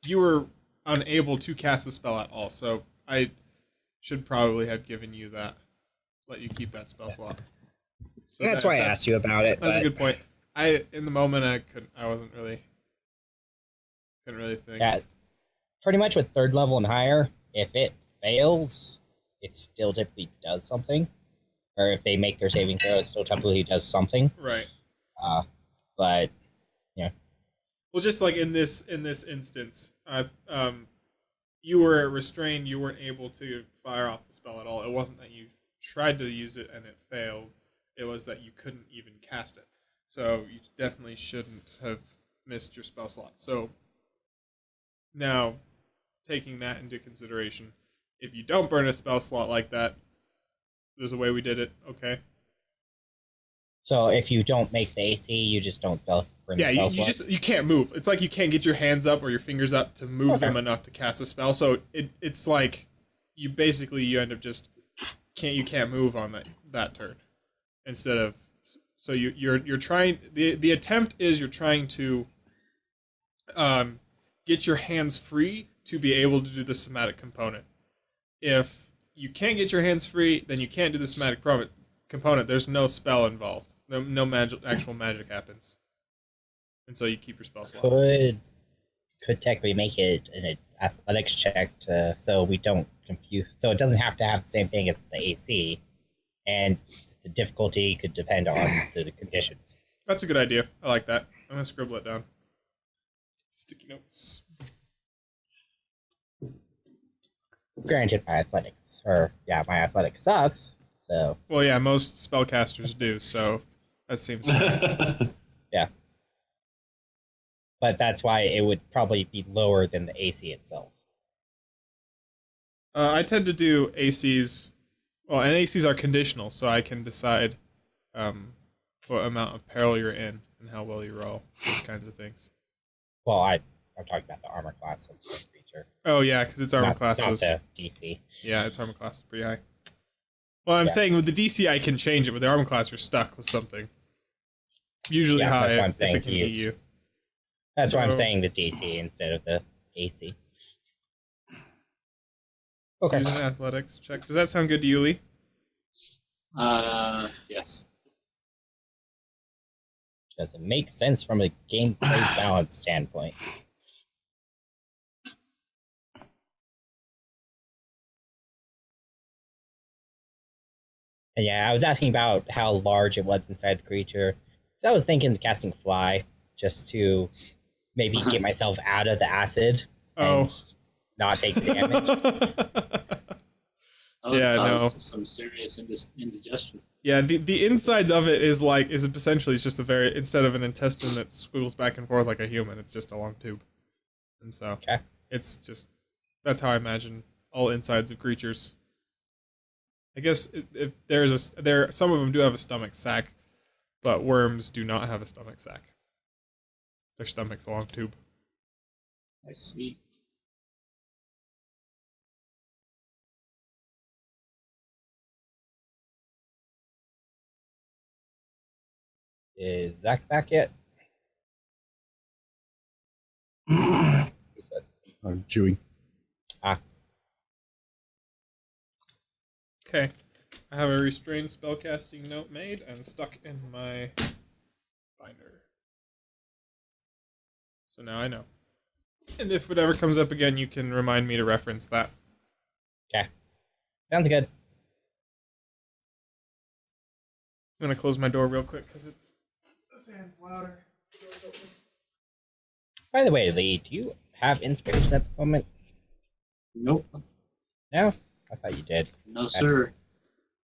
you were unable to cast the spell at all, so I should probably have given you that, let you keep that spell slot. So That's why I asked you about it. That's a but- good point. In the moment, I couldn't really think. Yeah, pretty much with third level and higher, if it fails, it still typically does something. Or if they make their saving throw, it still typically does something. Right. But, yeah. Well, just like in this instance, you were restrained. You weren't able to fire off the spell at all. It wasn't that you tried to use it and it failed. It was that you couldn't even cast it. So you definitely shouldn't have missed your spell slot. So now, taking that into consideration, if you don't burn a spell slot like that, there's a way we did it. Okay. So if you don't make the AC, you just don't burn the Yeah, spell slot? you can't move. It's like you can't get your hands up or your fingers up to move them enough to cast a spell. So it's like you end up just can't move on that turn instead of. So you're trying. The attempt is you're trying to get your hands free to be able to do the somatic component. If you can't get your hands free, then you can't do the somatic component. There's no spell involved. No actual magic happens, and so you keep your spell slot. Could technically make it an athletics check so we don't confuse. So it doesn't have to have the same thing as the AC. and the difficulty could depend on the conditions. That's a good idea. I like that. I'm gonna scribble it down. Sticky notes. Granted, my athletics sucks. So Well, yeah, most spellcasters do, so that seems fair. yeah, but that's why it would probably be lower than the AC itself. I tend to do ACs. Well, and ACs are conditional, so I can decide what amount of peril you're in and how well you roll. Those kinds of things. Well, I'm talking about the armor class of the creature. Oh yeah, because its armor class not was the DC. Yeah, its armor class is pretty high. Well, I'm saying with the DC I can change it, but the armor class you're stuck with something. Usually high that's why I'm if saying it can beat you. That's why I'm So- saying the DC instead of the AC. So Okay. using athletics check. Does that sound good to you, Lee? Yes. Does it make sense from a gameplay balance standpoint? And yeah, I was asking about how large it was inside the creature. So I was thinking of casting Fly just to maybe get myself out of the acid Oh. and not take the damage. Oh, Yeah, it caused no. some serious indigestion. Yeah, the inside of it is essentially it's just a very, instead of an intestine that squiggles back and forth like a human, it's just a long tube. And so Okay. it's just, that's how I imagine all insides of creatures. I guess if some of them do have a stomach sac, but worms do not have a stomach sac. Their stomach's a long tube. I see. Is Zach back yet? I'm chewing. Okay, I have a restrained spellcasting note made and stuck in my binder. So now I know. And if it ever comes up again, you can remind me to reference that. Okay. Sounds good. I'm gonna close my door real quick because the fan's louder. Door's open. By the way, Lee, do you have inspiration at the moment? Nope. No? I thought you did. No, sir.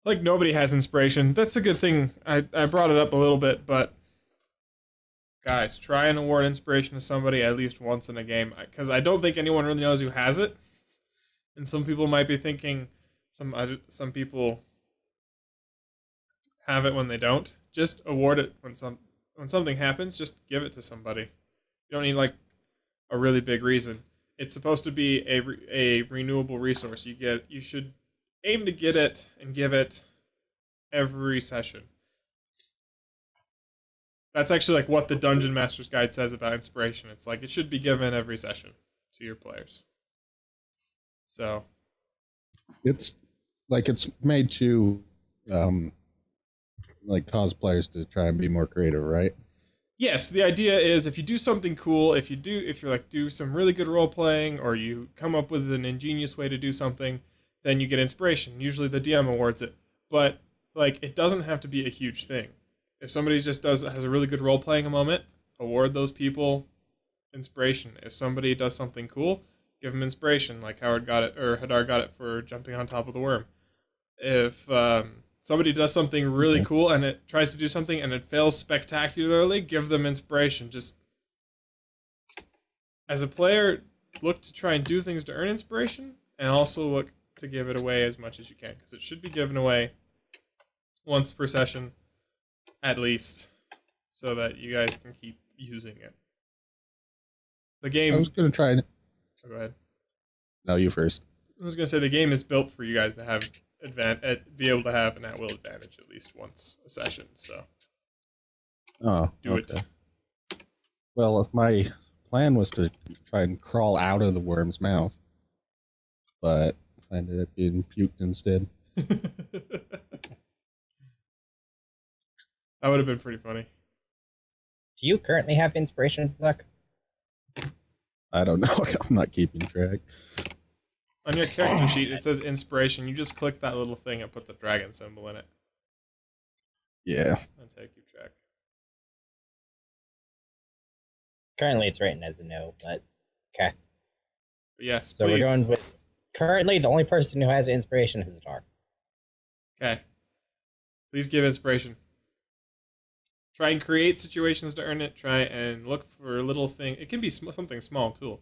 Like nobody has inspiration. That's a good thing. I brought it up a little bit, but guys, try and award inspiration to somebody at least once in a game, because I don't think anyone really knows who has it. And some people might be thinking some people have it when they don't. Just award it when something happens. Just give it to somebody. You don't need like a really big reason. It's supposed to be a renewable resource. You should aim to get it and give it every session. That's actually like what the Dungeon Master's Guide says about inspiration. It's like it should be given every session to your players. So It's made to cause players to try and be more creative, right? yes, the idea is if you do something cool, if you're like do some really good role playing, or you come up with an ingenious way to do something, then you get inspiration. Usually the DM awards it, but like it doesn't have to be a huge thing. If somebody just has a really good role playing moment, award those people inspiration. If somebody does something cool, give them inspiration, like Hadar got it for jumping on top of the worm. If somebody does something really cool and it tries to do something and it fails spectacularly, give them inspiration. Just as a player, look to try and do things to earn inspiration, and also look to give it away as much as you can, because it should be given away once per session at least, so that you guys can keep using it. The game. I was going to try and... Oh, go ahead. No, you first. I was gonna say the game is built for you guys to have be able to have an at-will advantage at least once a session. So do it. Well, my plan was to try and crawl out of the worm's mouth, but I ended up being puked instead. That would have been pretty funny. Do you currently have inspiration, Zach? I don't know. I'm not keeping track. On your character sheet, it says inspiration. You just click that little thing and put the dragon symbol in it. Yeah. That's how you keep track. Currently, it's written as a no, but okay. But yes, So please. we're going with currently the only person who has inspiration is Dark. Okay. Please give inspiration. Try and create situations to earn it. Try and look for a little thing. It can be something small too.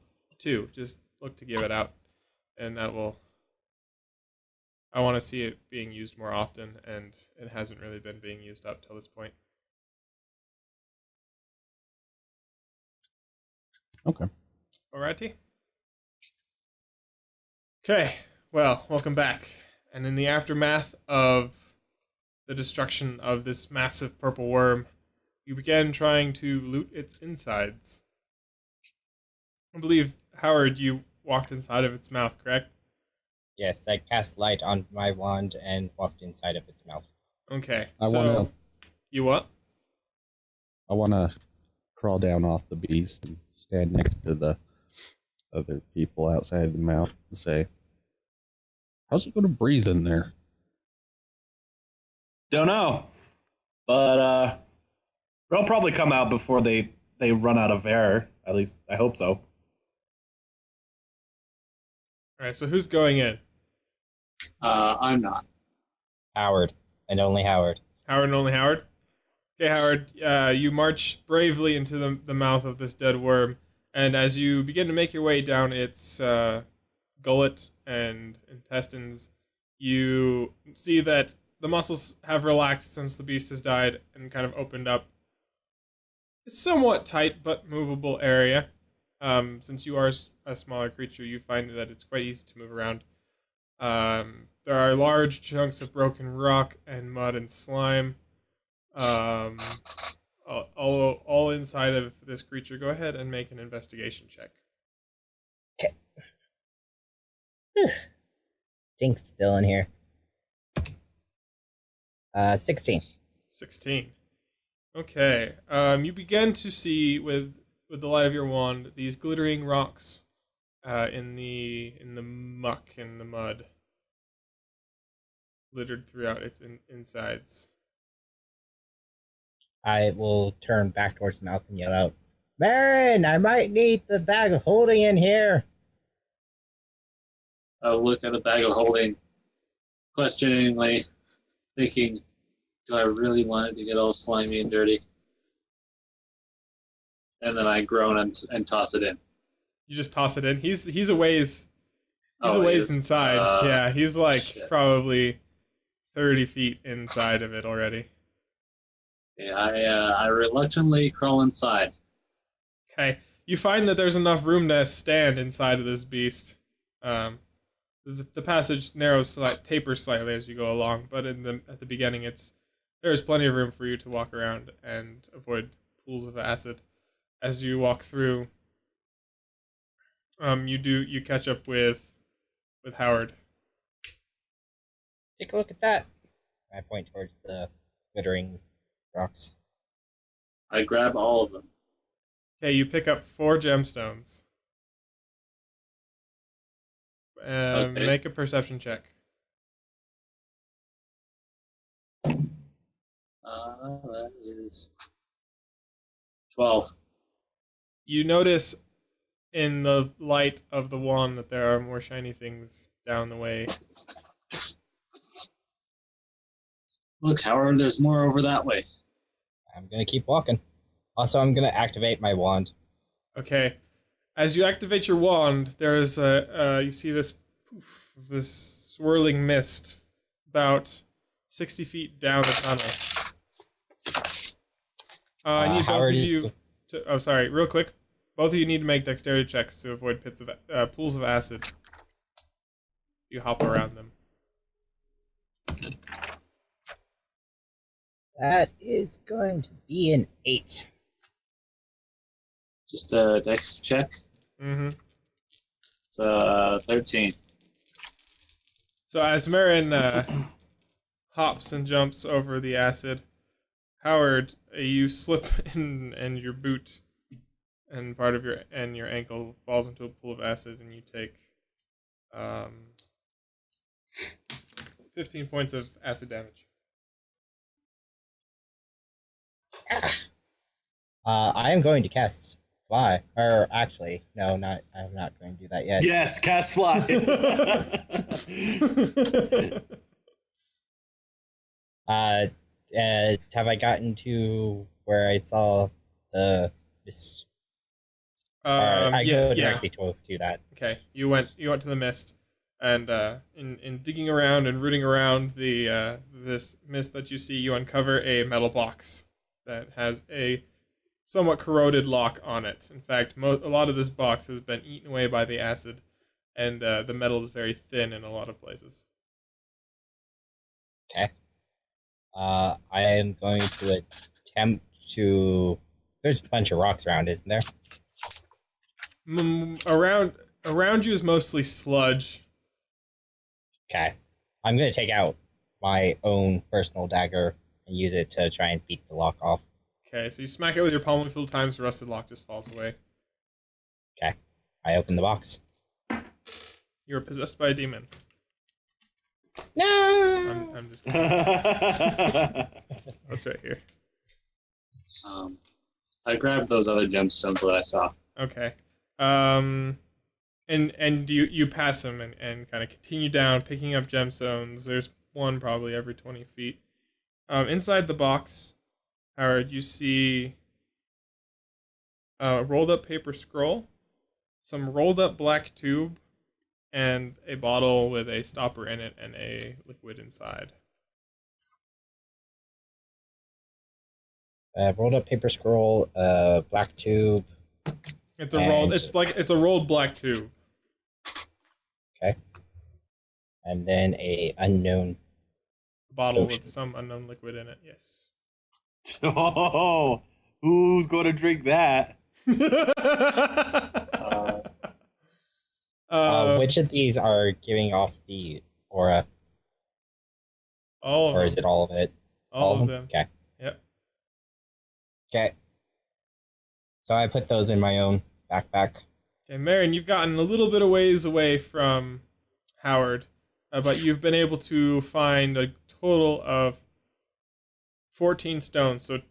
Just look to give it out, and that will. I want to see it being used more often, and it hasn't really been being used up till this point. Okay. Alrighty. Okay. Well, welcome back. And in the aftermath of the destruction of this massive purple worm, you began trying to loot its insides. I believe, Howard, you walked inside of its mouth, correct? Yes, I cast light on my wand and walked inside of its mouth. Okay. I wanna You what? I wanna crawl down off the beast and stand next to the other people outside the mouth and say, how's it gonna breathe in there? Don't know, but they'll probably come out before they run out of air. At least I hope so. Alright, so who's going in? I'm not. Howard, and only Howard. Howard and only Howard? Okay, Howard, you march bravely into the mouth of this dead worm, and as you begin to make your way down its gullet and intestines, you see that the muscles have relaxed since the beast has died and kind of opened up. It's somewhat tight but movable area. Since you are a smaller creature, you find that it's quite easy to move around. There are large chunks of broken rock and mud and slime. All inside of this creature. Go ahead and make an investigation check. Jink's still in here. 16. 16. Okay. You begin to see with the light of your wand these glittering rocks in the muck and the mud littered throughout its insides. I will turn back towards the mouth and yell out, Marin, I might need the bag of holding in here. I'll look at the bag of holding, questioningly, thinking, do I really want it to get all slimy and dirty? And then I groan and toss it in. You just toss it in. He's a ways. He's Oh, a he ways is? inside. Yeah, he's like Shit. probably 30 feet inside of it already. Yeah, I reluctantly crawl inside. Okay, you find that there's enough room to stand inside of this beast. The passage tapers slightly as you go along, but at the beginning, there's plenty of room for you to walk around and avoid pools of acid. As you walk through, you catch up with Howard. Take a look at that. I point towards the glittering rocks. I grab all of them. Okay, you pick up 4 gemstones. Okay. Make a perception check. That is 12. You notice in the light of the wand that there are more shiny things down the way. Look, Howard, there's more over that way. I'm going to keep walking. Also, I'm going to activate my wand. Okay. As you activate your wand, there is you see this poof, this swirling mist about 60 feet down the tunnel. I need both of you to... Oh, sorry. Real quick. Both of you need to make dexterity checks to avoid pools of acid. You hop around them. That is going to be an 8. Just a dex check. Mm-hmm. It's 13. So as Marin hops and jumps over the acid, Howard, you slip in your boot, and part of your ankle falls into a pool of acid, and you take 15 points of acid damage. I am going to cast fly. Or actually, no, not. I'm not going to do that yet. Yes, cast fly. Have I gotten to where I saw the this? I go directly to that. Okay, you went to the mist, and in digging around and rooting around the this mist that you see, you uncover a metal box that has a somewhat corroded lock on it. In fact, a lot of this box has been eaten away by the acid, and the metal is very thin in a lot of places. Okay. I am going to attempt to. There's a bunch of rocks around, isn't there? Around you is mostly sludge. Okay. I'm going to take out my own personal dagger and use it to try and beat the lock off. Okay, so you smack it with your palm a few times, the rusted lock just falls away. Okay. I open the box. You are possessed by a demon. No! I'm just kidding. That's right here. I grabbed those other gemstones that I saw. Okay. And you pass him and kind of continue down, picking up gemstones. There's one probably every 20 feet. Inside the box, Howard, you see a rolled up paper scroll, some rolled up black tube, and a bottle with a stopper in it and a liquid inside. Rolled up paper scroll, black tube. It's a rolled black tube. Okay. And then a unknown Bottle potion. with some unknown liquid in it, yes. Oh, who's going to drink that? Which of these are giving off the aura? All of Or is them. it all of it? All of them. Okay. Yep. Okay. So I put those in my own backpack. Okay, Marion, you've gotten a little bit of ways away from Howard, but you've been able to find a total of 14 stones, so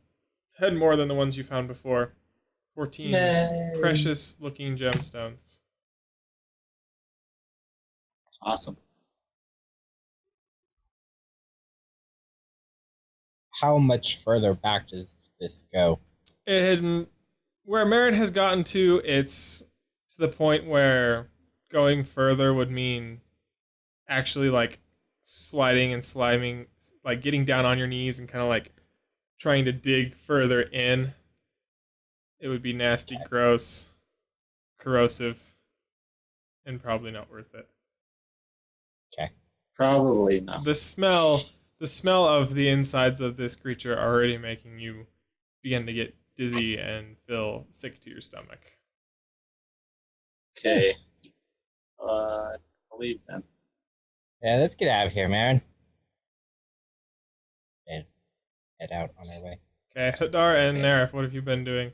10 more than the ones you found before. 14 Yay. precious-looking gemstones. Awesome. How much further back does this go? Where Marion has gotten to, it's to the point where going further would mean actually like sliding and sliming, like getting down on your knees and kind of like trying to dig further in. It would be nasty, gross, corrosive, and probably not worth it. Okay. Probably not. The smell of the insides of this creature are already making you begin to get dizzy and feel sick to your stomach. Okay. I'll leave then. Yeah, let's get out of here, man. And head out on our way. Okay, Hadar and Nerif, what have you been doing?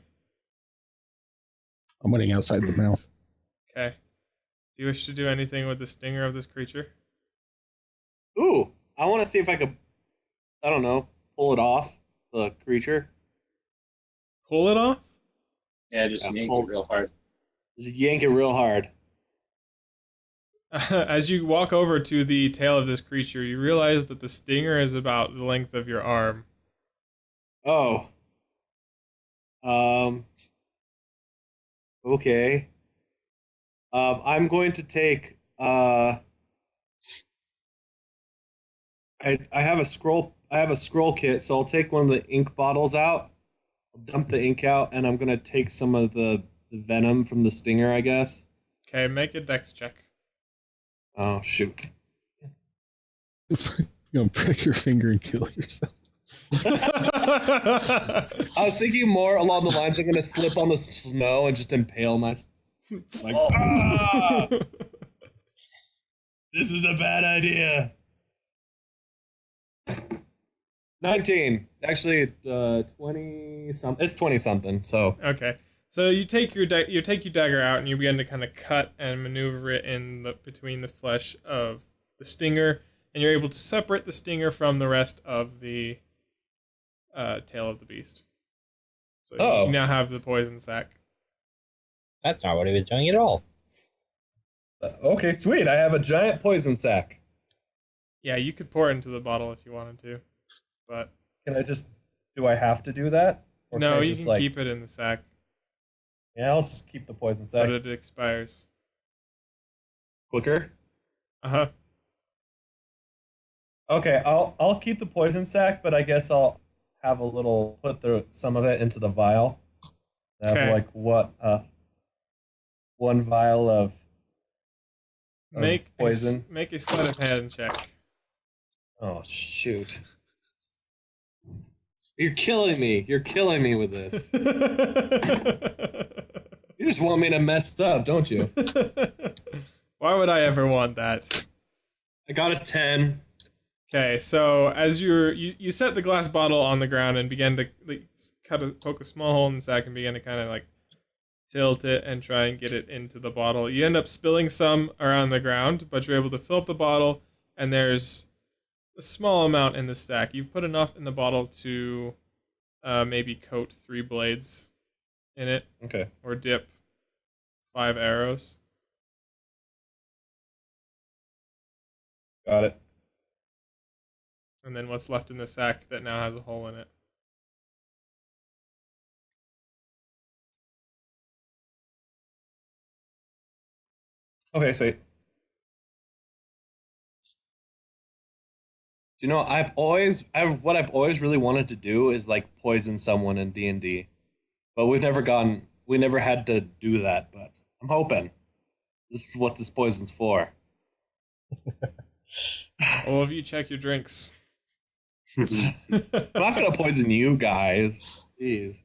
I'm waiting outside the mouth. Okay. Do you wish to do anything with the stinger of this creature? Ooh, I want to see if I could, I don't know, pull it off, the creature. Pull it off? Yeah, just yank it real hard. Just yank it real hard. As you walk over to the tail of this creature, you realize that the stinger is about the length of your arm. Oh. Okay. I'm going to take, I have a scroll kit, so I'll take one of the ink bottles out. I'll dump the ink out, and I'm gonna take some of the venom from the stinger, I guess. Okay, make a dex check. Oh shoot. You're gonna prick your finger and kill yourself. I was thinking more along the lines I'm gonna slip on the snow and just impale myself. Like, ah! This is a bad idea. 19. Actually, 20 something. It's 20 something. So Okay, so you take your dagger out and you begin to kind of cut and maneuver it between the flesh of the stinger, and you're able to separate the stinger from the rest of the tail of the beast. So Oh. you now have the poison sac. That's not what he was doing at all. Okay, sweet. I have a giant poison sack. Yeah, you could pour it into the bottle if you wanted to, but Can I just? Do I have to do that? Or no, can I you just, can keep it in the sack, Yeah, I'll just keep the poison but sack. it expires. Quicker. Uh-huh. Okay, I'll keep the poison sack, but I guess I'll have a little some of it into the vial. I have Okay. like one vial of poison. Make a sleight of hand check. Oh shoot! You're killing me. You're killing me with this. You just want me to mess up, don't you? Why would I ever want that? I got a 10. Okay, so as you set the glass bottle on the ground and begin to poke a small hole in the sack and begin to kind of like tilt it and try and get it into the bottle. You end up spilling some around the ground, but you're able to fill up the bottle, and there's a small amount in the stack. You've put enough in the bottle to maybe coat 3 blades in it. Okay. Or dip 5 arrows. Got it. And then what's left in the sack that now has a hole in it. Okay, sweet. You know, what I've always really wanted to do is like poison someone in D&D, but we never had to do that. But I'm hoping this is what this poison's for. All of you check your drinks. I'm not gonna poison you guys. Jeez.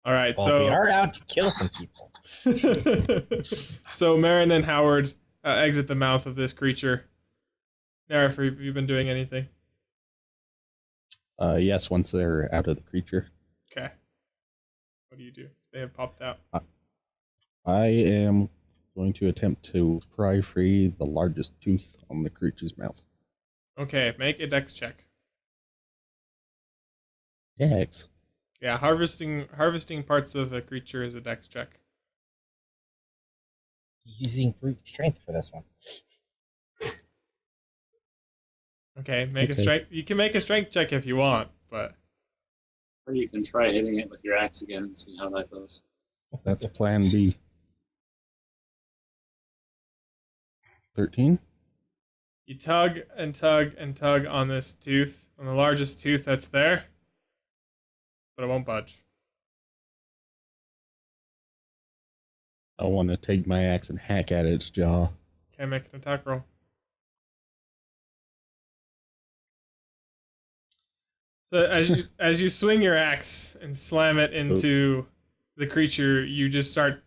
All right, Well, we are out to kill some people. So Marin and Howard exit the mouth of this creature. Narif, have you been doing anything? Yes, once they're out of the creature. Okay. What do? They have popped out. I am going to attempt to pry free the largest tooth on the creature's mouth. Okay, make a dex check. Dex? Yeah, harvesting parts of a creature is a dex check. Using brute strength for this one. Okay, make a strength. You can make a strength check if you want, but Or you can try hitting it with your axe again and see how that goes. That's plan B. 13? you tug and tug and tug on this tooth, on the largest tooth that's there, but it won't budge. I want to take my axe and hack at its jaw. Okay, make an attack roll. So as you swing your axe and slam it into the creature, you just start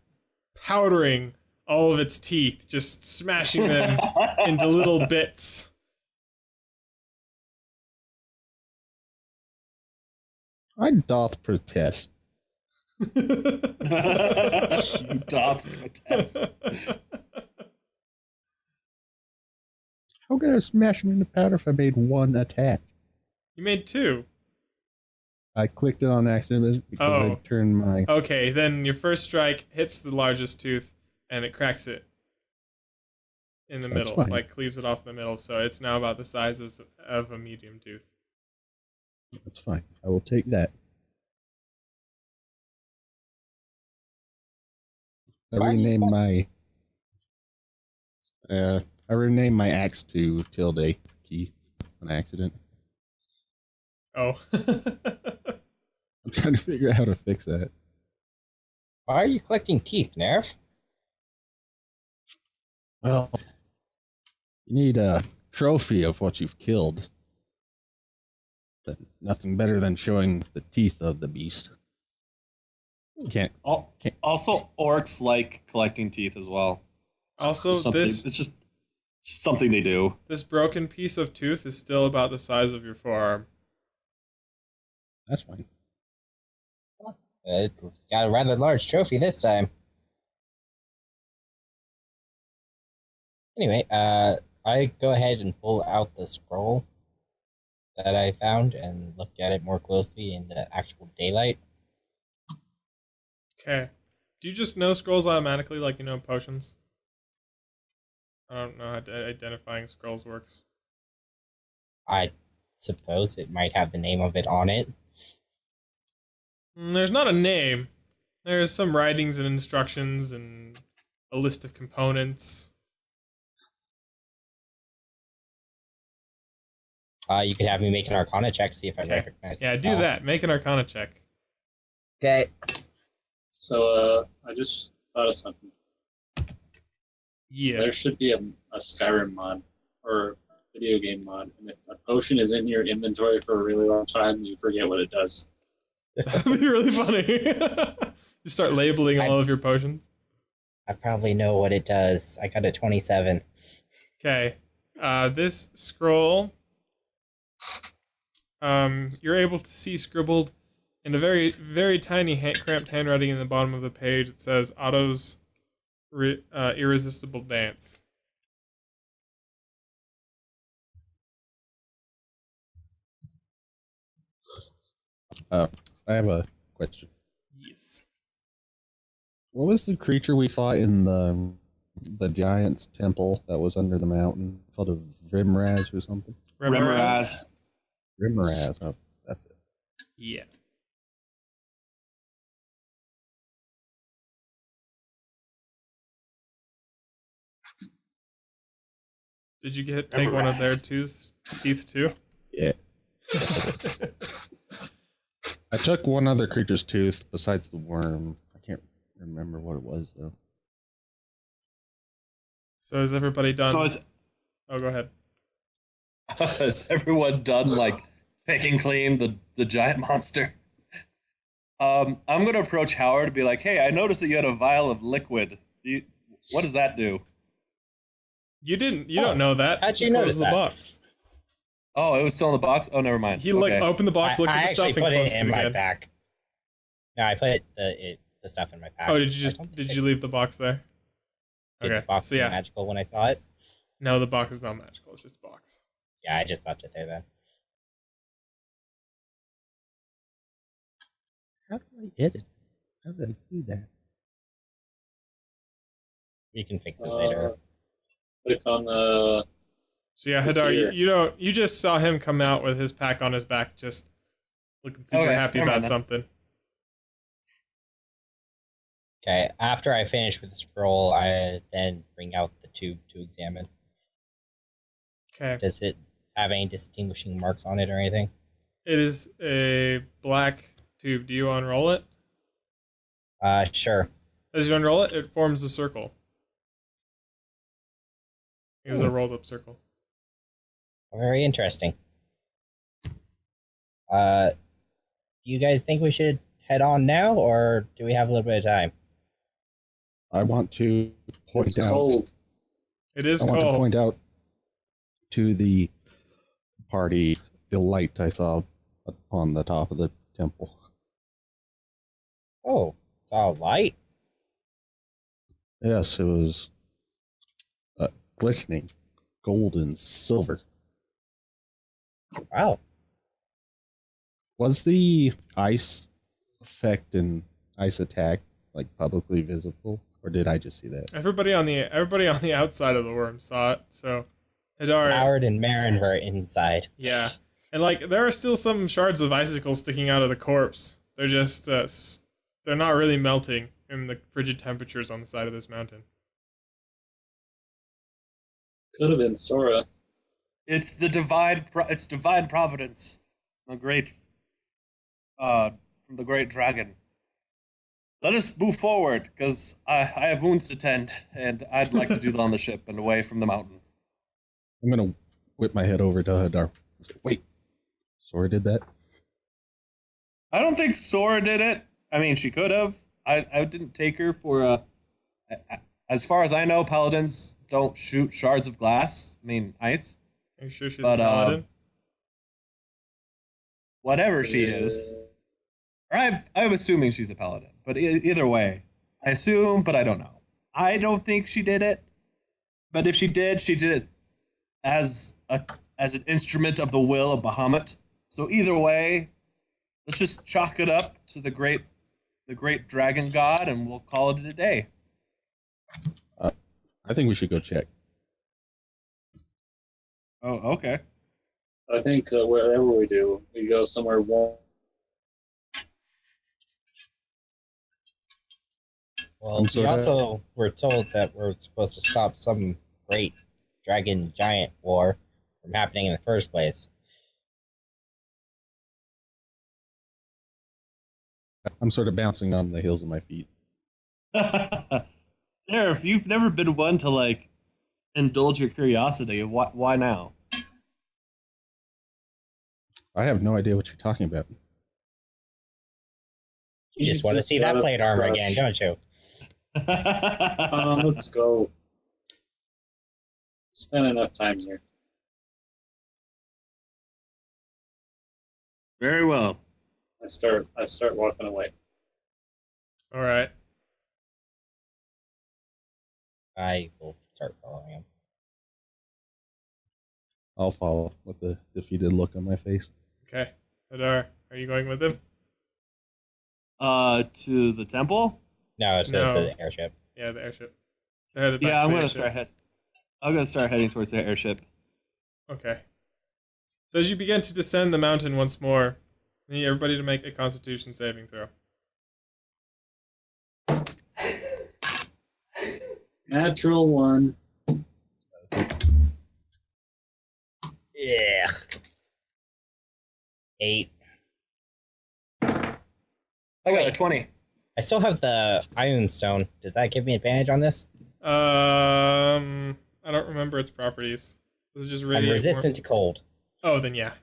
powdering all of its teeth, just smashing them into little bits. I doth protest. You doth protest. How could I smash him into powder if I made one attack? You made 2. I clicked it on accident because I turned my... Okay, then your first strike hits the largest tooth, and it cracks it in the That's middle, fine. like cleaves it off in the middle, so it's now about the size of a medium tooth. That's fine. I will take that. I renamed my axe to tilde key on accident. Oh. I'm trying to figure out how to fix that. Why are you collecting teeth, Nerf? Well, you need a trophy of what you've killed. But nothing better than showing the teeth of the beast. Can't. Also, orcs like collecting teeth as well. Also, It's just something they do. this broken piece of tooth is still about the size of your forearm. That's fine. It got a rather large trophy this time. Anyway, I go ahead and pull out the scroll that I found and looked at it more closely in the actual daylight. Okay. Do you just know scrolls automatically like you know potions? I don't know how identifying scrolls works. I suppose it might have the name of it on it. There's not a name. There's some writings and instructions and a list of components. You could have me make an Arcana check, see if I Okay. recognize Yeah, the do spell. that. Make an Arcana check. Okay. So, I just thought of something. Yeah. There should be a Skyrim mod or video game mod, and if a potion is in your inventory for a really long time, you forget what it does. That'd be really funny. You start labeling all of your potions. I probably know what it does. I got a 27. Okay. This scroll, you're able to see scribbled in a very, very tiny, cramped handwriting in the bottom of the page. It says Otto's Irresistible Dance. I have a question. Yes. What was the creature we fought in the giant's temple that was under the mountain called a Rimraz or something? Remoraz. Rimraz. Oh, that's it. Yeah. Did you take one of their teeth too? Yeah. I took one other creature's tooth besides the worm. I can't remember what it was though. So is everybody done? So is Oh, go ahead. is everyone done like picking clean the giant monster? I'm gonna approach Howard and be like, "Hey, I noticed that you had a vial of liquid. What does that do?" You don't know that. How'd you He notice closed the that? box. Oh, it was still in the box. Oh, never mind. He Okay. opened the box, looked I at the actually stuff, and put closed it it in my again. pack. No, I put the stuff in my pack. Oh, did you leave the box there? Did Okay, the box so seem yeah. magical when I saw it? No, the box is not magical. It's just a box. Yeah, I just left it there then. How do I edit? How did I do that? You can fix it later. Click on the. So yeah, Hadar, Here. you just saw him come out with his pack on his back, just looking super Okay, happy never about mind then. something. Okay, after I finish with the scroll, I then bring out the tube to examine. Okay. Does it have any distinguishing marks on it or anything? It is a black tube. Do you unroll it? Sure. As you unroll it, it forms a circle. It was a rolled up circle. Very interesting. Do you guys think we should head on now, or do we have a little bit of time? I want to point It's out. cold. It is I want to cold. point out to the party the light I saw on the top of the temple. Oh, saw a light? Yes, it was glistening, gold and silver. Wow. Was the ice effect and ice attack like publicly visible, or did I just see that? Everybody on the outside of the worm saw it. So Hadar, Howard and Marin were inside. yeah, and like there are still some shards of icicles sticking out of the corpse. They're just they're not really melting in the frigid temperatures on the side of this mountain. Could have been Sora. It's the divine providence, the great, from the great dragon. Let us move forward, because I have wounds to tend, and I'd like to do that on the ship and away from the mountain. I'm gonna whip my head over to Hadar. Wait, Sora did that? I don't think Sora did it. I mean, she could have. I didn't take her for a. As far as I know, paladins don't shoot shards of glass. I mean, ice. Are you sure she's But, a paladin? Whatever she is. Or I'm assuming she's a paladin. But either way, I assume, but I don't know. I don't think she did it. But if she did it as as an instrument of the will of Bahamut. So either way, let's just chalk it up to the great dragon god, and we'll call it a day. I think we should go check. Oh, okay. I think wherever we do, we go somewhere warm. Well, we also were told that we're supposed to stop some great dragon giant war from happening in the first place. I'm sort of bouncing on the heels of my feet. If you've never been one to like indulge your curiosity, why now? I have no idea what you're talking about. You just want to see that plate armor again, don't you? Let's go. Spend enough time here. Very well. I start walking away. All right. I will start following him. I'll follow with the defeated look on my face. Okay. Hadar, are you going with him? To the temple? No, it's No. the airship. Yeah, the airship. So headed back Yeah, to I'm the gonna airship. start heading towards the airship. Okay. So as you begin to descend the mountain once more, I need everybody to make a Constitution saving throw. Natural one. Yeah. 8. I got a 20. I still have the Iron Stone. Does that give me advantage on this? I don't remember its properties. This is just I'm radiant. resistant to cold. Oh, then yeah.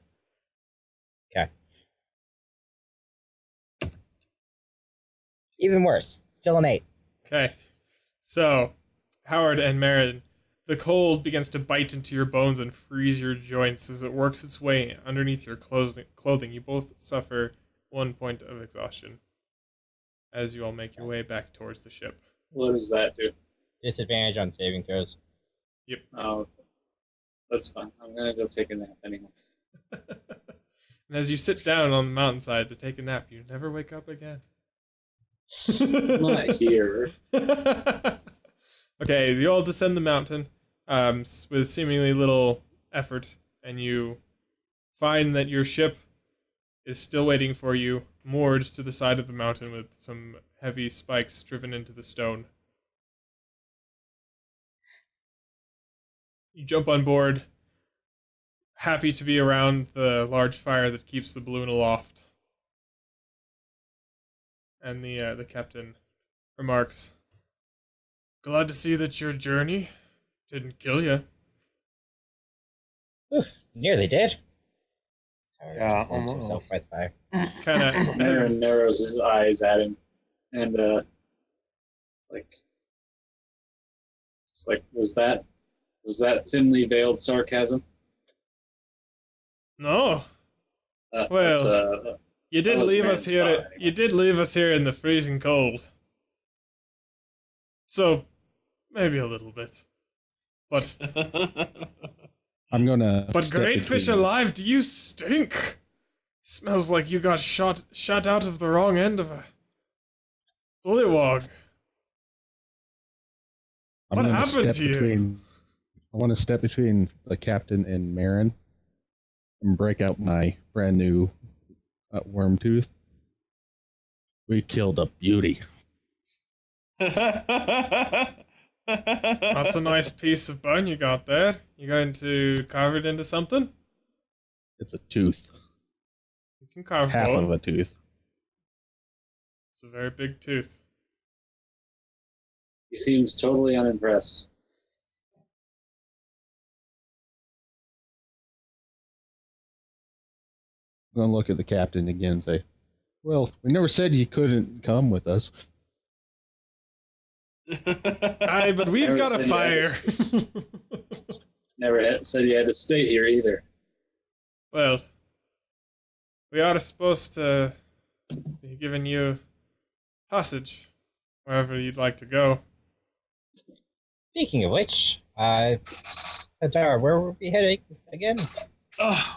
Okay. Even worse. Still an 8. Okay. So, Howard and Marin, the cold begins to bite into your bones and freeze your joints as it works its way underneath your clothing. You both suffer 1 point of exhaustion as you all make your way back towards the ship. What does that do? Disadvantage on saving throws. Yep. Oh, that's fine. I'm gonna go take a nap anyway. And as you sit down on the mountainside to take a nap, you never wake up again. Not here. Okay, as you all descend the mountain with seemingly little effort, and you find that your ship is still waiting for you, moored to the side of the mountain with some heavy spikes driven into the stone. You jump on board, happy to be around the large fire that keeps the balloon aloft. And the captain remarks, "Glad to see that your journey didn't kill you." Nearly did. Yeah, Warms almost. himself by the fire. Kind of. Marin narrows his eyes at him, and it's like, was that thinly veiled sarcasm? No. That's, Well, you did that was leave us Marin's here. thought, anyway. You did leave us here in the freezing cold. So, maybe a little bit. But I'm gonna. but step great fish between- alive, do you stink? Smells like you got shot out of the wrong end of a bullywog. I'm What gonna happened step to you? between. I want to step between the captain and Marin, and break out my brand new worm tooth. We killed a beauty. That's a nice piece of bone you got there. You going to carve it into something? It's a tooth, You can carve half bone. of a tooth. It's a very big tooth. he seems totally unimpressed. I'm gonna look at the captain again and say, "Well, we never said you couldn't come with us." Aye, but we've Never got a said you fire. Never said you had to stay here either. Well, we are supposed to be giving you passage wherever you'd like to go. Speaking of which, Hadar, where were we heading again?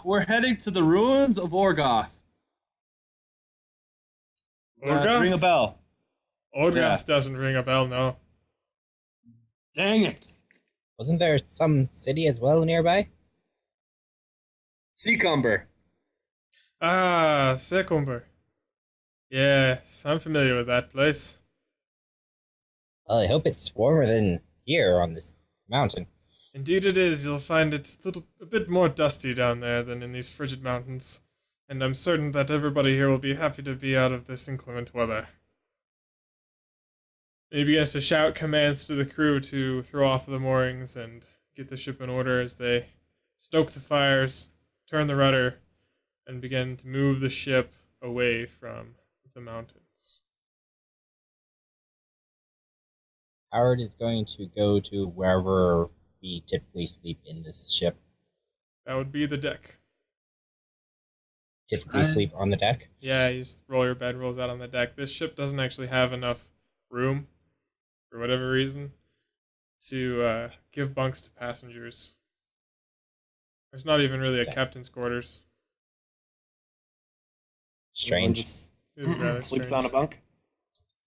We're heading to the ruins of Orgoth. Does that Orgoth? ring a bell? Orgoth Yeah. doesn't ring a bell, no. Dang it. Wasn't there some city as well nearby? Seacumber. Ah, Secumber. Yes, I'm familiar with that place. Well, I hope it's warmer than here on this mountain. Indeed it is. You'll find it a bit more dusty down there than in these frigid mountains. And I'm certain that everybody here will be happy to be out of this inclement weather. And he begins to shout commands to the crew to throw off the moorings and get the ship in order as they stoke the fires, turn the rudder, and begin to move the ship away from the mountains. Howard is going to go to wherever we typically sleep in this ship. That would be the deck. Typically sleep on the deck. Yeah, you just roll your bed rolls out on the deck. This ship doesn't actually have enough room, for whatever reason, to give bunks to passengers. There's not even really a captain's quarters. Everyone Strange. just It is rather sleeps strange. on a bunk.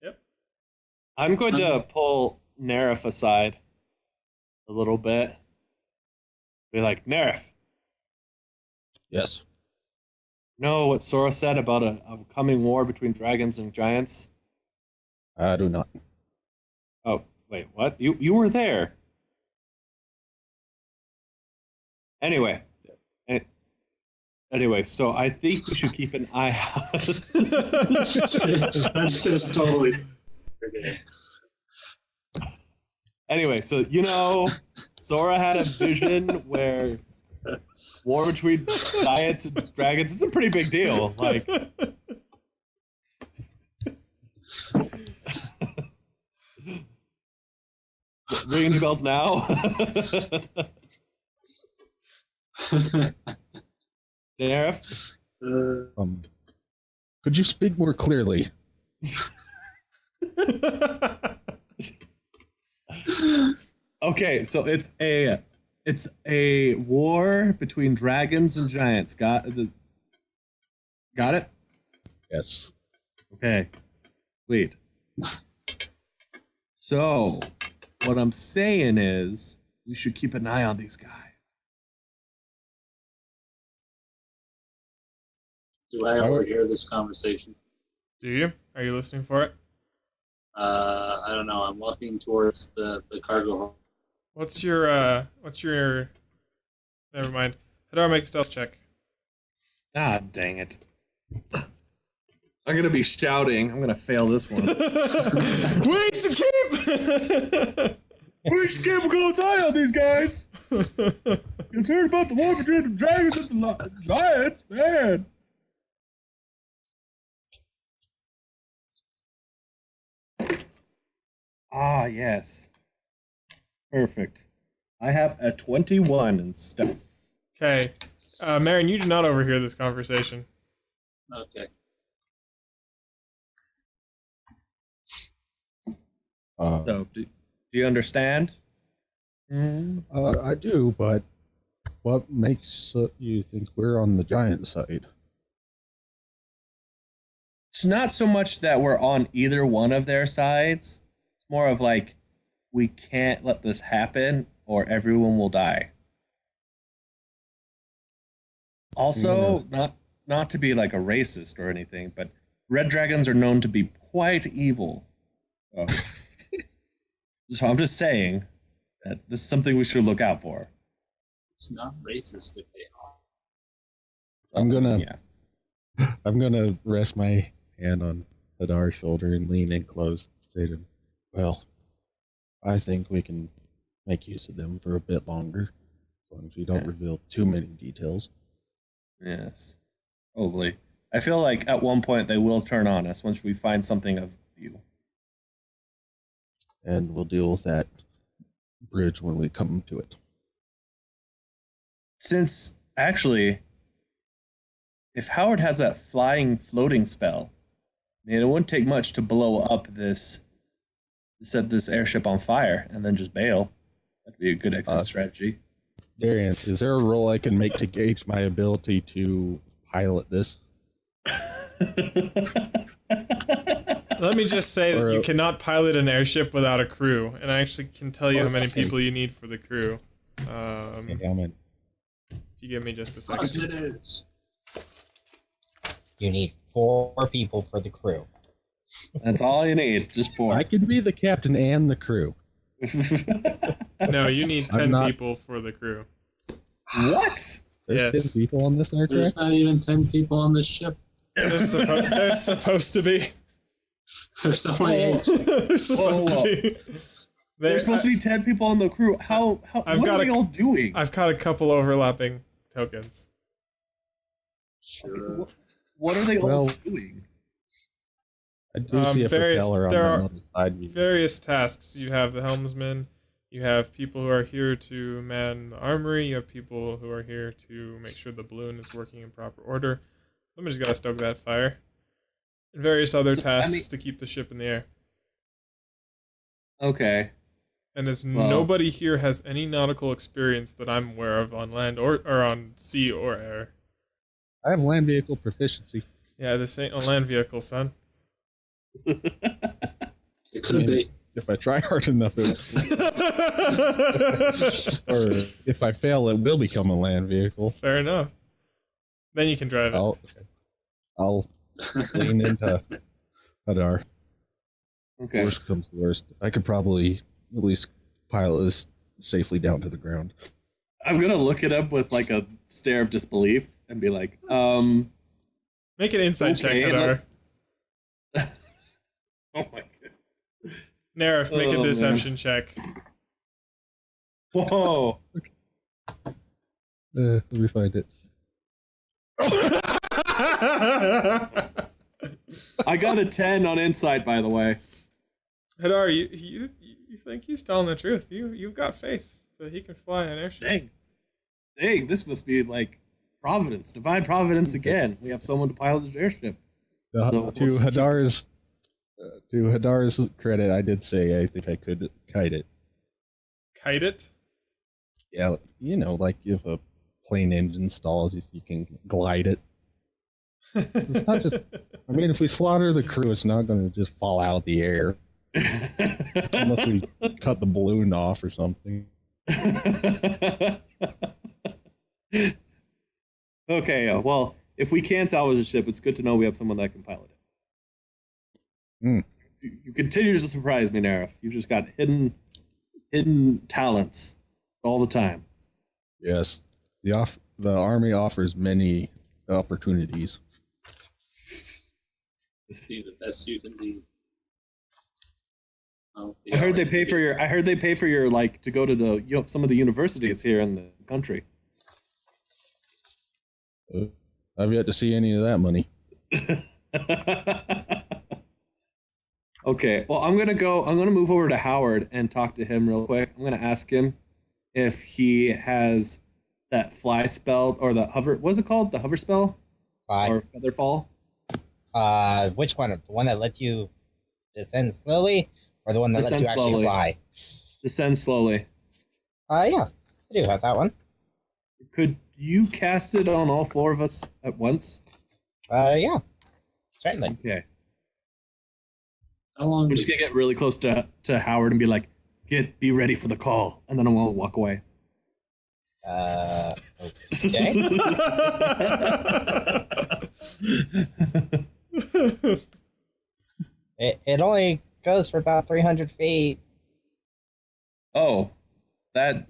Yep. I'm going to pull Nerif aside a little bit. Be like, Nerif, Yes. know what Sora said about a coming war between dragons and giants? I do not. Oh, wait, what? You were there. Anyway. Anyway, so I think we should keep an eye out. That's just totally. Anyway, so Sora had a vision where war between giants and dragons is a pretty big deal. Like, ring any bells now? Nerf? Could you speak more clearly? Okay, so it's a war between dragons and giants. Got it? Yes. Okay. Wait. So, what I'm saying is we should keep an eye on these guys. Do I overhear this conversation? Do you? Are you listening for it? I don't know. I'm walking towards the cargo hold. What's your never mind. Hadar, make a stealth check. Ah, dang it. I'm gonna be shouting. I'm gonna fail this one. We should keep We should keep a close eye on these guys. Just heard about the war between the dragons and the giants, man. Ah, yes. Perfect. I have a 21 in stealth. Okay. Marion, you do not overhear this conversation. Okay. So, do you understand? I do, but what makes you think we're on the giant side? It's not so much that we're on either one of their sides. It's more of like, we can't let this happen or everyone will die. Also, not to be like a racist or anything, but red dragons are known to be quite evil. So I'm just saying that this is something we should look out for. It's not racist if they are. I'm gonna rest my hand on Hadar's shoulder and lean in close, say to him, well, I think we can make use of them for a bit longer, as long as we don't reveal too many details. Yes. Probably. I feel like at one point they will turn on us once we find something of you. And we'll deal with that bridge when we come to it. Since, actually, if Howard has that flying floating spell, I mean, it wouldn't take much to blow up set this airship on fire and then just bail. That'd be a good exit strategy. Darian, is there a roll I can make to gauge my ability to pilot this? Let me just say that Or, you cannot pilot an airship without a crew, and I actually can tell you how many Okay. people you need for the crew. Okay, I'm in. If you give me just a second. Positives. You need 4 people for the crew. That's all you need, just 4. I can be the captain and the crew. No, you need I'm 10 not- people for the crew. What? There's Yes. 10 people on this There's aircraft? not even 10 people on this ship. They're supposed to be. There's only Oh. 8. They're supposed Whoa. to be. There's supposed to be 10 people on the crew. How I've what got are they all doing? I've got a couple overlapping tokens. Sure. What are they all Well- doing? I do see a propeller on there the are other side view. various tasks. You have the helmsman. You have people who are here to man the armory. You have people who are here to make sure the balloon is working in proper order. Somebody's got to stoke that fire. And various other tasks to keep the ship in the air. Okay. And as Well- nobody here has any nautical experience that I'm aware of on land or on sea or air. I have land vehicle proficiency. Yeah, this ain't a land vehicle, son. It could be. If I try hard enough, or if I fail, it will become a land vehicle. Fair enough. Then you can drive it. I'll lean into Hadar. Okay. Worst comes to worst. I could probably at least pilot this safely down to the ground. I'm gonna look it up with like a stare of disbelief and be like, Make an insight check, Okay, Hadar. oh my god. Narif, make Oh, a deception check. Whoa. Let me find it. I got a 10 on insight, by the way. Hadar, you think he's telling the truth. You've got faith that he can fly an airship. Dang, this must be like Providence, divine Providence again. We have someone to pilot this airship. So To what's the- Hadar's credit, I did say I think I could kite it. Kite it? Yeah, you know, like if a plane engine stalls, you can glide it. It's not just. I mean, if we slaughter the crew, it's not going to just fall out of the air unless we cut the balloon off or something. Okay, well, if we can salvage the ship, it's good to know we have someone that can pilot it. Hmm. You continue to surprise me, Narif. You've just got hidden talents all the time. Yes, the army offers many opportunities. Be the best you can be. Oh, I heard they pay for your. I heard they pay for your like to go to the some of the universities here in the country. I've yet to see any of that money. Okay, well, I'm gonna move over to Howard and talk to him real quick. I'm gonna ask him if he has that fly spell or the hover. What's it called? The hover spell or feather fall? Which one? The one that lets you descend slowly, or the one that lets Descend you actually slowly. fly? Descend slowly. Yeah, I do have that one. Could you cast it on all 4 of us at once? Yeah, certainly. Okay. How long I'm just gonna get really close to Howard and be like, be ready for the call, and then I'm gonna walk away. Okay. It only goes for about 300 feet. Oh, that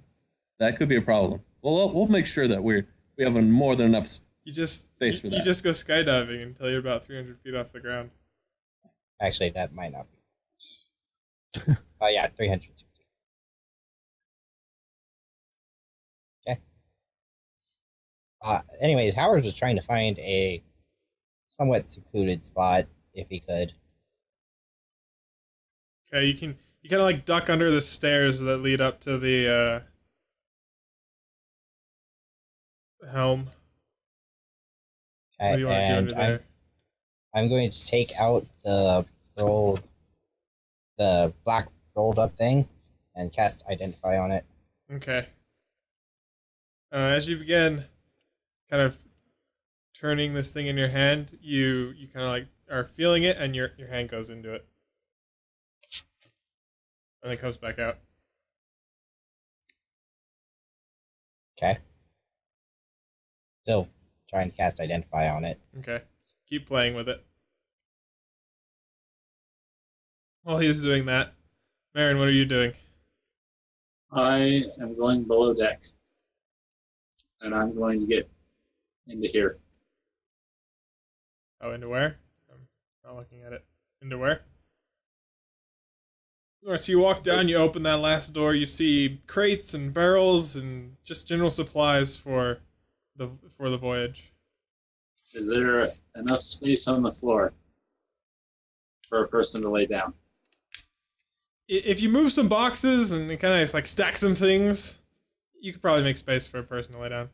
could be a problem. Well, we'll make sure that we have more than enough. You just Space for you that. just go skydiving until you're about 300 feet off the ground. Actually, that might not be. Oh yeah, 360. Okay. Anyways, Howard was trying to find a somewhat secluded spot if he could. Okay, you kind of like duck under the stairs that lead up to the helm. What do you want to do And under there? I'm going to take out the black rolled up thing and cast Identify on it. Okay. As you begin kind of turning this thing in your hand, you kind of like are feeling it, and your hand goes into it, and then comes back out. Okay. Still trying to cast Identify on it. Okay. Keep playing with it. While he's doing that, Marin, what are you doing? I am going below deck. And I'm going to get into here. Oh, into where? I'm not looking at it. Into where? Alright, so you walk down, you open that last door, you see crates and barrels and just general supplies for the voyage. Is there enough space on the floor for a person to lay down? If you move some boxes and kind of like stack some things, you could probably make space for a person to lay down.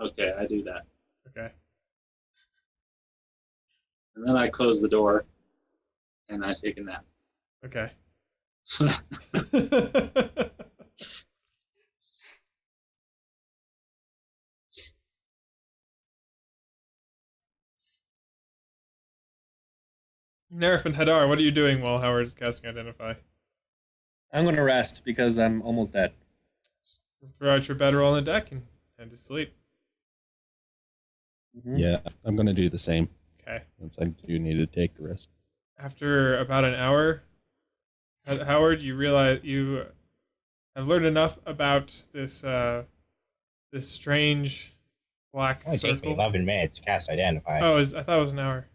Okay, I do that. Okay. And then I close the door and I take a nap. Okay. Nerf and Hadar, what are you doing while Howard is casting Identify? I'm gonna rest because I'm almost dead. Just throw out your bedroll on the deck and head to sleep. Mm-hmm. Yeah, I'm gonna do the same. Okay. Since I do need to take a rest. After about an hour, Howard, you realize you have learned enough about this this strange black It only takes me circle. 11 minutes to cast Identify. Oh, I thought it was an hour.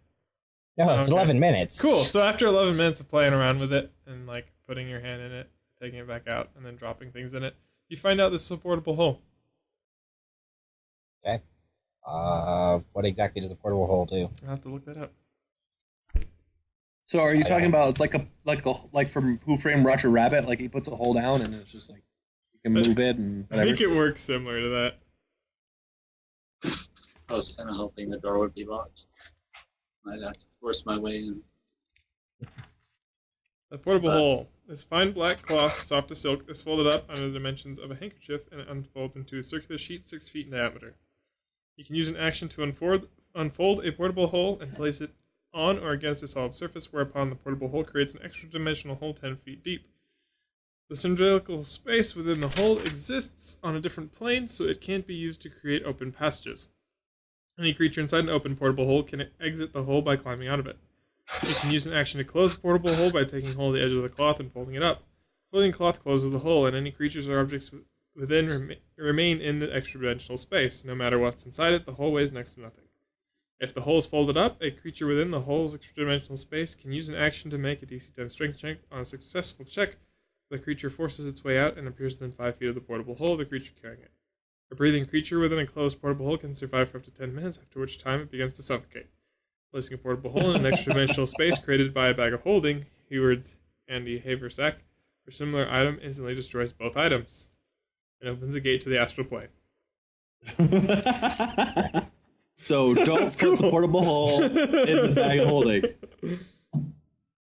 No, it's okay. 11 minutes. Cool. So after 11 minutes of playing around with it and like putting your hand in it, taking it back out, and then dropping things in it, you find out this is a portable hole. Okay. What exactly does a portable hole do? I'll have to look that up. So are you talking about it's like from Who Framed Roger Rabbit? Like he puts a hole down and it's just like you can move it and I whatever. think it works similar to that. I was kind of hoping the door would be locked. I'd have to force my way in. A portable hole. This fine black cloth, soft as silk, is folded up under the dimensions of a handkerchief and it unfolds into a circular sheet 6 feet in diameter. You can use an action to unfold a portable hole and place it on or against a solid surface, whereupon the portable hole creates an extra dimensional hole 10 feet deep. The cylindrical space within the hole exists on a different plane, so it can't be used to create open passages. Any creature inside an open portable hole can exit the hole by climbing out of it. You can use an action to close the portable hole by taking hold of the edge of the cloth and folding it up. Folding the cloth closes the hole, and any creatures or objects within remain in the extra-dimensional space. No matter what's inside it, the hole weighs next to nothing. If the hole is folded up, a creature within the hole's extra-dimensional space can use an action to make a DC 10 strength check. On a successful check, the creature forces its way out and appears within 5 feet of the portable hole, the creature carrying it. A breathing creature within a closed portable hole can survive for up to 10 minutes, after which time it begins to suffocate. Placing a portable hole in an extra-dimensional space created by a bag of holding, Heward's Andy Haversack, or similar item instantly destroys both items and opens a gate to the astral plane. So don't put the portable hole in the bag of holding.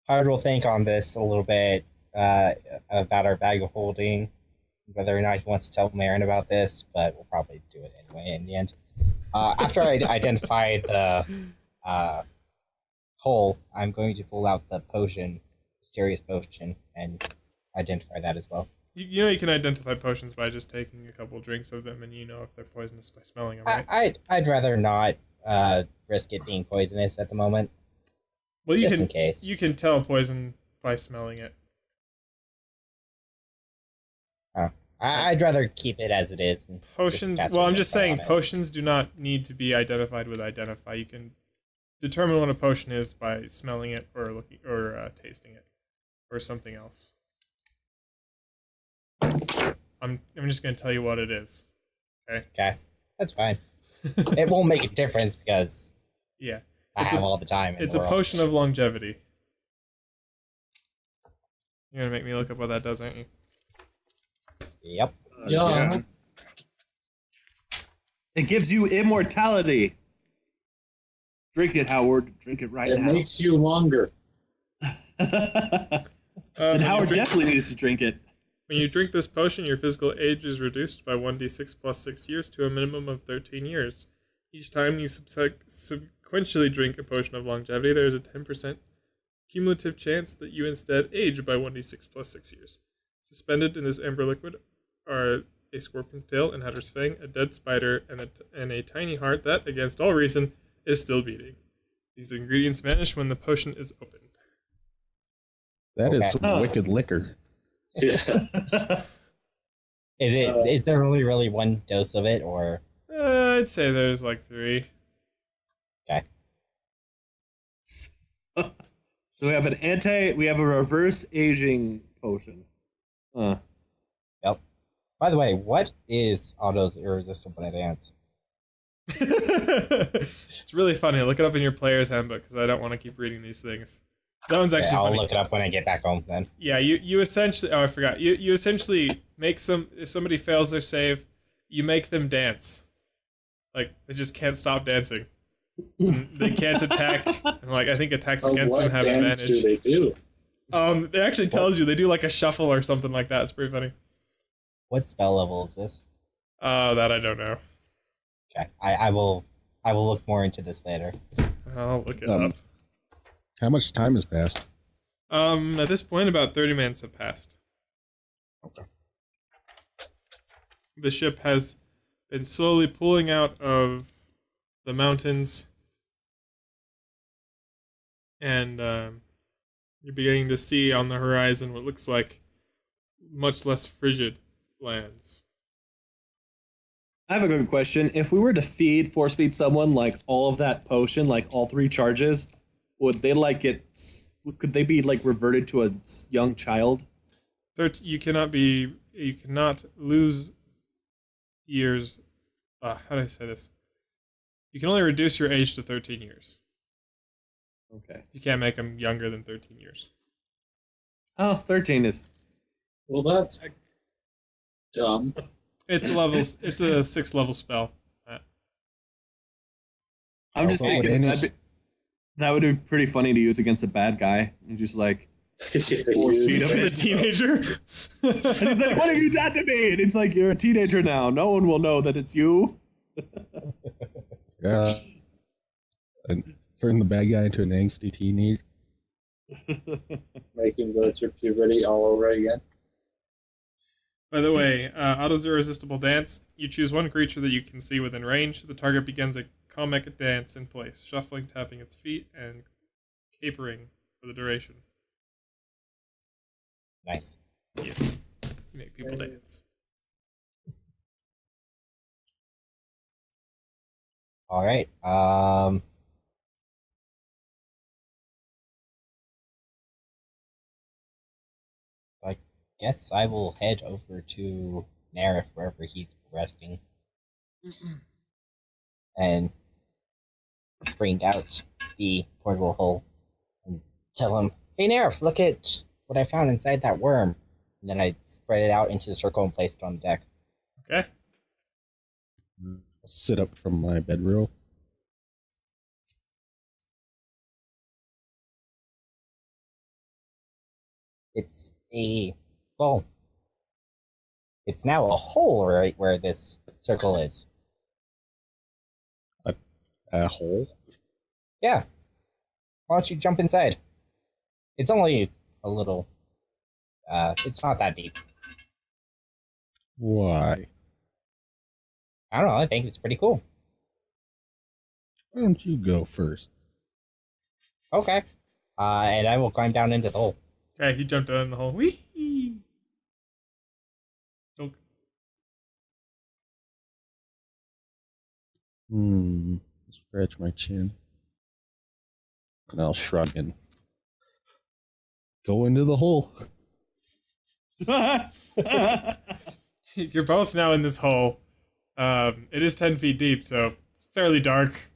Howard will think on this a little bit about our bag of holding, whether or not he wants to tell Marin about this, but we'll probably do it anyway in the end. After I identify the hole, I'm going to pull out the potion, mysterious potion, and identify that as well. You know you can identify potions by just taking a couple drinks of them, and you know if they're poisonous by smelling them, right? I'd rather not risk it being poisonous at the moment. Well, just in case. You can tell poison by smelling it. Oh. I'd rather keep it as it is. Potions. Well, I'm just saying potions do not need to be identified with identify. You can determine what a potion is by smelling it or looking or tasting it or something else. I'm just going to tell you what it is. Okay. Okay, that's fine. It won't make a difference because yeah, I have all the time. It's a potion of longevity. You're gonna make me look up what that does, aren't you? Yep. Yeah. It gives you immortality. Drink it, Howard. Drink it right now. It makes you longer. And Howard definitely needs to drink it. When you drink this potion, your physical age is reduced by 1d6 plus 6 years to a minimum of 13 years. Each time you sequentially drink a potion of longevity, there is a 10% cumulative chance that you instead age by 1d6 plus 6 years. Suspended in this amber liquid are a scorpion's tail, an adder's fang, a dead spider, and a tiny heart that, against all reason, is still beating. These ingredients vanish when the potion is opened. That is Okay. some wicked liquor. Yeah. Is there really one dose of it, or I'd say there's like 3. So we have we have a reverse aging potion. Huh. Yep. By the way, what is Otto's irresistible dance? It's really funny. Look it up in your player's handbook because I don't want to keep reading these things. That one's actually I'll funny. look it up when I get back home then. Yeah, you essentially. Oh, I forgot. You essentially make if somebody fails their save, you make them dance. Like they just can't stop dancing. They can't attack. And like I think attacks against them What have dance advantage. do they do? It actually tells you they do like a shuffle or something like that. It's pretty funny. What spell level is this? That I don't know. Okay, I will look more into this later. I'll look it Um, up. How much time has passed? At this point, about 30 minutes have passed. Okay. The ship has been slowly pulling out of the mountains, and you're beginning to see on the horizon what looks like much less frigid lands. I have a good question. If we were to force feed someone like all of that potion, like all 3 charges, would they could they be like reverted to a young child? You cannot lose years. How do I say this? You can only reduce your age to 13 years. Okay. You can't make them younger than 13 years. Oh, 13 is... Well, that's dumb. It's levels. It's a 6th level spell. I'm just Okay. thinking that would be pretty funny to use against a bad guy. And just like... Force feed him. A teenager. And he's like, what have you done to me? And it's like, you're a teenager now. No one will know that it's you. Yeah. And turn the bad guy into an angsty teenager. Make him go through puberty all over again. By the way, Otto's irresistible dance. You choose one creature that you can see within range. The target begins a comic dance in place, shuffling, tapping its feet, and capering for the duration. Nice. Yes. You make people dance. All right. I guess I will head over to Nerif wherever he's resting, and bring out the portable hole and tell him, "Hey, Nerif, look at what I found inside that worm." And then I spread it out into a circle and placed it on the deck. Okay. I'll sit up from my bedroll. It's it's now a hole right where this circle is. A hole? Yeah. Why don't you jump inside? It's only a little, it's not that deep. Why? I don't know, I think it's pretty cool. Why don't you go first? Okay. And I will climb down into the hole. Okay, he jumped down in the hole. Whee! Okay. Scratch my chin. And I'll shrug and go into the hole. You're both now in this hole. It is 10 feet deep, so it's fairly dark.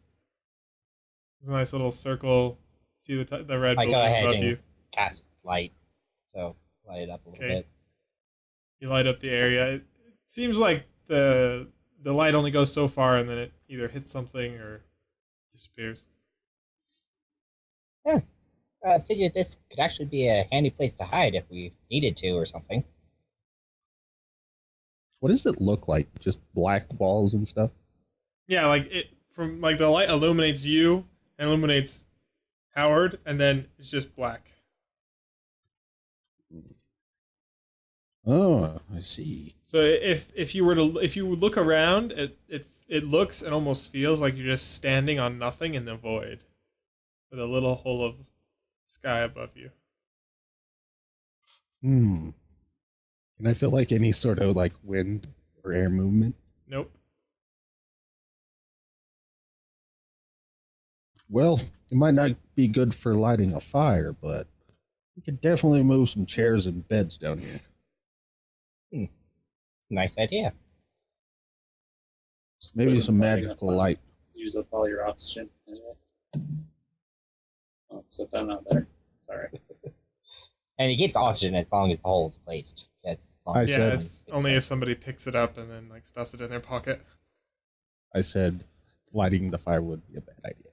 There's a nice little circle. See the red I go building ahead above and you. cast light. So, light it up a little Okay. bit. You light up the area. It seems like the light only goes so far, and then it either hits something or disappears. I figured this could actually be a handy place to hide if we needed to or something. What does it look like? Just black walls and stuff? Yeah, like it from like the light illuminates you and illuminates Howard, and then it's just black. Oh, I see. So if you look around, it looks and almost feels like you're just standing on nothing in the void, with a little hole of sky above you. Can I feel like any sort of like wind or air movement? Nope. Well, it might not be good for lighting a fire, but we could definitely move some chairs and beds down here. Nice idea. Maybe some magical light. Use up all your oxygen anyway. Oh, except I'm not there. Sorry. And it gets oxygen as long as the hole is placed. I said- It's only if somebody picks it up and then like stuffs it in their pocket. I said lighting the fire would be a bad idea.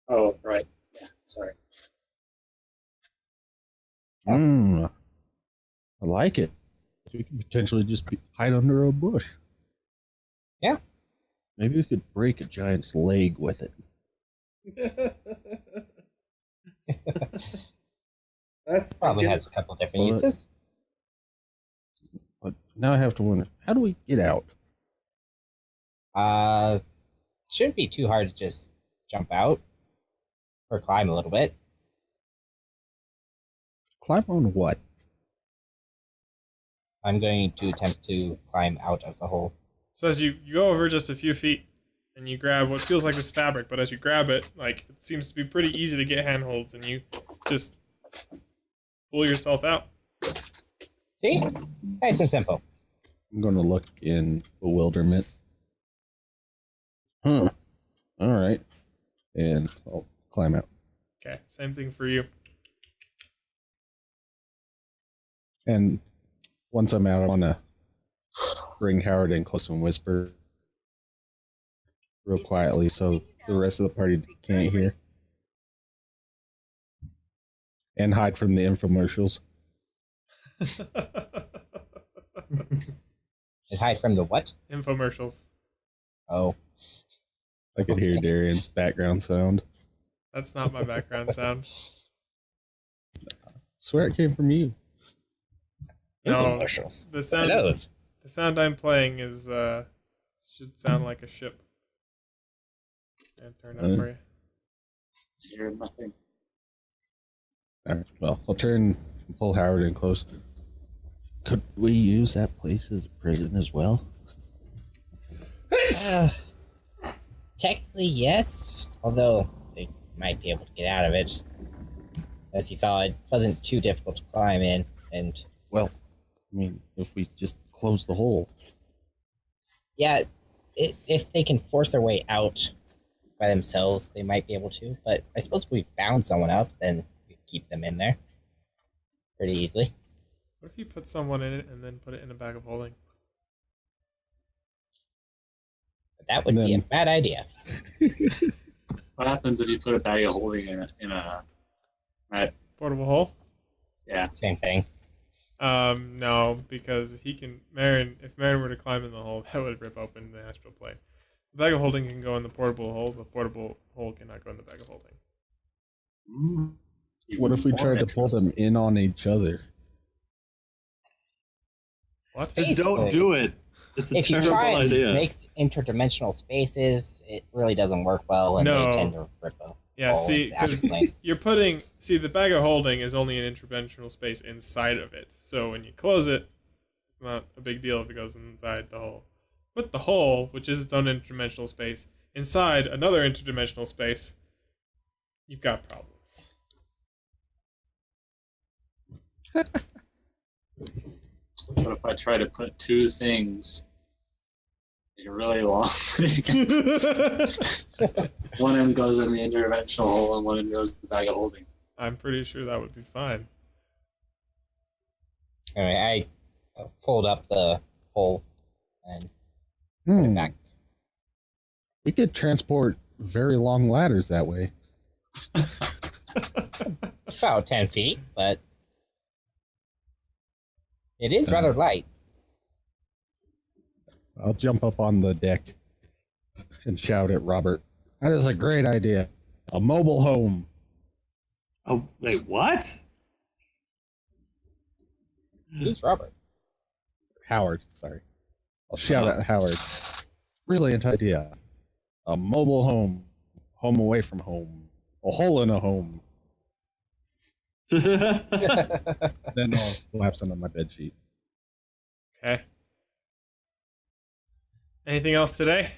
Oh, right. Yeah, sorry. I like it. We could potentially just hide under a bush. Yeah. Maybe we could break a giant's leg with it. That's Probably has a couple different Well, uses. But now I have to wonder, how do we get out? Shouldn't be too hard to just jump out or climb a little bit. Climb on what? I'm going to attempt to climb out of the hole. So as you go over just a few feet and you grab what feels like this fabric, but as you grab it, like it seems to be pretty easy to get handholds, and you just pull yourself out. See? Nice and simple. I'm going to look in bewilderment. All right. And I'll climb out. Okay, same thing for you. And once I'm out, I want to bring Howard in close and whisper real quietly so the rest of the party can't hear. And hide from the infomercials. And hide from the what? Infomercials. Oh. I could hear Darian's background sound. That's not my background sound. Swear it came from you. No, Infomercials. the What are sound those? the sound I'm playing is should sound like a ship. And turn up for you. Hear nothing. All right. Well, I'll turn and pull Howard in close. Could we use that place as a prison as well? Technically, yes. Although they might be able to get out of it. As you saw, it wasn't too difficult to climb in, and Well, I mean, if we just close the hole. yeah, if they can force their way out by themselves, they might be able to. But I suppose if we bound someone up, then we keep them in there pretty easily. What if you put someone in it and then put it in a bag of holding? But that would be a bad idea. What happens if you put a bag of holding in a right? Portable hole? Yeah. Same thing. No, because if Marin were to climb in the hole, that would rip open the astral plane. The bag of holding can go in the portable hole. The portable hole cannot go in the bag of holding. What if we tried to pull them in on each other? What? Just don't do it. It's a If you terrible try and idea. make interdimensional spaces, it really doesn't work well, and No. they tend to rip up. Yeah, hole see, into the astral because plane. you're putting... See, the bag of holding is only an interdimensional space inside of it. So when you close it, it's not a big deal if it goes inside the hole. Put the hole, which is its own interdimensional space, inside another interdimensional space, you've got problems. What if I try to put two things in a really long thing? One end goes in the interdimensional hole and one end goes in the bag of holding. I'm pretty sure that would be fine. Anyway, I pulled up the hole and put it back. We could transport very long ladders that way. About 10 feet, but it is rather light. I'll jump up on the deck and shout at Robert. That is a great idea. A mobile home. Oh, wait, what? Who's Robert? Howard, sorry. I'll shout at Howard. Brilliant idea. A mobile home. Home away from home. A hole in a home. Then I'll collapse under my bedsheet. Okay. Anything else today?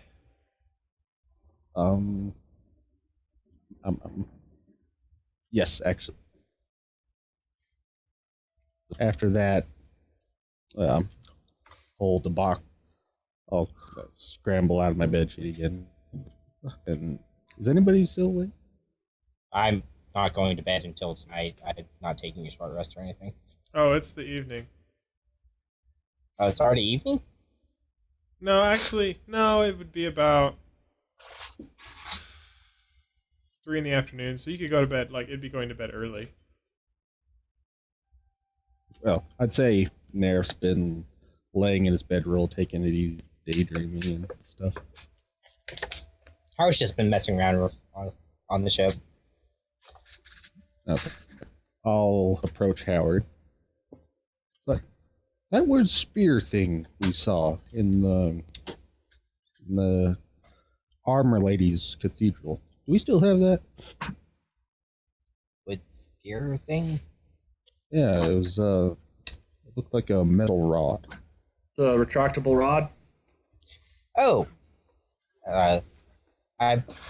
Yes, actually. After that, hold the box. I'll scramble out of my bedsheet again. And is anybody still awake? I'm not going to bed until tonight. I'm not taking a short rest or anything. Oh, it's the evening. Oh, it's already evening? No, actually, no, it would be about 3 in the afternoon, so you could go to bed, like, it'd be going to bed early. Well, I'd say Nerf's been laying in his bedroll, taking it easy, daydreaming and stuff. Howard's just been messing around on the ship. Okay. I'll approach Howard. But that weird spear thing we saw in the Armor Lady's Cathedral. Do we still have that? With spear thing? Yeah, it was it looked like a metal rod. The retractable rod? Oh! I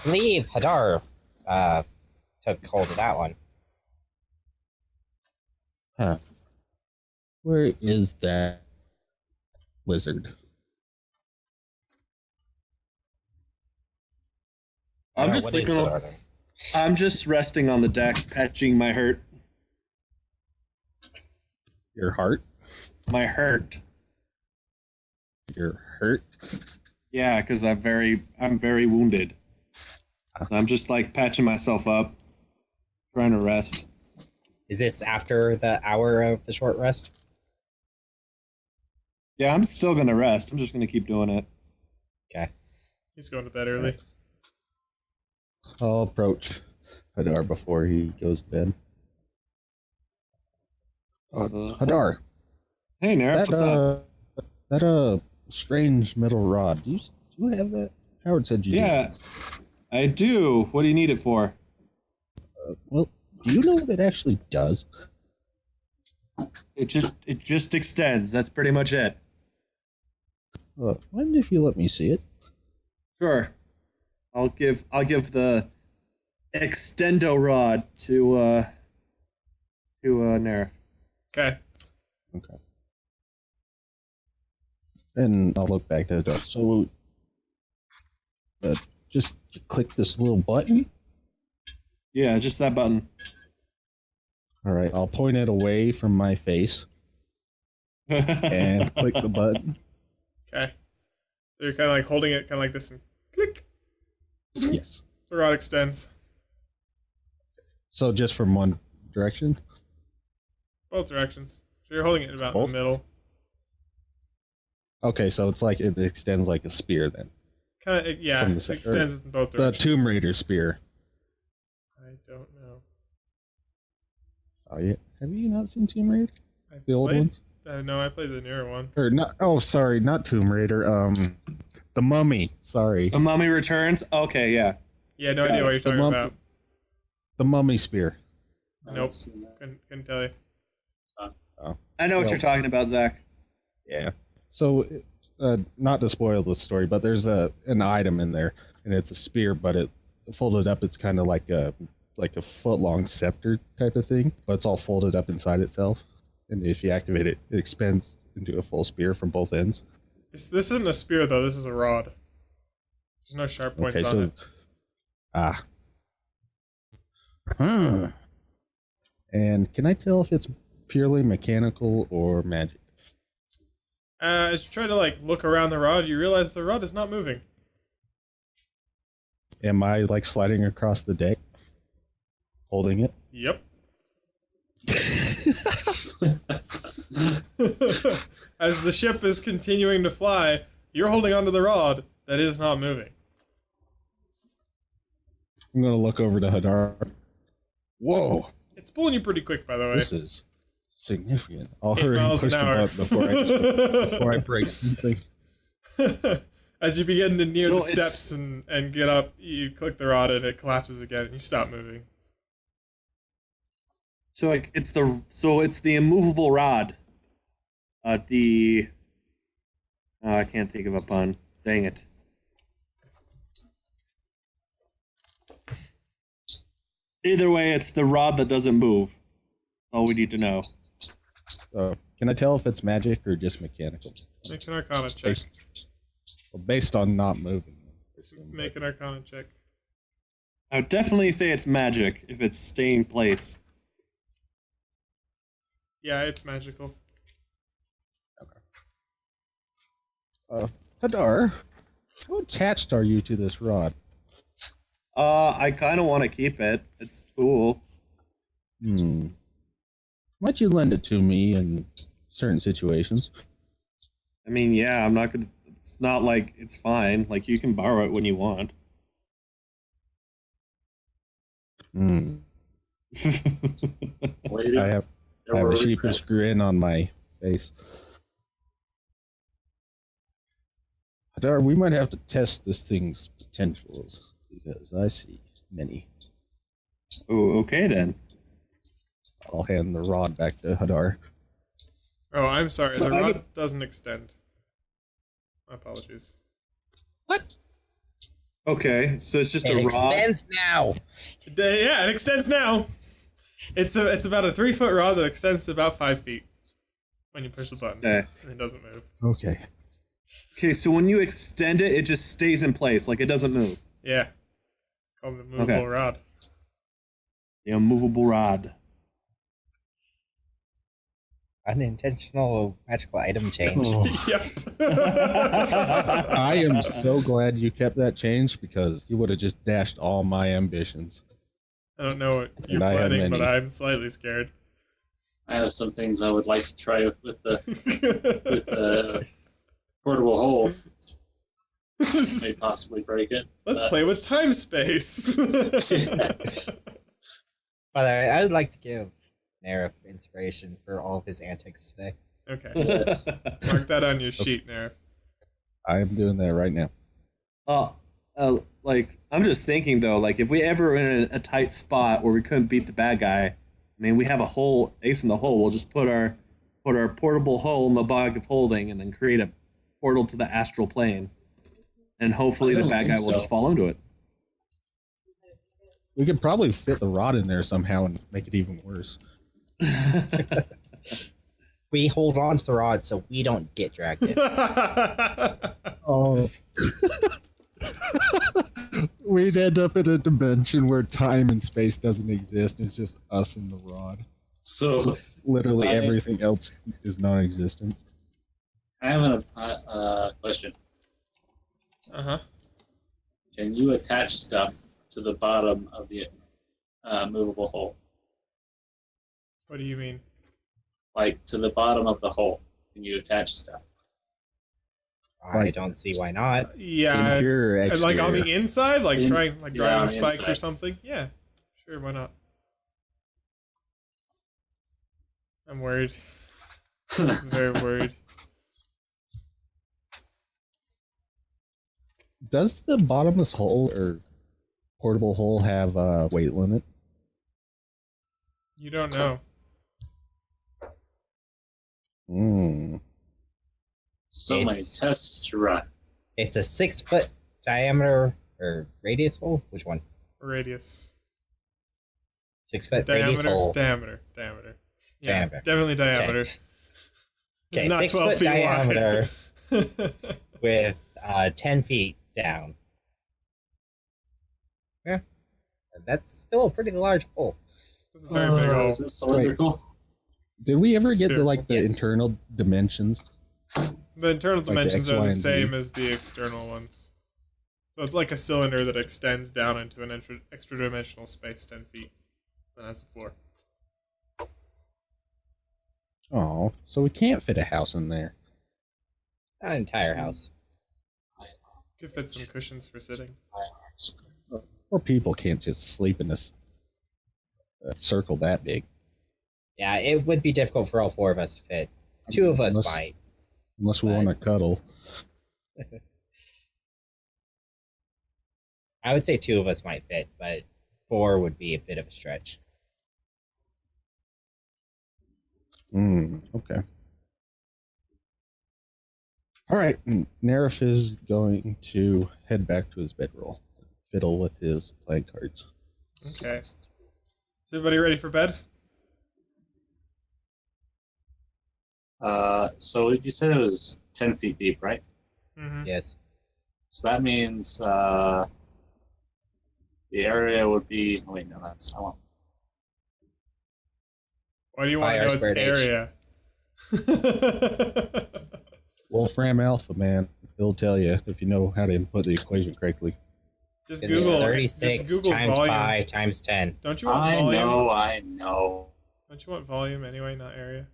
believe Hadar took hold of that one. Huh. Where is that lizard? I'm just What is sleeping. Hadar then? I'm just resting on the deck, patching my hurt. Your heart? My hurt. Your hurt? Yeah, because I'm very wounded. So I'm just like patching myself up, trying to rest. Is this after the hour of the short rest? Yeah, I'm still gonna rest. I'm just gonna keep doing it. Okay. He's going to bed early. I'll approach Hadar before he goes to bed. Hadar, Hey, Nerf, what's up? that strange metal rod. Do you have that? Howard said you Yeah, I do. What do you need it for? Well, do you know what it actually does? It just extends. That's pretty much it. Mind if you let me see it? Sure. I'll give the extendo rod to Nerf. Okay. Okay. Then I'll look back to the door. So, just click this little button. Yeah, just that button. All right, I'll point it away from my face and click the button. Okay. So you're kind of like holding it kind of like this and click. Yes. The rod extends. So just from one direction? Both directions. So you're holding it about Both? in the middle. Okay, so it's like it extends like a spear then. Kind of, yeah, From it the center. extends in both The directions. Tomb Raider spear. I don't know. Oh yeah. Have you not seen Tomb Raider? I've The old played, one? No, I played the newer one. Or not? Oh, sorry, not Tomb Raider. The Mummy. Sorry, The Mummy Returns? Okay, yeah. Yeah, no idea what you're The talking about. the Mummy spear. Nope. Couldn't tell you. I know what Well- you're talking about, Zach. Yeah. So, not to spoil the story, but there's an item in there, and it's a spear, but it folded up. It's kind of like a foot long scepter type of thing, but it's all folded up inside itself. And if you activate it, it expands into a full spear from both ends. This isn't a spear though. This is a rod. There's no sharp points Okay, on so it. And can I tell if it's purely mechanical or magic? As you try to like look around the rod, you realize the rod is not moving. Am I like sliding across the deck, holding it? Yep. As the ship is continuing to fly, You're holding onto the rod that is not moving. I'm gonna look over to Hadar. Whoa, It's pulling you pretty quick, by the way. this is significant. I'll 8 hurry and miles push an the hour. button before I break something. As you begin to near So the it's- steps and get up, you click the rod and it collapses again and you stop moving. So like it's the immovable rod. I can't think of a pun. Dang it. Either way, it's the rod that doesn't move. All we need to know. Can I tell if it's magic or just mechanical? Make an Arcana check. Based on not moving. Make an Arcana check. I would definitely say it's magic if it's staying in place. Yeah, it's magical. Hadar, how attached are you to this rod? I kind of want to keep it. It's cool. Might you lend it to me in certain situations? I mean, yeah, I'm not gonna. It's not like it's fine. Like you can borrow it when you want. Waiting. I have a sheepish grin on my face. Hadar, we might have to test this thing's potentials because I see many. Oh, okay then. I'll hand the rod back to Hadar. Oh, I'm sorry. So the I rod would- doesn't extend. My apologies. What? Okay, so it's just It a rod. extends now. Yeah, it extends now. It's about a 3-foot rod that extends to about 5 feet when you push the button, Okay. and it doesn't move. Okay. Okay, so when you extend it, it just stays in place, like it doesn't move. Yeah, it's called the movable Okay. rod. The immovable rod. Unintentional magical item change. Oh. Yep. I am so glad you kept that change because you would have just dashed all my ambitions. I don't know what you're And I have planning, but many. I'm slightly scared. I have some things I would like to try with the portable hole. May possibly break it. Let's play with time space. By the way, I would like to give Nerif inspiration for all of his antics today. Okay, Yes. mark that on your sheet, Nair. I am doing that right now. Like I'm just thinking though, like if we ever were in a tight spot where we couldn't beat the bad guy, I mean we have a hole, ace in the hole. We'll just put our portable hole in the bag of holding, and then create a portal to the astral plane, and hopefully I the don't bad guy think will so. just fall into it. We could probably fit the rod in there somehow and make it even worse. We hold on to the rod so we don't get dragged in. Oh. We'd end up in a dimension where time and space doesn't exist. It's just us and the rod. So Literally I- everything else is non-existent. I have a question. Uh-huh. Can you attach stuff to the bottom of the movable hole? What do you mean? Like to the bottom of the hole? Can you attach stuff? I don't see why not. Yeah, Interior, and like on exterior. the inside, like In- trying like yeah, driving on the spikes or inside. something. Yeah, sure, why not? I'm worried. I'm very worried. Does the bottomless hole or portable hole have a weight limit? You don't know. So many It's- tests to run. It's a 6-foot diameter or radius hole. Which one? Radius. 6-foot radius hole. Diameter. Yeah, Diameter. definitely diameter. It's Okay, not 6 12 foot feet diameter wide. with 10 feet down. Yeah, that's still a pretty large hole. It's a very big hole. Is it cylindrical? Did we ever get the Spherical. the Yes. internal dimensions? The internal the dimensions X, are Y, the and Z. same as the external ones. So it's like a cylinder that extends down into an extra dimensional space 10 feet. And has a floor. Oh, so we can't fit a house in there. Not an entire house. Could fit some cushions for sitting. Or people can't just sleep in this circle that big. Yeah, it would be difficult for all four of us to fit. Two of us might. Unless we want to cuddle. I would say two of us might fit, but four would be a bit of a stretch. Okay. All right. Nerif is going to head back to his bedroll. Fiddle with his playing cards. Okay. Is everybody ready for bed? So you said it was 10 feet deep, right? Mm-hmm. Yes. So that means the area would be. Oh, wait, no, that's. I want. Why do you want to know its area? Wolfram Alpha, man. He'll tell you if you know how to input the equation correctly. Just Google 36 just Google times volume. pi times 10. Don't you want volume? I know. Don't you want volume anyway, not area?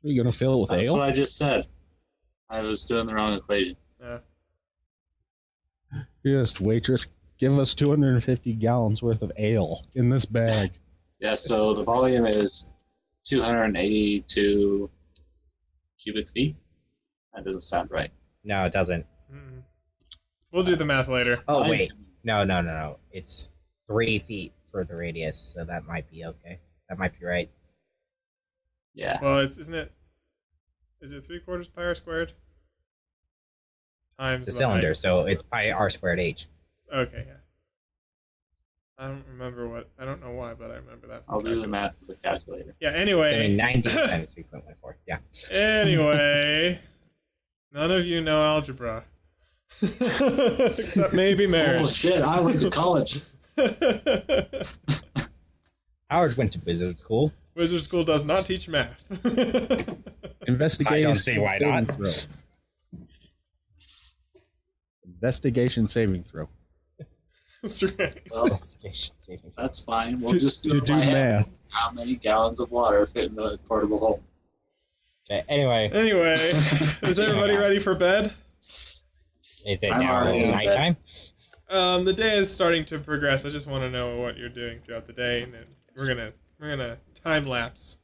Are you going to fill it with That's ale? what I just said. I was doing the wrong equation. Yeah. Yes, waitress. Give us 250 gallons worth of ale in this bag. Yeah, so the volume is 282 cubic feet. That doesn't sound right. No, it doesn't. Mm-mm. We'll do the math later. Oh, wait. No. It's 3 feet for the radius, so that might be okay. That might be right. Yeah. Well, isn't it? Is it 3/4 pi r squared? Times It's a the cylinder, height. so it's pi r squared h. Okay, yeah. I don't remember I don't know why, but I remember that. I'll do the math with the calculator. Yeah, anyway. 90 times 3.14. Yeah. Anyway. None of you know algebra. Except maybe Mary. Oh, shit, I went to college. Howard went to wizard school. Wizard school does not teach math. Investigation. I don't see why not. saving throw. Investigation saving throw. That's right. Well, that's fine. We'll just do to it do by hand. math. How many gallons of water fit in the portable hole? Okay, anyway. Anyway, is everybody ready for bed? Is it I'm now already in nighttime? The day is starting to progress. I just want to know what you're doing throughout the day, and then we're gonna time lapse.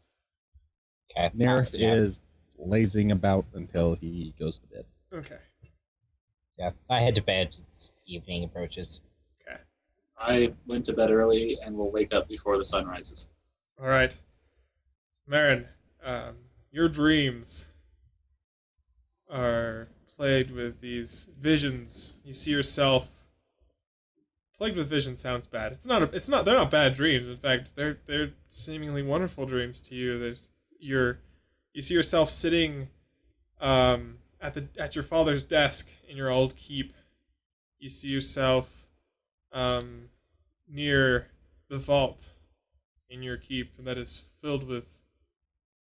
Okay. Nerif is lazing about until he goes to bed. Okay. Yeah, I head to bed. It's evening approaches. Okay. I went to bed early and will wake up before the sun rises. All right. Marin, your dreams are plagued with these visions. You see yourself. Plagued with visions sounds bad. They're not bad dreams. In fact, they're seemingly wonderful dreams to you. You see yourself sitting at your father's desk in your old keep. You see yourself near the vault in your keep that is filled with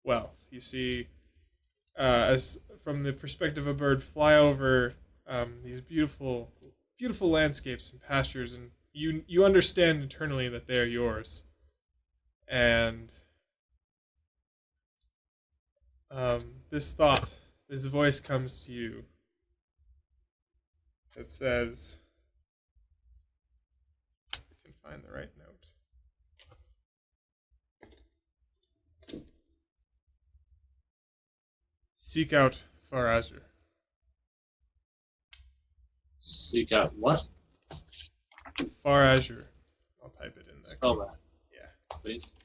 wealth. You see, as from the perspective of a bird, fly over these beautiful landscapes and pastures, and you understand internally that they are yours. And this voice comes to you that says, I can find the right note. Seek out Far Azure. Seek out what? Far Azure. I'll type it in there. Spell that, Yeah. please.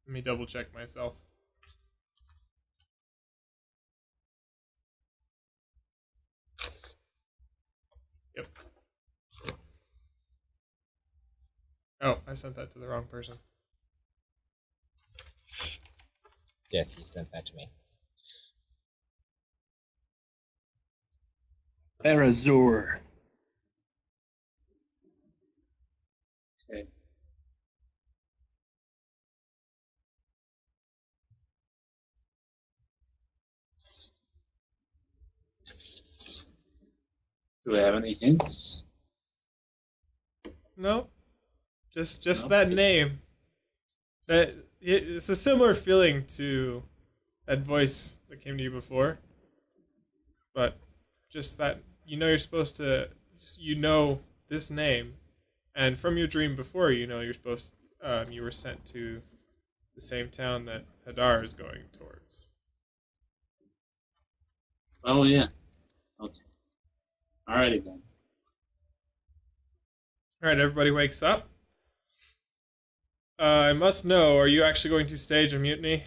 Let me double check myself. Yep. Oh, I sent that to the wrong person. Yes, you sent that to me. Erazur. Okay. Do we have any hints? No. Just No, that just- name. It's a similar feeling to that voice that came to you before. But just that, you're supposed to, this name, and from your dream before, you're supposed, you were sent to the same town that Hadar is going towards. Oh, yeah. Okay. Alrighty then. All right, everybody wakes up. I must know, are you actually going to stage a mutiny?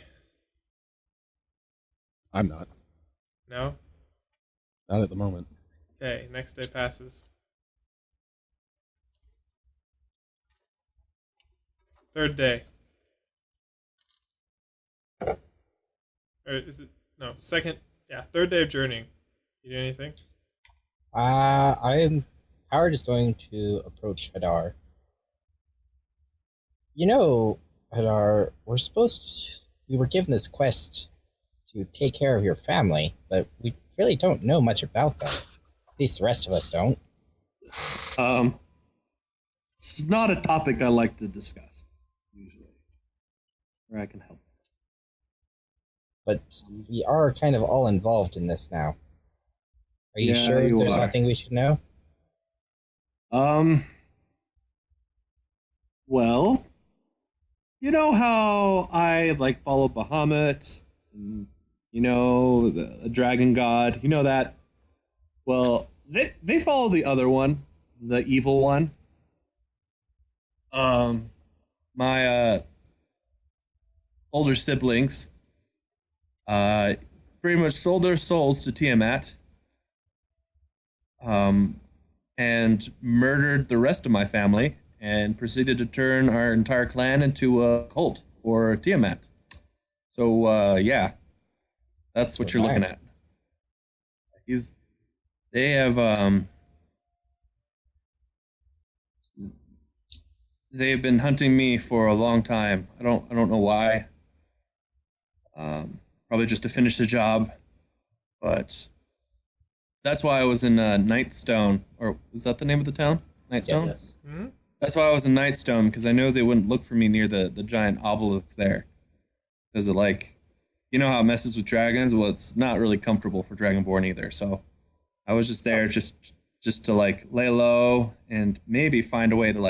I'm not. No? Not at the moment. Okay, next day passes. Third day. Or is it? No, second. Yeah, third day of journeying. You do anything? Howard is going to approach Hadar. Hadar, we were given this quest to take care of your family, but we really don't know much about them. At least the rest of us don't. It's not a topic I like to discuss, usually. Where I can help. But we are kind of all involved in this now. Are you Yeah, sure you there's are. nothing we should know? Well, you know how I follow Bahamut, and, the dragon god, that? Well, they follow the other one, the evil one. My older siblings pretty much sold their souls to Tiamat, and murdered the rest of my family, and proceeded to turn our entire clan into a cult or Tiamat. So yeah, that's what you're looking at. They've been hunting me for a long time. I don't know why. Probably just to finish the job, but that's why I was in Nightstone, or was that the name of the town? Nightstone? Yes. Hmm? That's why I was in Nightstone, because I know they wouldn't look for me near the giant obelisk there. Because of how it messes with dragons? Well, it's not really comfortable for Dragonborn either, so I was just there just to lay low and maybe find a way to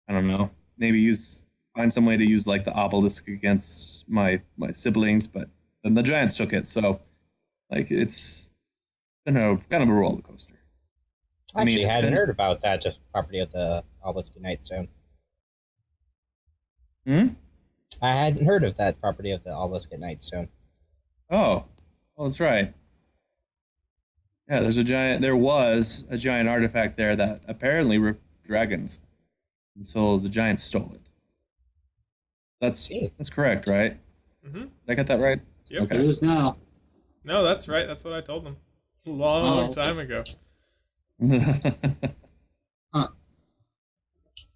I don't know, maybe find some way to use the obelisk against my siblings, but then the giants took it, so it's kind of a roller coaster. Actually, I it's hadn't been- heard about that property of the Obelisk of Nightstone. I hadn't heard of that property of the Obelisk at Nightstone. Oh, well, that's right. Yeah, there was a giant artifact there that apparently ripped dragons until the giants stole it. That's correct, right? Mm-hmm. Did I get that right? Yep. Okay. It is now. No, that's right. That's what I told them. Long okay. time ago. Huh.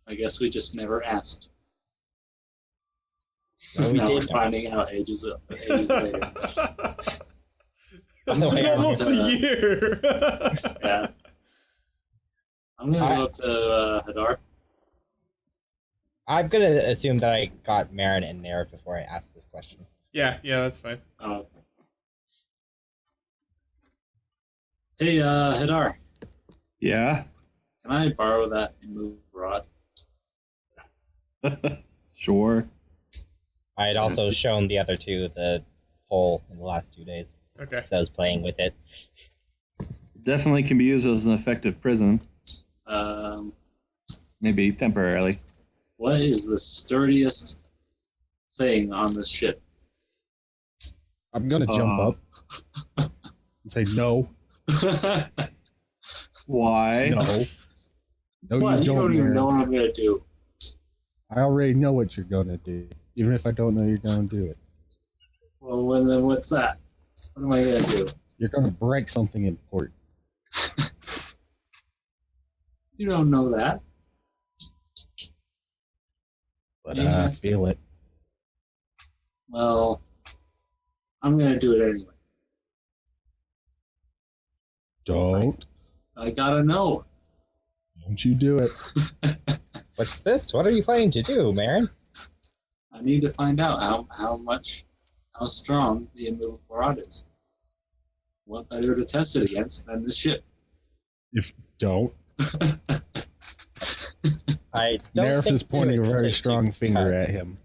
I guess we just never asked. So No, we now we're didn't. finding out ages later. It's been almost a year. Yeah. I'm gonna go up to Hadar. I'm gonna assume that I got Marin in there before I ask this question. Yeah, that's fine. Oh, okay. Hey, Hadar, Yeah. can I borrow that immovable rod? Sure. I had also shown the other two the hole in the last 2 days, Okay. so I was playing with it. Definitely can be used as an effective prison, maybe temporarily. What is the sturdiest thing on this ship? I'm gonna jump up and say no. Why? No. No, What? You don't even Aaron. know what I'm gonna do. I already know what you're gonna do. Even if I don't know you're gonna do it. Well, then what's that? What am I gonna do? You're gonna break something important. You don't know that. But Yeah. I feel it. Well, I'm gonna do it anyway. Don't. I gotta know. Don't you do it. What's this? What are you planning to do, Marin? I need to find out how strong the immovable rod is. What better to test it against than this ship? If don't. I don't Nerf think is pointing a it would very take strong too finger kind- at him.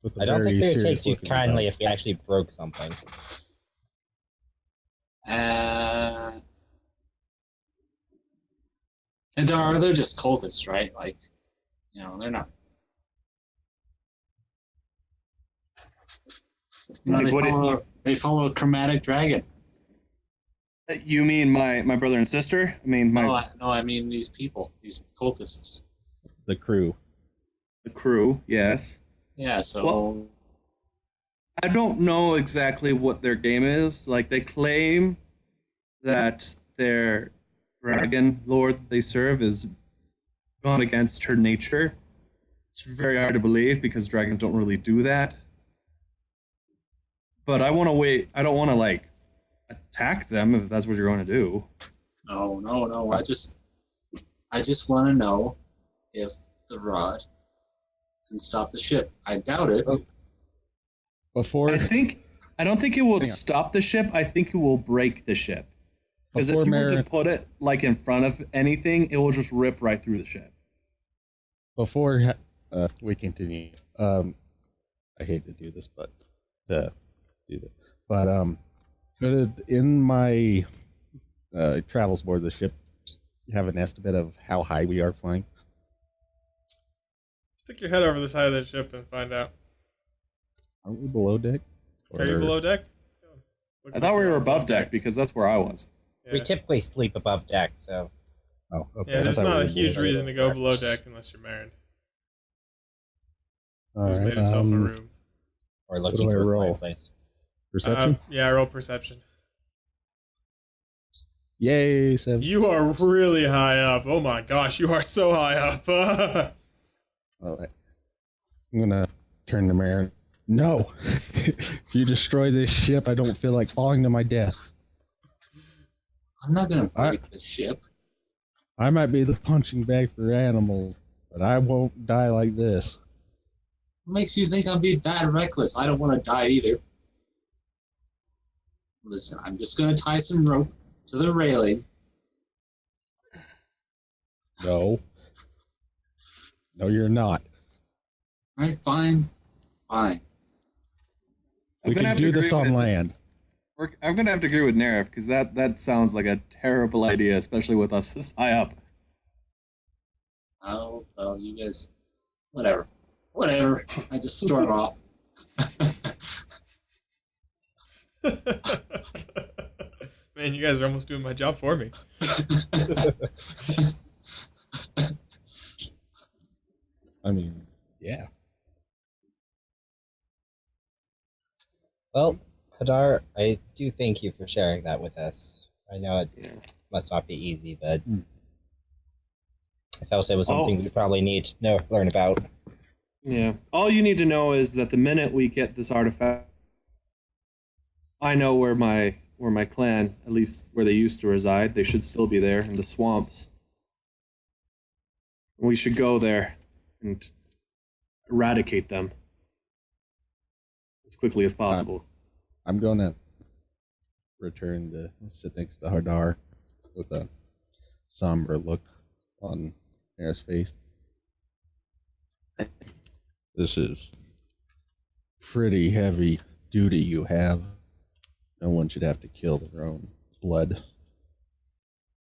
With a I don't very think it would take serious too look in his kindly eyes. if we actually broke something. And they're just cultists, right? Like, they're not. Like, They follow a chromatic dragon. You mean my brother and sister? I mean I mean these people, these cultists. The crew. the crew. Yes. Yeah, so Well, I don't know exactly what their game is. Like, they claim that their dragon lord they serve is gone against her nature. It's very hard to believe because dragons don't really do that. But I want to wait. I don't want to, like, attack them if that's what you're going to do. no. I just want to know if the rod can stop the ship. I doubt it. Before I don't think it will Hang on. stop the ship. I think it will break the ship. Because if Before you were to Marin- put it like in front of anything, it will just rip right through the ship. Before we continue, I hate to do this, but could in my travels aboard the ship have an estimate of how high we are flying? Stick your head over the side of the ship and find out. Are we below deck? Are you below deck? Looks I thought like we you're were on above deck because that's where I was. Yeah. We typically sleep above deck, so Oh, okay. Yeah, I there's thought we not were a huge below reason deck. to go below deck unless you're married. All He's right, made himself a room. we're What looking do I for a roll? fireplace. Perception? Yeah, roll perception. Yay, 7. You are really high up. Oh my gosh, you are so high up. All right. I'm gonna turn to Marin. No! If you destroy this ship, I don't feel like falling to my death. I'm not gonna break the ship. I might be the punching bag for animals, but I won't die like this. What makes you think I'm being that reckless? I don't want to die either. Listen, I'm just gonna tie some rope to the railing. No. No, you're not. All right, fine. We can do this on land. I'm gonna have to agree with Nerif because that sounds like a terrible idea, especially with us this high up. Oh, well, you guys, whatever. I just storm off. Man, you guys are almost doing my job for me. I mean, yeah. Well, Hadar, I do thank you for sharing that with us. I know it Yeah. must not be easy, but Mm. I felt it was something we probably need to learn about. Yeah. All you need to know is that the minute we get this artifact, I know where my clan, at least where they used to reside, they should still be there in the swamps. We should go there and eradicate them as quickly as possible. I'm gonna return to sit next to Hadar with a somber look on Air's face. This is pretty heavy duty you have. No one should have to kill their own blood.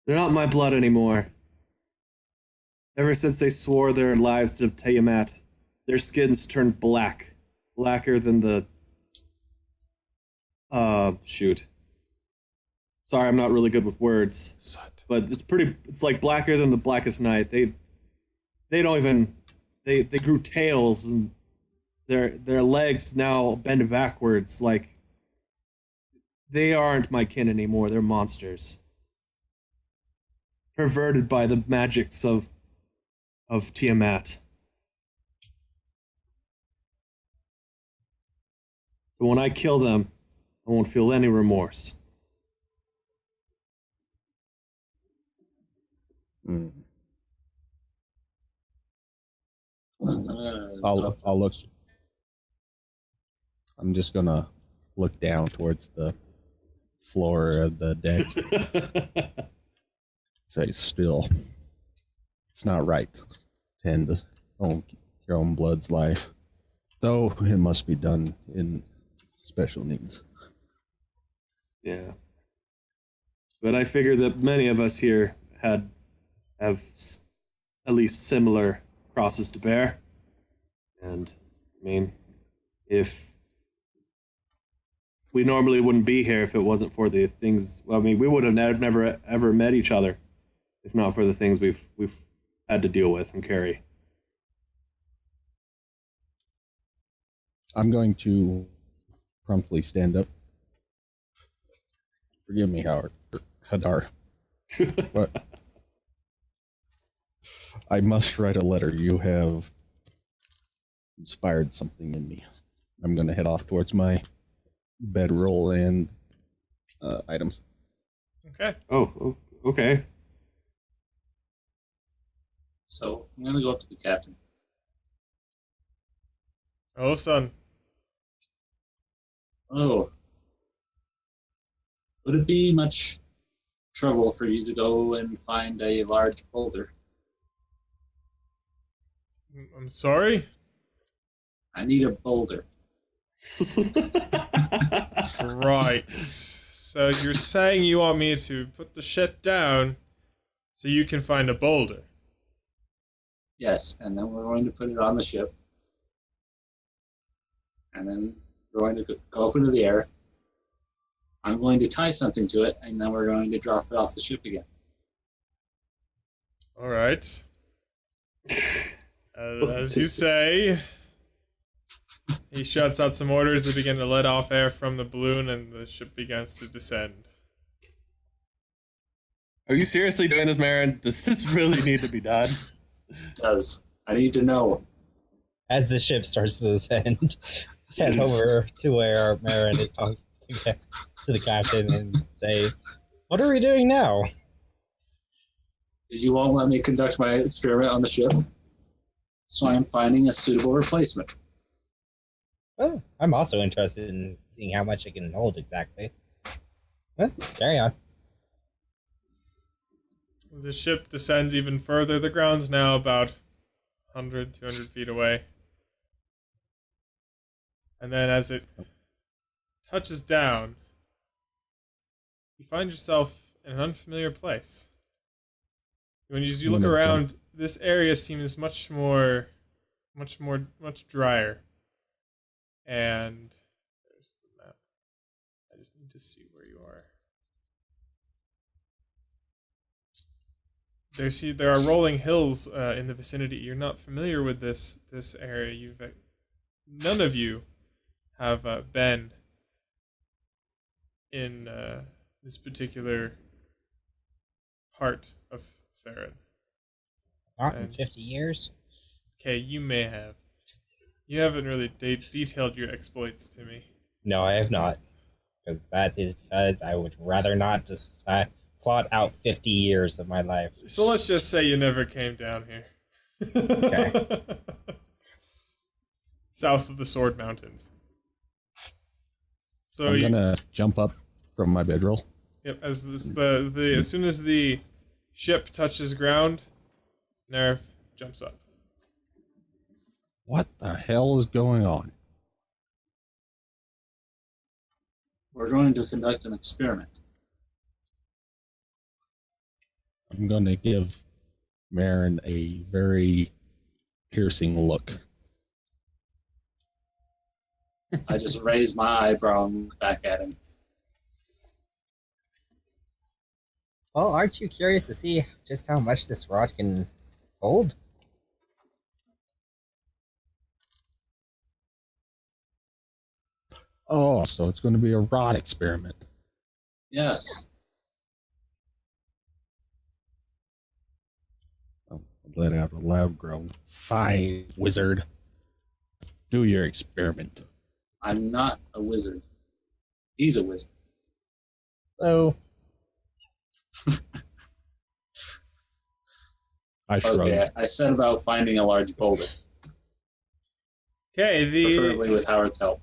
They're not my blood anymore. Ever since they swore their lives to Tiamat, their skins turned black. Blacker than the... shoot. Sorry, I'm not really good with words. Sut. But it's like blacker than the blackest night. They don't even... They grew tails, and their legs now bend backwards, like... They aren't my kin anymore, they're monsters. Perverted by the magics of Tiamat. So when I kill them, I won't feel any remorse. Hmm. I'll look. I'm just gonna look down towards the floor of the deck. Say still. It's not right to end your own blood's life. Though it must be done in special needs. Yeah. But I figure that many of us here have at least similar crosses to bear. And, I mean, if we normally wouldn't be here if it wasn't for the things, well, I mean, we would have never ever met each other if not for the things we've had to deal with and carry. I'm going to promptly stand up. Forgive me, Hadar. But I must write a letter. You have inspired something in me. I'm going to head off towards my bedroll and items. Okay. Oh, okay. So I'm gonna go up to the captain. Oh, son. Oh, would it be much trouble for you to go and find a large boulder? I'm sorry? I need a boulder. Right. So you're saying you want me to put the shit down so you can find a boulder? Yes, and then we're going to put it on the ship. And then we're going to go up into the air. I'm going to tie something to it, and then we're going to drop it off the ship again. Alright. As you say. He shouts out some orders that begin to let off air from the balloon, and the ship begins to descend. Are you seriously doing this, Marin? Does this really need to be done? It does. I need to know. As the ship starts to descend, head over to where Marin is talking to the captain and say, "What are we doing now?" You won't let me conduct my experiment on the ship, so I'm finding a suitable replacement. Well, I'm also interested in seeing how much it can hold exactly. Well, carry on. The ship descends even further. The ground's now about 100, 200 feet away. And then as it touches down, you find yourself in an unfamiliar place. As you look around, this area seems much drier. And there's the map. I just need to see where you are. There are rolling hills in the vicinity. You're not familiar with this area. None of you have been in this particular part of Farron. Not in 50 years? Okay, you may have. You haven't really detailed your exploits to me. No, I have not. Because that is because I would rather not just plot out 50 years of my life. So let's just say you never came down here. Okay. South of the Sword Mountains. So I'm gonna jump up from my bedroll. Yep. As soon as the ship touches ground, Nerf jumps up. What the hell is going on? We're going to conduct an experiment. I'm going to give Marin a very piercing look. I just raised my eyebrow and looked back at him. Well, aren't you curious to see just how much this rod can hold? Oh, so it's going to be a rod experiment. Yes. I let out a loud groan. Fine, wizard. Do your experiment. I'm not a wizard. He's a wizard. So, I shrugged. Okay, I said about finding a large boulder, Okay, preferably with Howard's help.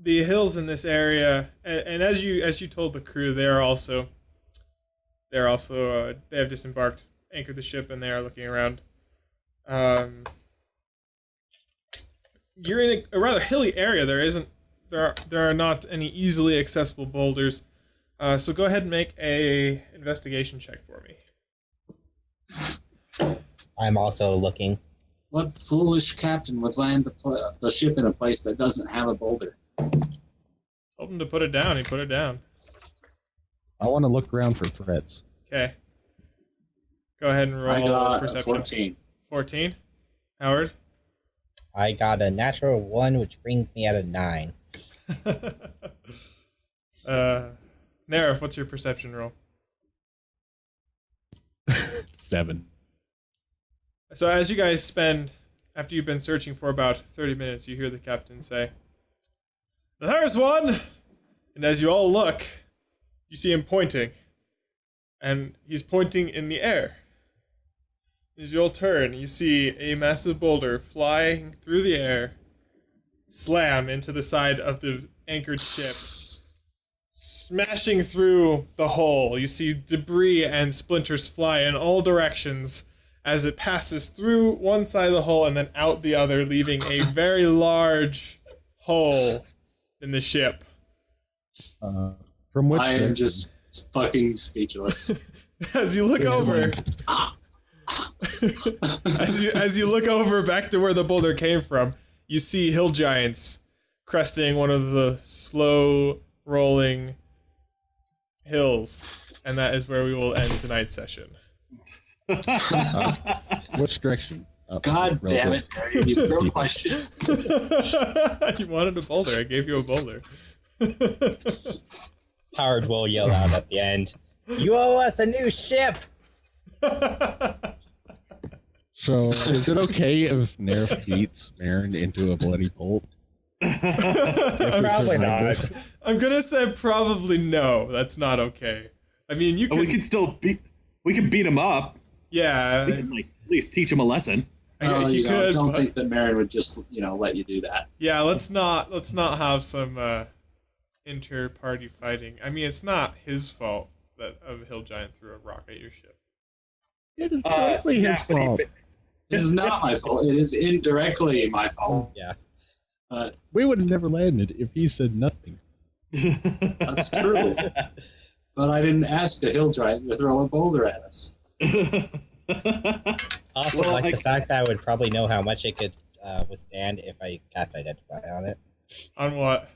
the hills in this area, and as you told the crew, they have disembarked, anchored the ship, and they are looking around. You're in a rather hilly area. There are not any easily accessible boulders. So go ahead and make a investigation check for me. I'm also looking. What foolish captain would land the ship in a place that doesn't have a boulder? Told him to put it down. He put it down. I want to look around for threats. Okay. Go ahead and I roll got perception. 14. 14. Howard. I got a natural 1, which brings me at a 9. Nerif, what's your perception roll? 7. So as you guys spend, after you've been searching for about 30 minutes, you hear the captain say, "There's one!" And as you all look, you see him pointing. And he's pointing in the air. As you all turn, you see a massive boulder flying through the air, slam into the side of the anchored ship, smashing through the hull. You see debris and splinters fly in all directions as it passes through one side of the hull and then out the other, leaving a very large hole in the ship. From which I am direction? just fucking speechless. As you look over, as you look over back to where the boulder came from, you see hill giants cresting one of the slow rolling hills, and that is where we will end tonight's session. Which direction? God damn it, Barry, you broke my shit. You wanted a boulder. I gave you a boulder. Howard will yell out at the end, "You owe us a new ship!" So, is it okay if Nerf beats Marin into a bloody pulp? Probably not. I'm gonna say probably no. That's not okay. I mean, you But can. we could still beat. We could beat him up. Yeah. We could like at least teach him a lesson. You could. Don't but- think that Marin would just, let you do that. Yeah, let's not have some inter-party fighting. I mean, it's not his fault that a hill giant threw a rock at your ship. It is directly his but he- fault. It is not my fault. It is indirectly my fault. Yeah. We would have never landed if he said nothing. That's true. But I didn't ask a hill giant to throw a boulder at us. Also, Well, the fact that I would probably know how much it could withstand if I cast Identify on it. On what?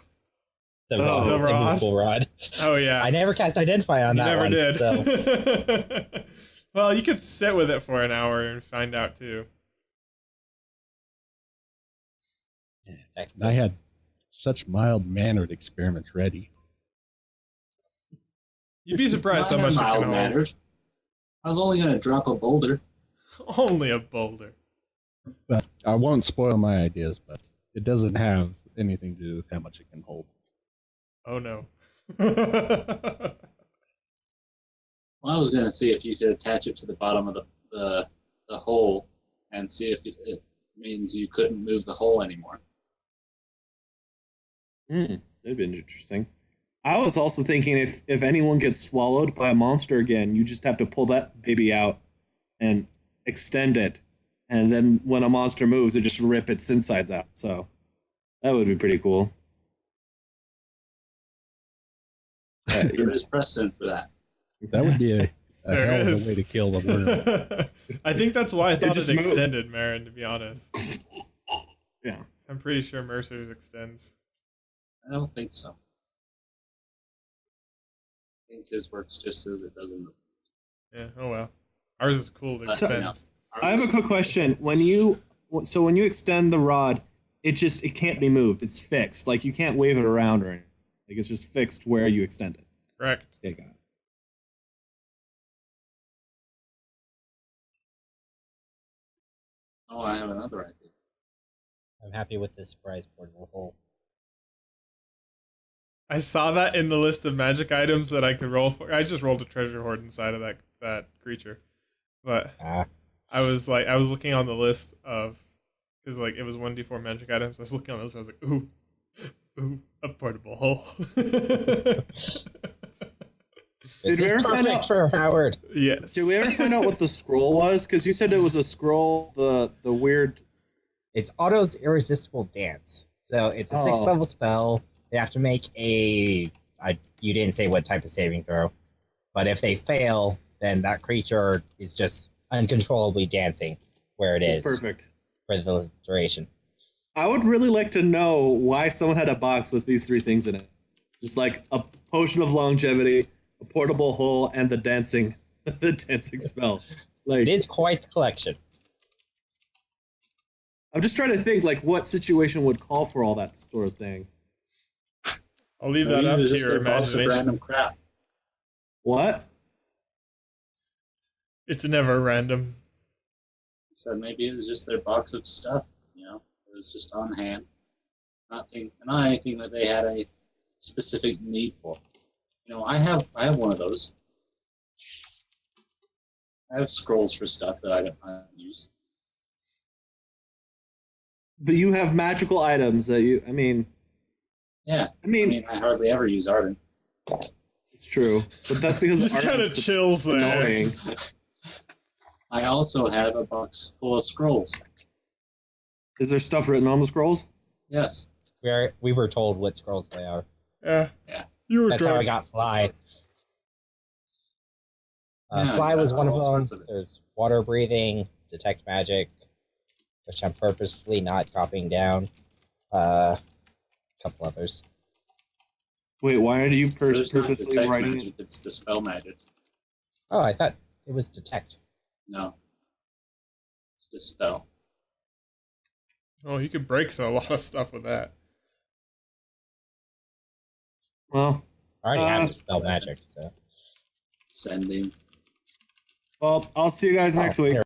The, the rod? immovable rod. Oh yeah. I never cast Identify on You that never one. did. So. Well, you could sit with it for an hour and find out too. I had such mild-mannered experiments ready. You'd be surprised how much it can hold. Mild-mannered. I was only going to drop a boulder. Only a boulder. But I won't spoil my ideas, but it doesn't have anything to do with how much it can hold. Oh no. Well, I was going to see if you could attach it to the bottom of the hole and see if it means you couldn't move the hole anymore. That'd be interesting. I was also thinking if anyone gets swallowed by a monster again, you just have to pull that baby out and extend it, and then when a monster moves, it just rip its insides out. So that would be pretty cool. There is precedent for that. That would be a There hell of a is. way to kill the worm. I think that's why I thought just it moved. extended, Marin, to be honest. Yeah. I'm pretty sure Mercer's extends. I don't think so. I think his works just as it does in the... Yeah, oh well. Ours is cool, it So- extends. I have a quick question. When you extend the rod, it can't be moved. It's fixed. Like you can't wave it around or anything. Like it's just fixed where you extend it. Correct. Okay, got it. Oh, I have another idea. I'm happy with this surprise portable hole. I saw that in the list of magic items that I could roll for. I just rolled a treasure hoard inside of that creature. But I was looking on the list of, because like it was 1d4 magic items. I was looking on this. I was like, ooh, a portable hole. This we is ever find perfect out- for Howard. Yes. Did we ever find out what the scroll was? Because you said it was a scroll. The weird. It's Otto's Irresistible Dance. So it's a Oh. 6th level spell. They have to make you didn't say what type of saving throw, but if they fail, then that creature is just uncontrollably dancing where it is It's perfect. for the duration. I would really like to know why someone had a box with these 3 things in it. Just like a potion of longevity, a portable hole, and the dancing spell. Like, It is quite the collection. I'm just trying to think like what situation would call for all that sort of thing. I'll leave Maybe that it up was to just your their box of imagination. random crap. What? It's never random. So maybe it was just their box of stuff. It was just on hand. Not anything that they had a specific need for. I have one of those. I have scrolls for stuff that I don't use. But you have magical items that you. I mean, Yeah, I I hardly ever use Arden. it's true, but that's because Just kind of Arden's chills there. annoying. I also have a box full of scrolls. Is there stuff written on the scrolls? Yes. We were told what scrolls they are. Yeah. Yeah. You were That's how I drunk. got Fly. Yeah, Fly was got one of all them. sorts of it. There's water breathing, detect magic, which I'm purposefully not copying down. A couple others. Wait, why are you There's not purposely detect writing? magic, it's dispel magic. Oh, I thought it was detect. No. It's dispel. Oh, you could break a lot of stuff with that. Well, I already have Uh, dispel magic. So. Sending. I'll see you guys next Oh, week. here